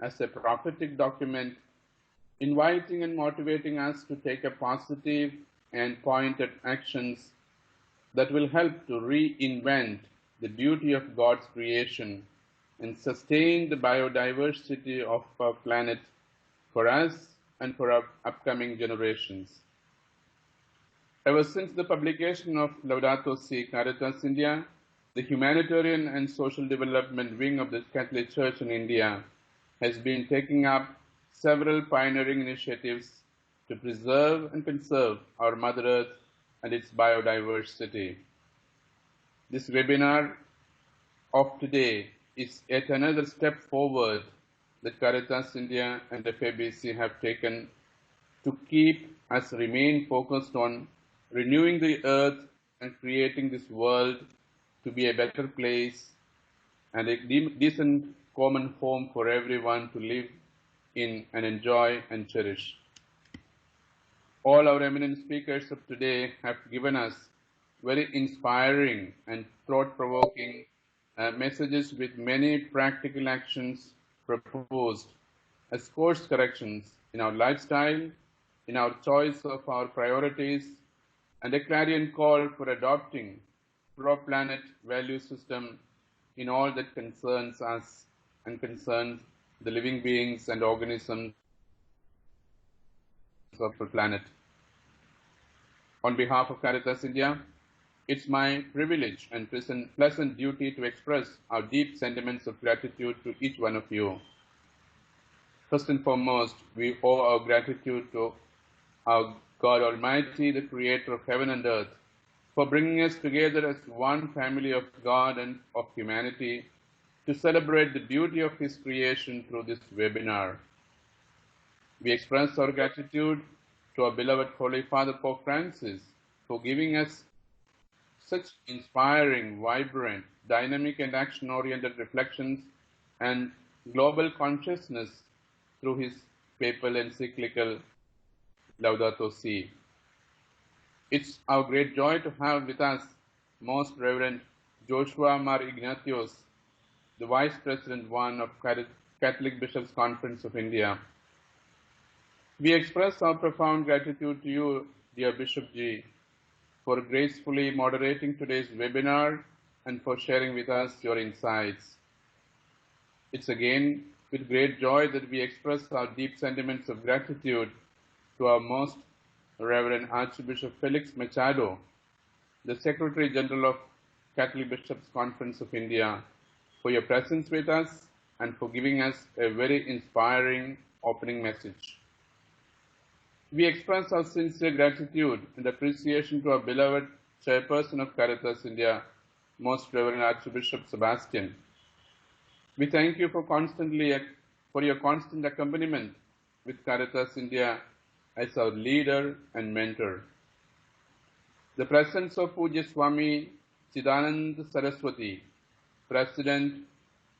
as a prophetic document, inviting and motivating us to take a positive and pointed actions that will help to reinvent the beauty of God's creation and sustain the biodiversity of our planet for us and for our upcoming generations. Ever since the publication of Laudato Si, Caritas India, the humanitarian and social development wing of the Catholic Church in India, has been taking up several pioneering initiatives to preserve and conserve our Mother Earth and its biodiversity. This webinar of today is yet another step forward that Caritas India and FABC have taken to keep us remain focused on renewing the earth and creating this world to be a better place and a decent common home for everyone to live in and enjoy and cherish. All our eminent speakers of today have given us very inspiring and thought-provoking messages with many practical actions proposed as course corrections in our lifestyle, in our choice of our priorities, and a clarion call for adopting pro-planet value system in all that concerns us and concerns the living beings and organisms of the planet. On behalf of Caritas India, it's my privilege and pleasant duty to express our deep sentiments of gratitude to each one of you. First and foremost, we owe our gratitude to our God Almighty, the Creator of heaven and earth, for bringing us together as one family of God and of humanity to celebrate the beauty of His creation through this webinar. We express our gratitude to our beloved Holy Father Pope Francis for giving us such inspiring, vibrant, dynamic and action-oriented reflections and global consciousness through his papal encyclical Laudato Si. It's our great joy to have with us Most Reverend Joshua Mar Ignatius, the Vice President I of Catholic Bishops' Conference of India. We express our profound gratitude to you, dear Bishop Ji, for gracefully moderating today's webinar and for sharing with us your insights. It's again with great joy that we express our deep sentiments of gratitude to our Most Reverend Archbishop Felix Machado, the Secretary General of Catholic Bishops' Conference of India, for your presence with us and for giving us a very inspiring opening message. We express our sincere gratitude and appreciation to our beloved Chairperson of Caritas India, Most Reverend Archbishop Sebastian. We thank you for your constant accompaniment with Caritas India as our leader and mentor. The presence of Pujya Swami Chidanand Saraswati, President,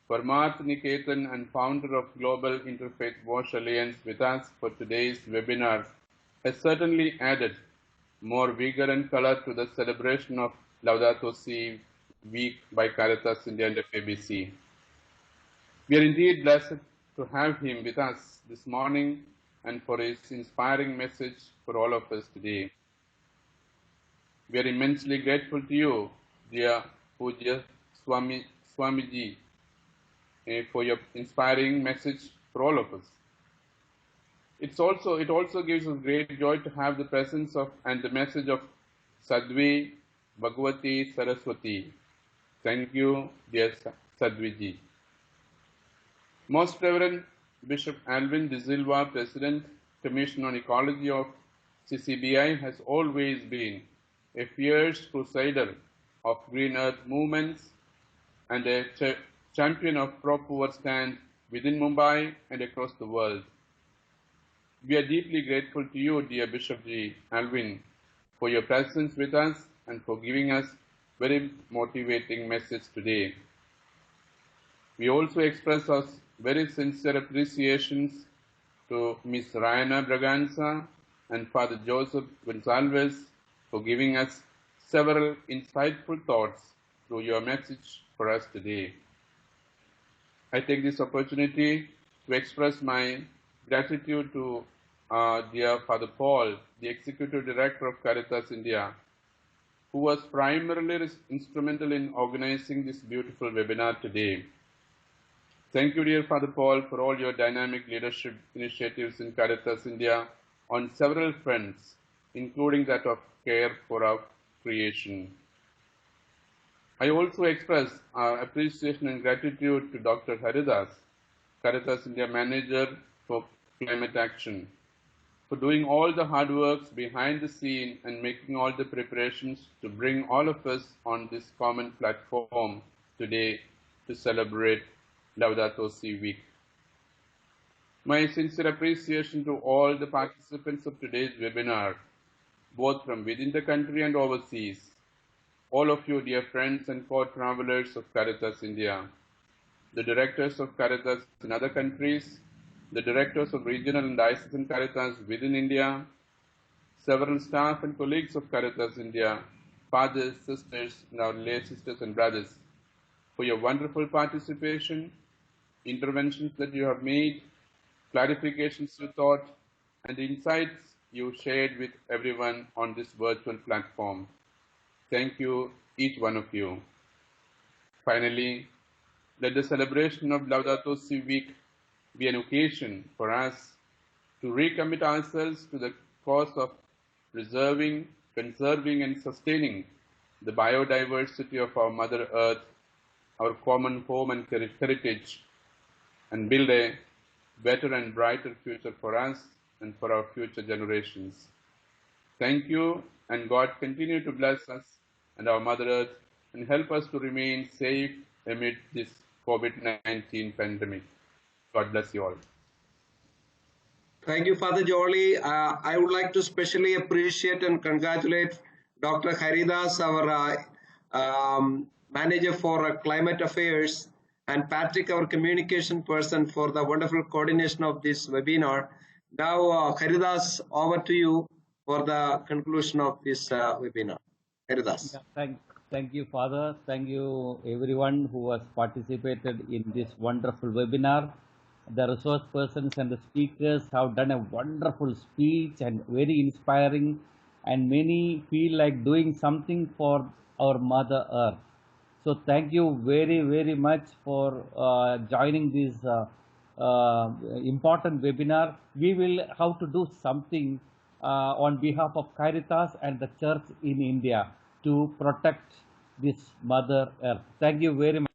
Parmarth Niketan and founder of Global Interfaith Wash Alliance with us for today's webinar has certainly added more vigor and color to the celebration of Laudato Si week by Caritas India and FABC. We are indeed blessed to have him with us this morning and for his inspiring message for all of us today. We are immensely grateful to you, dear Pujya Swamiji, for your inspiring message for all of us. It also gives us great joy to have the presence of and the message of Sadhvi Bhagwati Saraswati. Thank you, dear Sadhviji. Most Reverend Bishop Alvin De Silva, President, Commission on Ecology of CCBI, has always been a fierce crusader of Green Earth movements and a champion of pro-poor stand within Mumbai and across the world. We are deeply grateful to you, dear Bishop G. Alvin, for your presence with us and for giving us very motivating message today. We also express our very sincere appreciations to Ms. Raina Braganza and Father Joseph Gonsalves for giving us several insightful thoughts through your message for us today. I take this opportunity to express my gratitude to dear Father Paul, the Executive Director of Caritas India, who was primarily instrumental in organizing this beautiful webinar today. Thank you, dear Father Paul, for all your dynamic leadership initiatives in Caritas India on several fronts, including that of care for our creation. I also express our appreciation and gratitude to Dr. Haridas, Caritas India Manager for Climate Action, for doing all the hard works behind the scene and making all the preparations to bring all of us on this common platform today to celebrate Laudato Si week. My sincere appreciation to all the participants of today's webinar, both from within the country and overseas. all of you, dear friends and co-travelers of Caritas India, the directors of Caritas in other countries, the directors of regional and diocesan Caritas within India, several staff and colleagues of Caritas India, fathers, sisters, and our lay sisters and brothers, for your wonderful participation, interventions that you have made, clarifications you thought, and insights you shared with everyone on this virtual platform. Thank you, each one of you. Finally, let the celebration of Laudato Si week be an occasion for us to recommit ourselves to the cause of preserving, conserving, and sustaining the biodiversity of our Mother Earth, our common home and heritage, and build a better and brighter future for us and for our future generations. Thank you, and God continue to bless us and our Mother Earth and help us to remain safe amid this COVID-19 pandemic. God bless you all. Thank you, Father Jolly. I would like to specially appreciate and congratulate Dr. Haridas, our manager for climate affairs, and Patrick, our communication person, for the wonderful coordination of this webinar. Now, Haridas, over to you for the conclusion of this webinar. Haridas. Yeah, thank you, Father. Thank you, everyone who has participated in this wonderful webinar. The resource persons and the speakers have done a wonderful speech and very inspiring, and many feel like doing something for our Mother Earth. So thank you very, very much for joining this important webinar. We will have to do something on behalf of Caritas and the Church in India to protect this Mother Earth. Thank you very much.